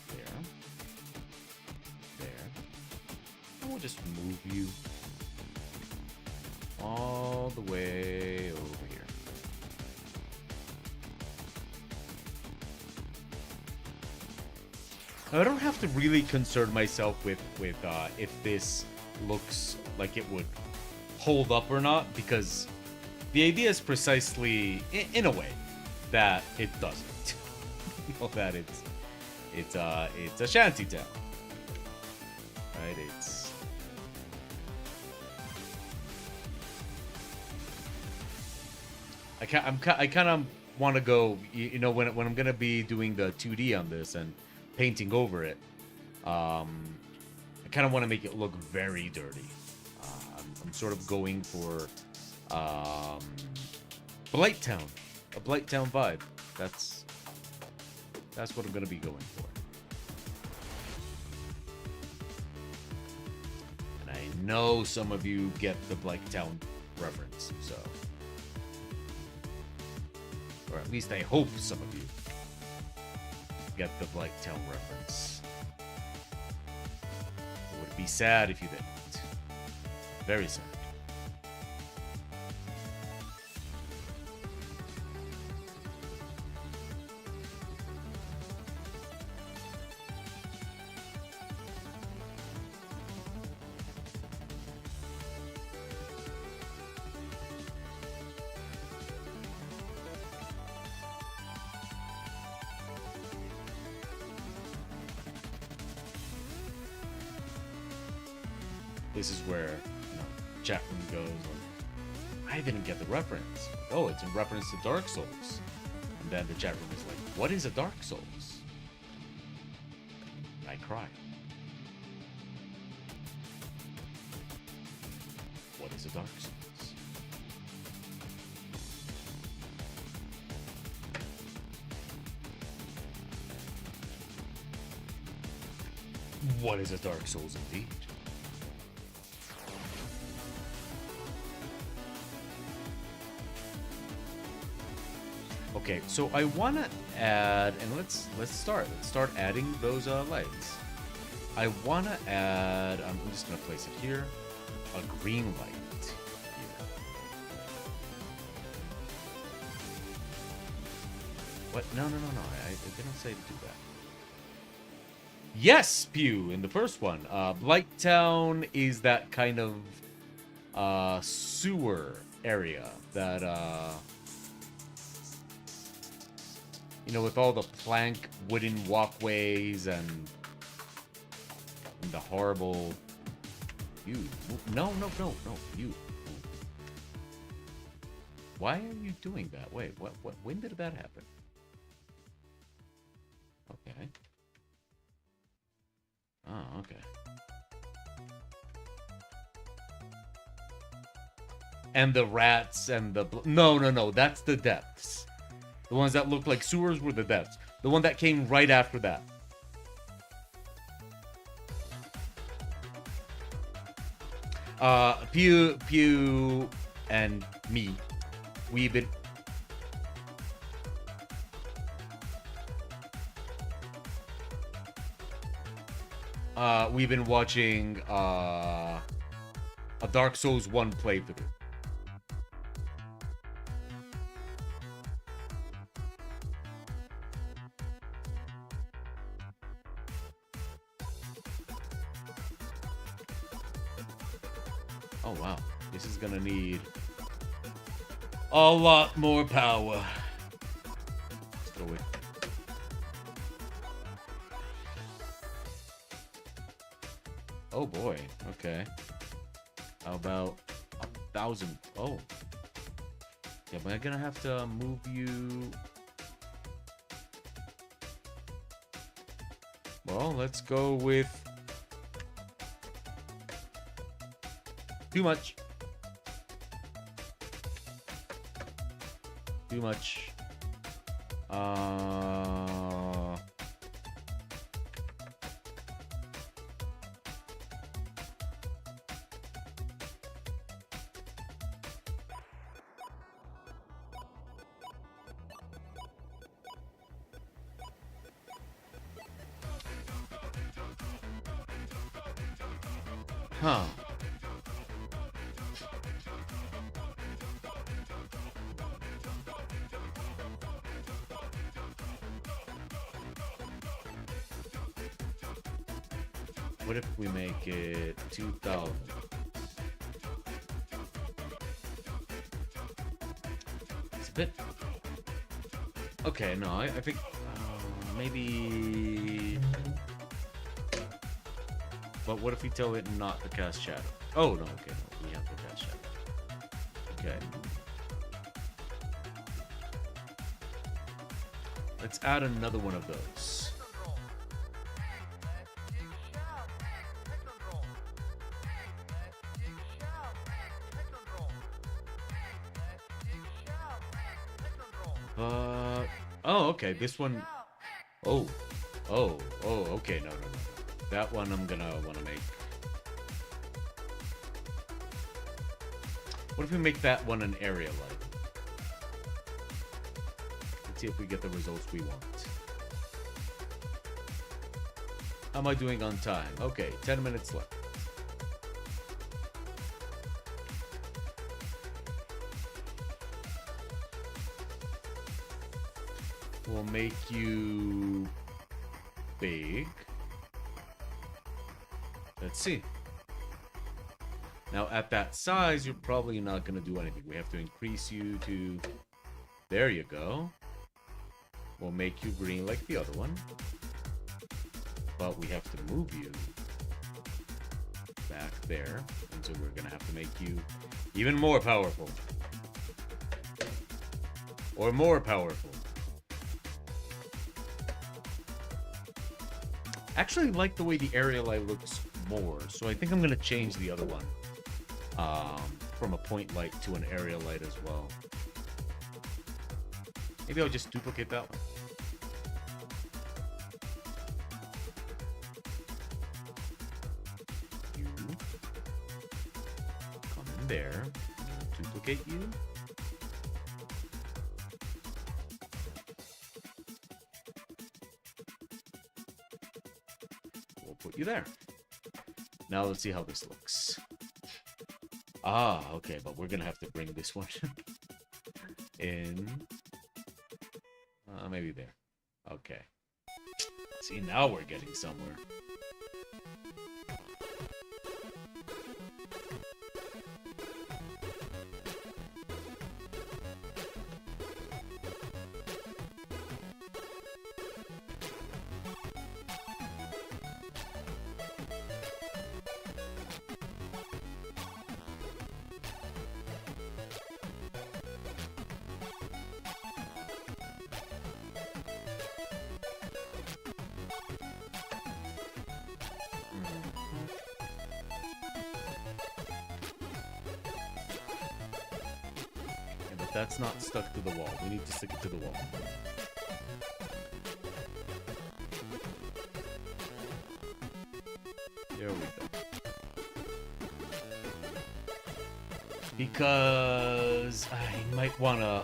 There. There. And we'll just move you all the way over here. I don't have to really concern myself with if this looks like it would hold up or not, because the idea is precisely in a way that it doesn't. Well, that it's a shanty town, right? I kind of want to go, you know, when I'm gonna be doing the 2D on this and painting over it, I kind of want to make it look very dirty. I'm sort of going for Blighttown, a Blighttown vibe. That's what I'm gonna be going for. And I know some of you get the Blighttown reference, so, or at least I hope some of you get the Blighttown reference. It would be sad if you didn't. Very sad. This is where, you know, chat room goes, like, I didn't get the reference. Oh, it's in reference to Dark Souls. And then the chat room is like, what is a Dark Souls? And I cry. What is a Dark Souls? What is a Dark Souls indeed? Okay, so I want to add, and let's start adding those lights. I want to add. I'm just gonna place it here. A green light here. What? No. I didn't say to do that. Yes, Pew, in the first one. Blighttown is that kind of sewer area that you know, with all the plank wooden walkways and the horrible you. No, you. Why are you doing that? Wait, what when did that happen? Okay. Oh, okay. And the rats and the... No, that's the depths. The ones that look like sewers were the depths. The one that came right after that. Pew, and me, we've been... we've been watching a Dark Souls 1 playthrough. Oh wow, this is gonna need a lot more power. Let's throw it. Oh boy, okay. How about 1,000? Oh. Yeah, but I'm gonna have to move you. Well, let's go with too much. Too much. Huh. What if we make it 2,000? It's a bit... Okay, no, I think maybe... But what if we tell it not to cast shadow? Oh, no, okay, no, we have to cast shadow. Okay. Let's add another one of those. Oh, okay, this one... Oh, okay, no. That one I'm gonna want to make. What if we make that one an area light? Let's see if we get the results we want. How am I doing on time? Okay, 10 minutes left. We'll make you big. Let's see. Now, at that size, you're probably not going to do anything. We have to increase you to... There you go. We'll make you green like the other one. But we have to move you back there. And so we're going to have to make you even more powerful. Or more powerful. Actually like the way the aerial light looks more. So I think I'm going to change the other one. From a point light to an aerial light as well. Maybe I'll just duplicate that one. You come in there. Duplicate you. We'll put you there. Now let's see how this looks. Ah, okay, but we're gonna have to bring this one in. Maybe there. Okay. See, now we're getting somewhere. That's not stuck to the wall. We need to stick it to the wall. There we go. Because I might wanna...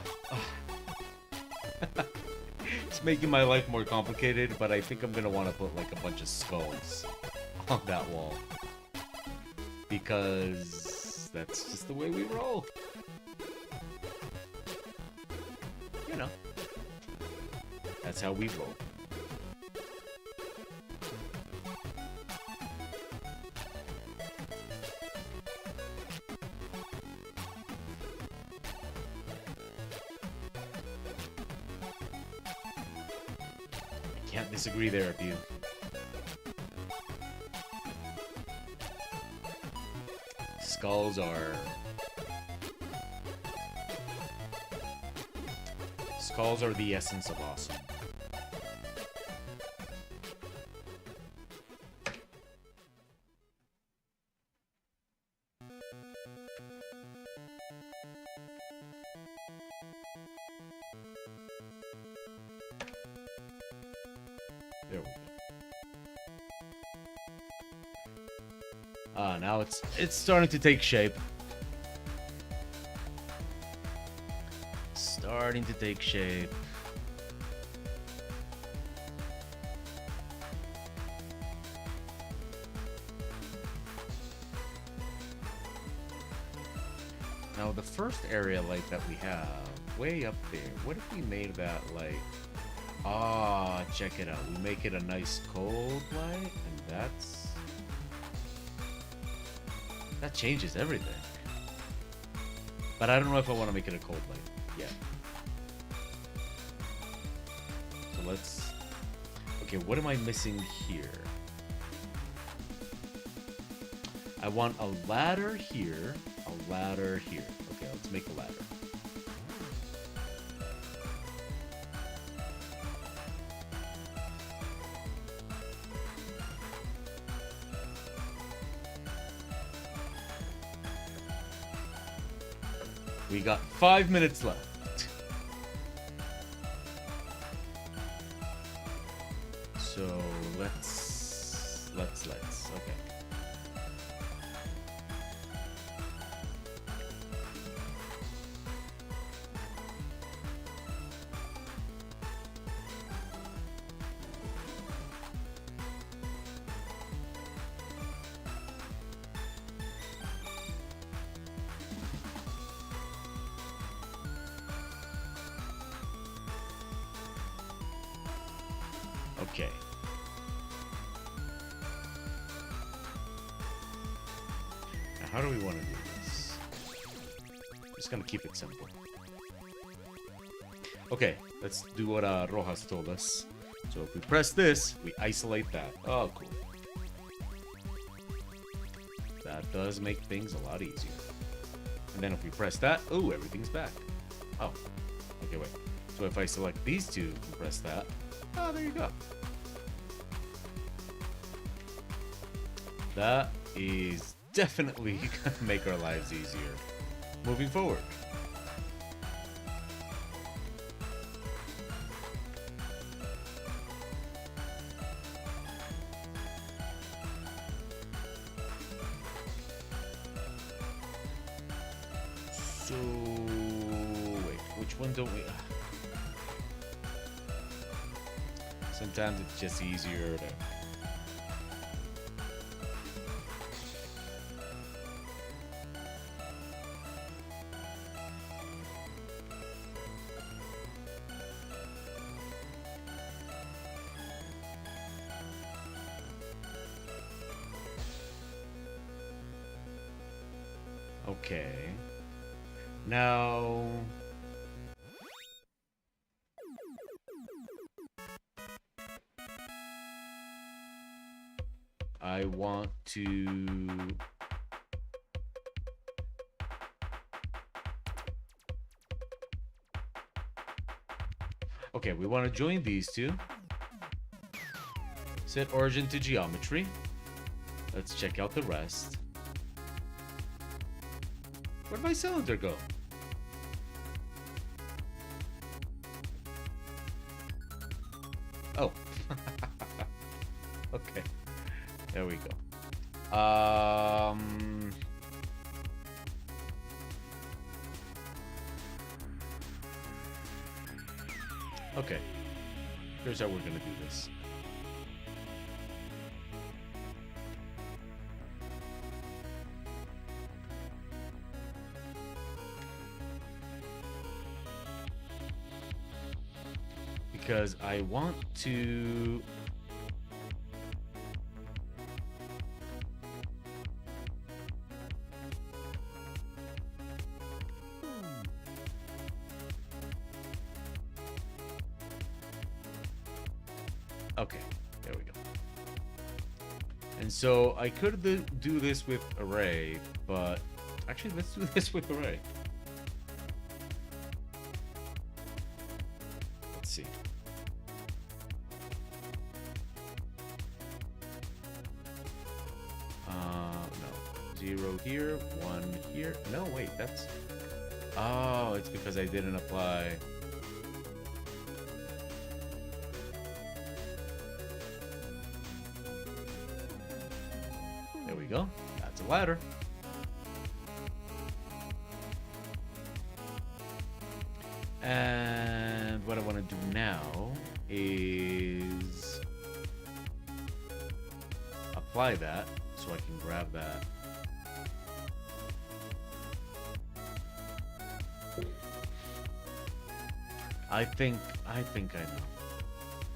It's making my life more complicated, but I think I'm gonna want to put like a bunch of skulls on that wall. Because that's just the way we roll. You know, that's how we roll. I can't disagree there with you. Skulls are... Skulls are the essence of awesome. There we go. Now it's starting to take shape. Starting to take shape. Now the first area light that we have, way up there, what if we made that like... Ah, check it out. We make it a nice cold light, and that's... That changes everything. But I don't know if I want to make it a cold light yet. So let's... Okay, what am I missing here? I want a ladder here, a ladder here. Okay, let's make a ladder. We got 5 minutes left. So let's, okay. Okay. Now, how do we want to do this? I'm just gonna keep it simple. Okay, let's do what Rojas told us. So if we press this, we isolate that. Oh, cool. That does make things a lot easier. And then if we press that, oh, everything's back. Oh, okay, wait. So if I select these two and press that, oh, there you go. That is definitely gonna make our lives easier moving forward. So, wait, which one don't we... Sometimes it's just easier to... Okay. Now... I want to... Okay, we want to join these two. Set origin to geometry. Let's check out the rest. Where'd my cylinder go? Oh. Okay. There we go. Okay. Here's how we're gonna do this. Because I want to... Okay, there we go. And so I could do this with array, but actually let's do this with array. Let's see. No. 0 here, 1 here. No, wait, that's... Oh, it's because I didn't apply... There we go. That's a ladder. And what I want to do now is apply that so I can grab that. I think I know.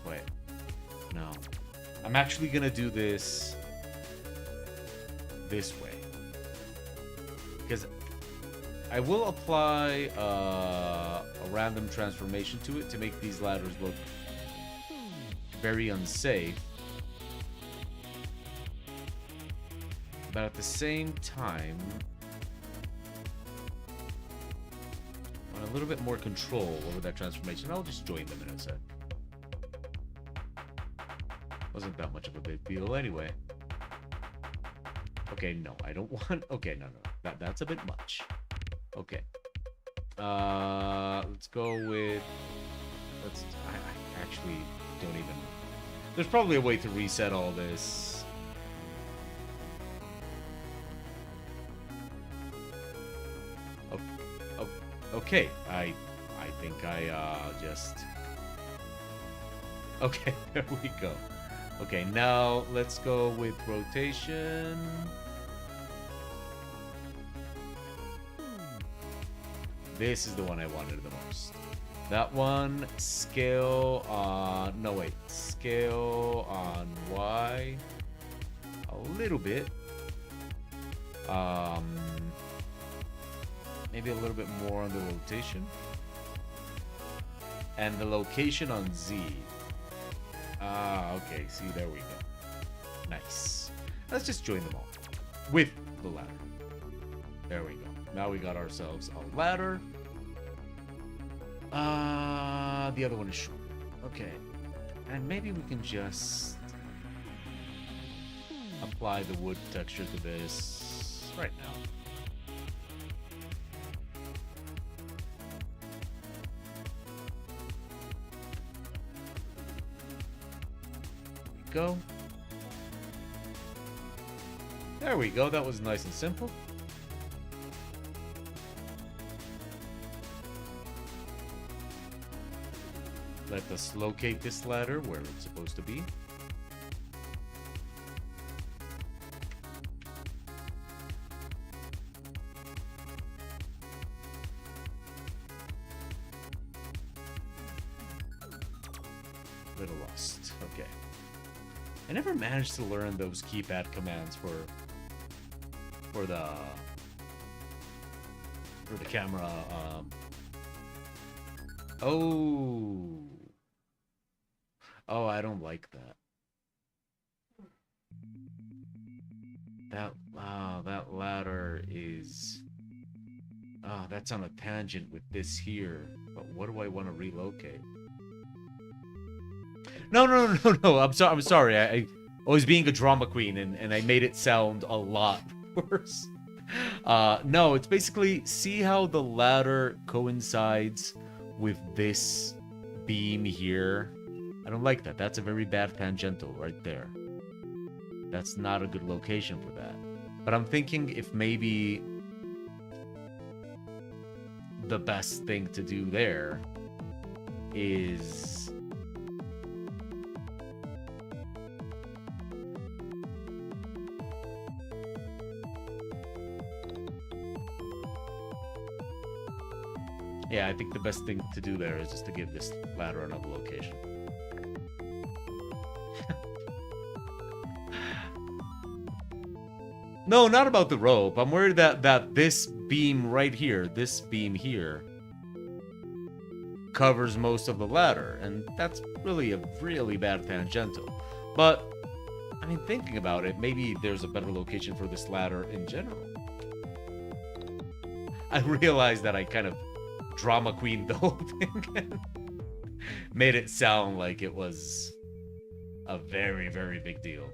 Wait. No. I'm actually gonna do this way. Because I will apply a random transformation to it to make these ladders look very unsafe. But at the same time, I want a little bit more control over that transformation. I'll just join them in a sec. Wasn't that much of a big deal anyway. Okay, no, I don't want... Okay, no. That's a bit much. Okay. Let's go with... I actually don't even... There's probably a way to reset all this. Okay, I think I just... Okay, there we go. Okay, now let's go with rotation. This is the one I wanted the most. That one, scale on... No, wait. Scale on Y. A little bit. Maybe a little bit more on the rotation. And the location on Z. Ah, okay. See, there we go. Nice. Let's just join them all. with the ladder. There we go. Now we got ourselves a ladder. The other one is short. Okay. And maybe we can just apply the wood texture to this right now. Go. There we go. That was nice and simple. Let us locate this ladder where it's supposed to be. Little lost. Okay. I never managed to learn those keypad commands for the camera. Oh, I don't like that. That ladder is. That's on a tangent with this here. But what do I want to relocate? No. I'm sorry. I was being a drama queen and I made it sound a lot worse. No, it's basically see how the ladder coincides with this beam here. I don't like that. That's a very bad tangential right there. That's not a good location for that. But I'm thinking if maybe the best thing to do there is yeah, I think the best thing to do there is just to give this ladder another location. No, not about the rope. I'm worried that this beam right here, this beam here, covers most of the ladder, and that's really a really bad tangential. But, I mean, thinking about it, maybe there's a better location for this ladder in general. I realized that I kind of drama queened the whole thing and made it sound like it was a very, very big deal.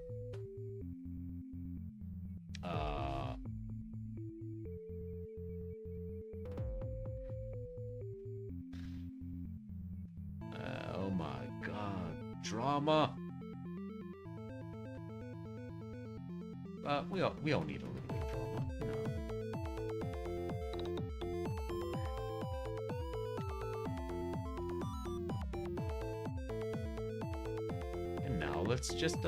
Oh my god, drama. We all need a little bit of drama, you know. And now let's just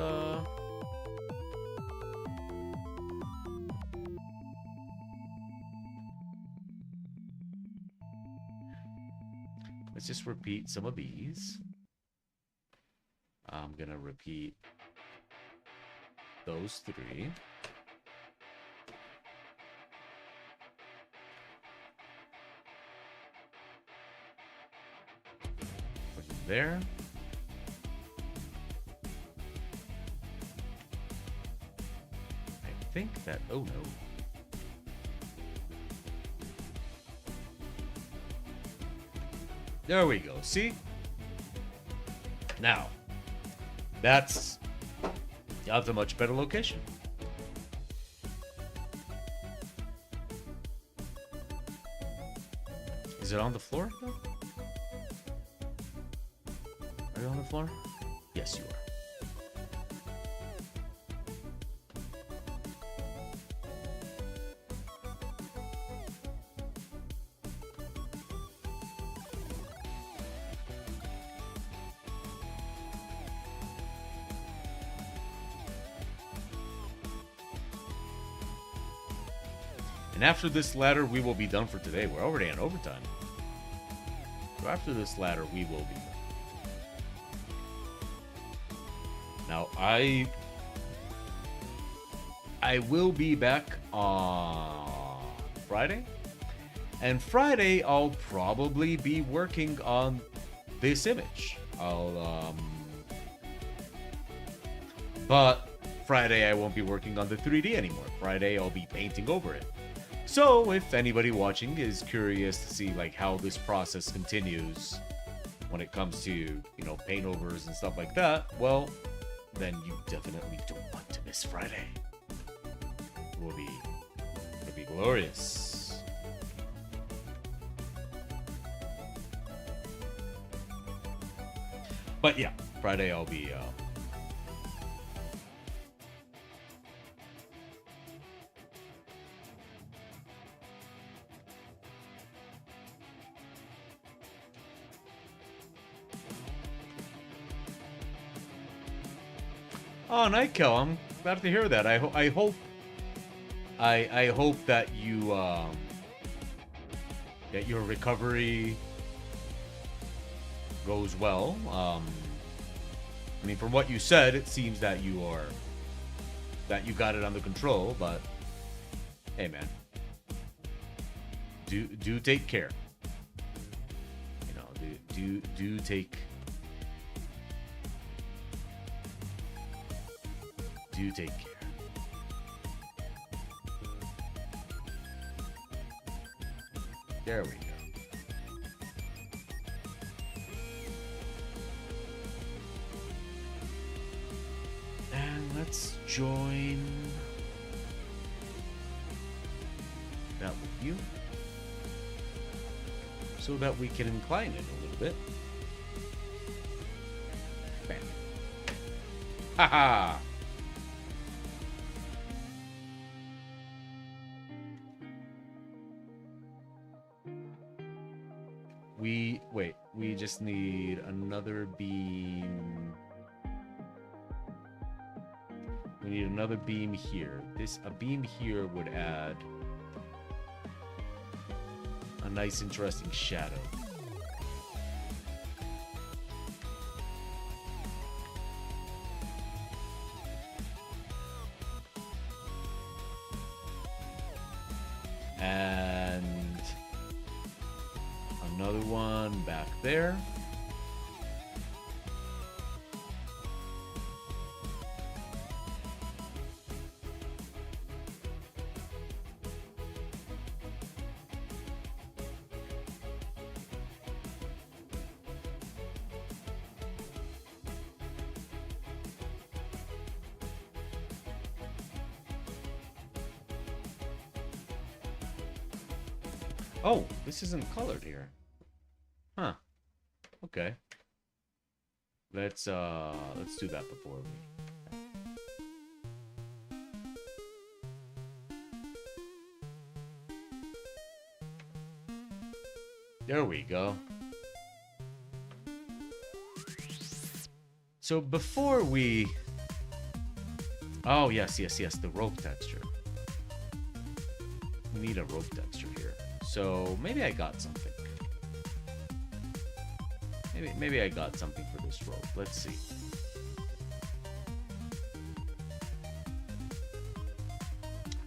let's just repeat some of these. I'm gonna repeat those three. Put them there. I think that, oh no. There we go. See? Now, that's a much better location. Is it on the floor? No? Are you on the floor? Yes, you are. And after this ladder, we will be done for today. We're already on overtime. So after this ladder, we will be done. Now, I will be back on Friday. And Friday, I'll probably be working on this image. But Friday I won't be working on the 3D anymore. Friday I'll be painting over it. So if anybody watching is curious to see like how this process continues when it comes to, you know, paint overs and stuff like that, well, then you definitely don't want to miss Friday. It'll be glorious. But yeah, Friday I'll be Oh, Nightkill, I'm glad to hear that. I hope that you that your recovery goes well. I mean, from what you said, it seems that you got it under control, but hey man. Do take care. You know, do take care. There we go. And let's join that with you so that we can incline it a little bit. Bam. Haha. We just need another beam. We need another beam here. A beam here would add a nice, interesting shadow. And another one back there. Oh, this isn't colored here. Huh. Okay. Let's do that before we... There we go. So before we... Oh, yes, the rope texture. We need a rope texture here. So maybe I got something. Maybe I got something for this rope. Let's see.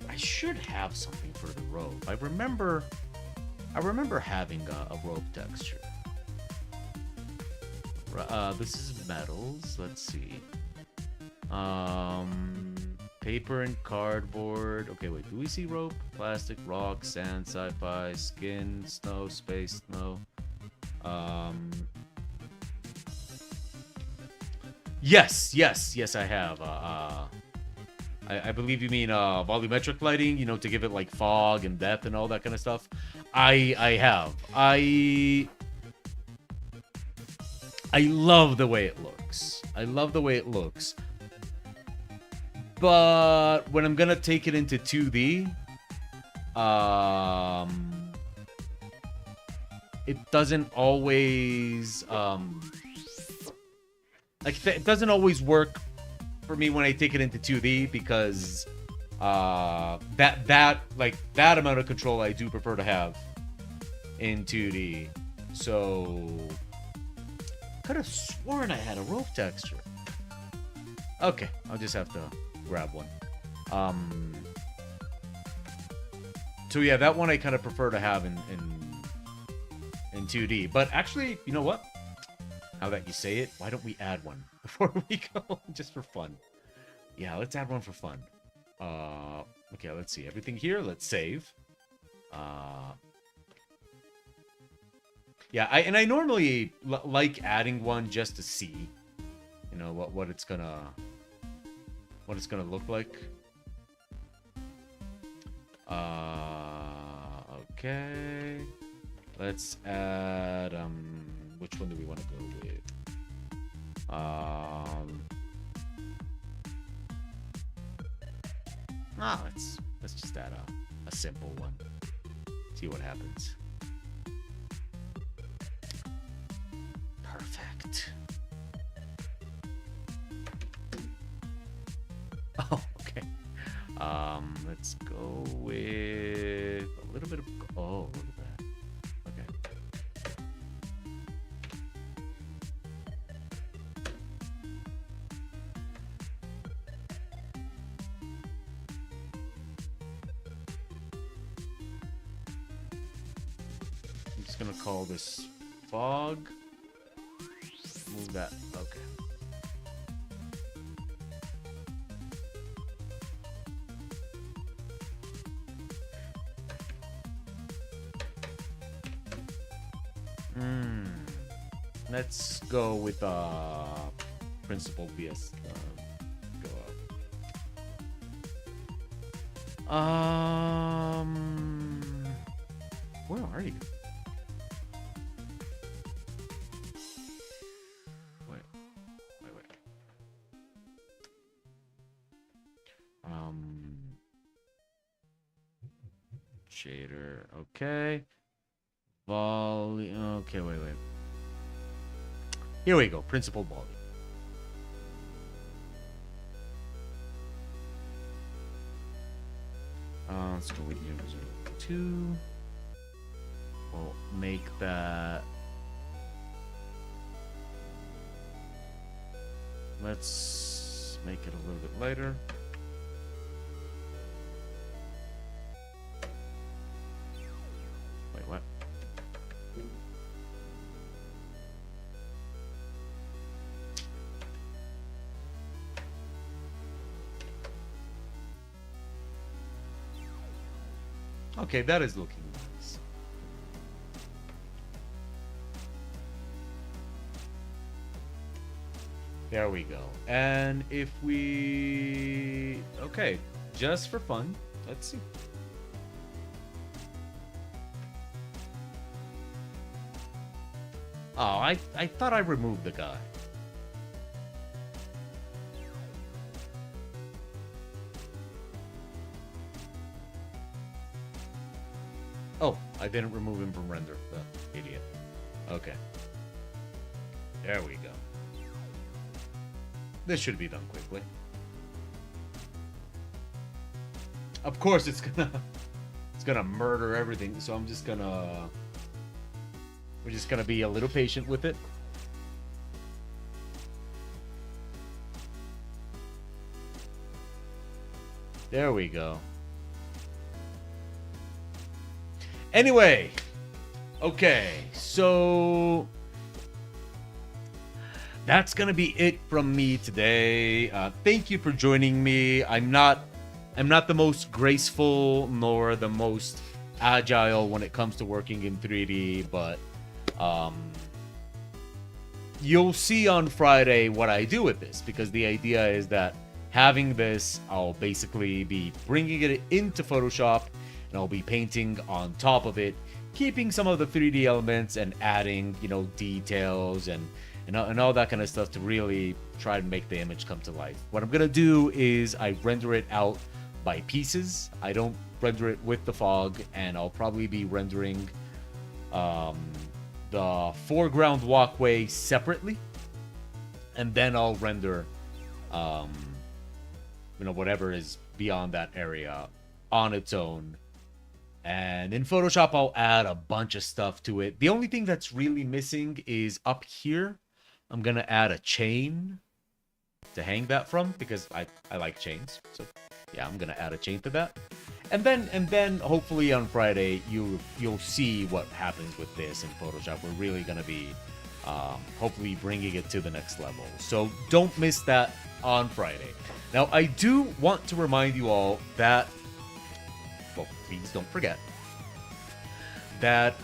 I should have something for the rope. I remember having a rope texture. This is metals. Let's see. Paper and cardboard. Okay, wait. Do we see rope? Plastic, rock, sand, sci-fi, skin, snow, space, snow. Yes, I have. I believe you mean volumetric lighting, you know, to give it like fog and depth and all that kind of stuff. I have. I love the way it looks. But when I'm gonna take it into 2D, it doesn't always it doesn't always work for me when I take it into 2D because that amount of control I do prefer to have in 2D. So could have sworn I had a rope texture. Okay, I'll just have to grab one. So yeah, that one I kind of prefer to have in 2D. But actually, you know what? Now that you say it, why don't we add one before we go, just for fun? Yeah, let's add one for fun. Okay, let's see. Everything here, let's save. Yeah, I normally like adding one just to see, you know, what it's gonna look like. Okay. Let's add which one do we want to go with? Let's just add a simple one. See what happens. Perfect. Oh, okay. Let's go with a little bit of, oh, look at that. Okay. I'm just gonna call this fog. Move that. Okay. Let's go with principal BS. Go up. Where are you? Wait. Shader. Okay. Volume. Okay. Wait. Here we go. Principal volume. Let's go with 0.02. We'll make that. Let's make it a little bit lighter. Wait, what? Okay, that is looking nice. There we go. And if we... Okay, just for fun, let's see. Oh, I thought I removed the guy. Oh, I didn't remove him from render. The idiot. Okay. There we go. This should be done quickly. Of course it's gonna murder everything, so I'm just gonna... We're just gonna be a little patient with it. There we go. Anyway, okay, so that's gonna be it from me today. Thank you for joining me. I'm not the most graceful nor the most agile when it comes to working in 3D, but you'll see on Friday what I do with this, because the idea is that having this, I'll basically be bringing it into Photoshop and I'll be painting on top of it, keeping some of the 3D elements and adding, you know, details and all that kind of stuff to really try to make the image come to life. What I'm gonna do is I render it out by pieces. I don't render it with the fog, and I'll probably be rendering the foreground walkway separately, and then I'll render you know, whatever is beyond that area on its own. And in Photoshop, I'll add a bunch of stuff to it. The only thing that's really missing is up here. I'm gonna add a chain to hang that from, because I like chains. So yeah, I'm gonna add a chain to that. And then hopefully on Friday you'll see what happens with this in Photoshop. We're really gonna be hopefully bringing it to the next level. So don't miss that on Friday. Now, I do want to remind you all that, well, please don't forget that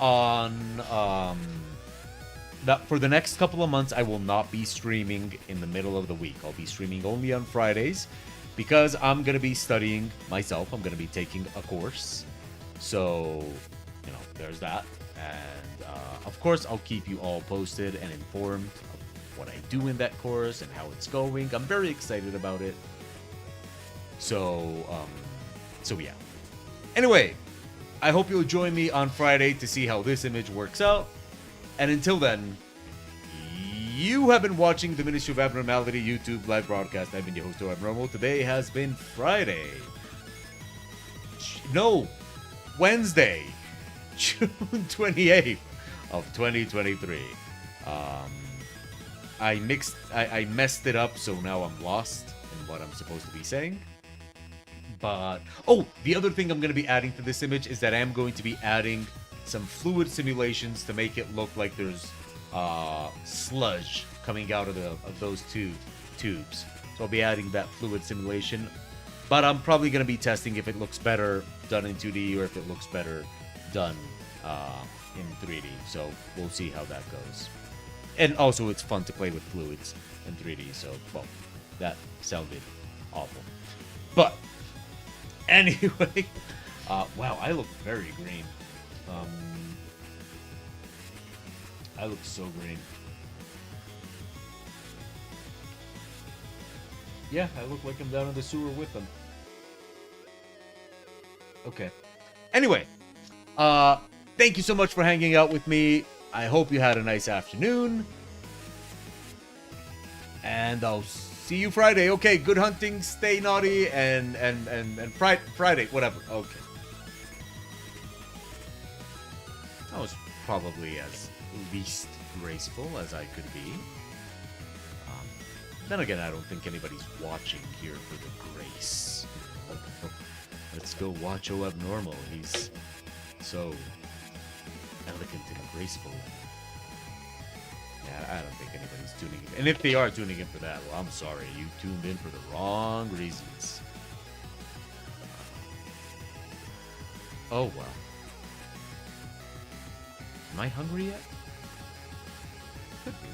that for the next couple of months, I will not be streaming in the middle of the week. I'll be streaming only on Fridays because I'm going to be studying myself. I'm going to be taking a course. So, there's that. And of course, I'll keep you all posted and informed of what I do in that course and how it's going. I'm very excited about it. So yeah. Anyway, I hope you'll join me on Friday to see how this image works out. And until then, you have been watching the Ministry of Abnormality YouTube live broadcast. I've been your host, Abnormal. Today has been Friday. No, Wednesday, June 28th of 2023. I messed it up, so now I'm lost in what I'm supposed to be saying. But, the other thing I'm going to be adding to this image is that I am going to be adding some fluid simulations to make it look like there's sludge coming out of those tubes. So I'll be adding that fluid simulation. But I'm probably going to be testing if it looks better done in 2D or if it looks better done in 3D. So we'll see how that goes. And also, it's fun to play with fluids in 3D. So, well, that sounded awful. But anyway, wow, I look very green. I look so green. Yeah, I look like I'm down in the sewer with them. Okay. Anyway, thank you so much for hanging out with me. I hope you had a nice afternoon. And I'll see you Friday. Okay, good hunting, stay naughty, and Friday, whatever. Okay. That was probably as least graceful as I could be. Then again, I don't think anybody's watching here for the grace. Let's go watch O Abnormal. He's so elegant and graceful. Yeah, I don't think anybody's tuning in. And if they are tuning in for that, well, I'm sorry. You tuned in for the wrong reasons. Oh, well. Am I hungry yet? Could be.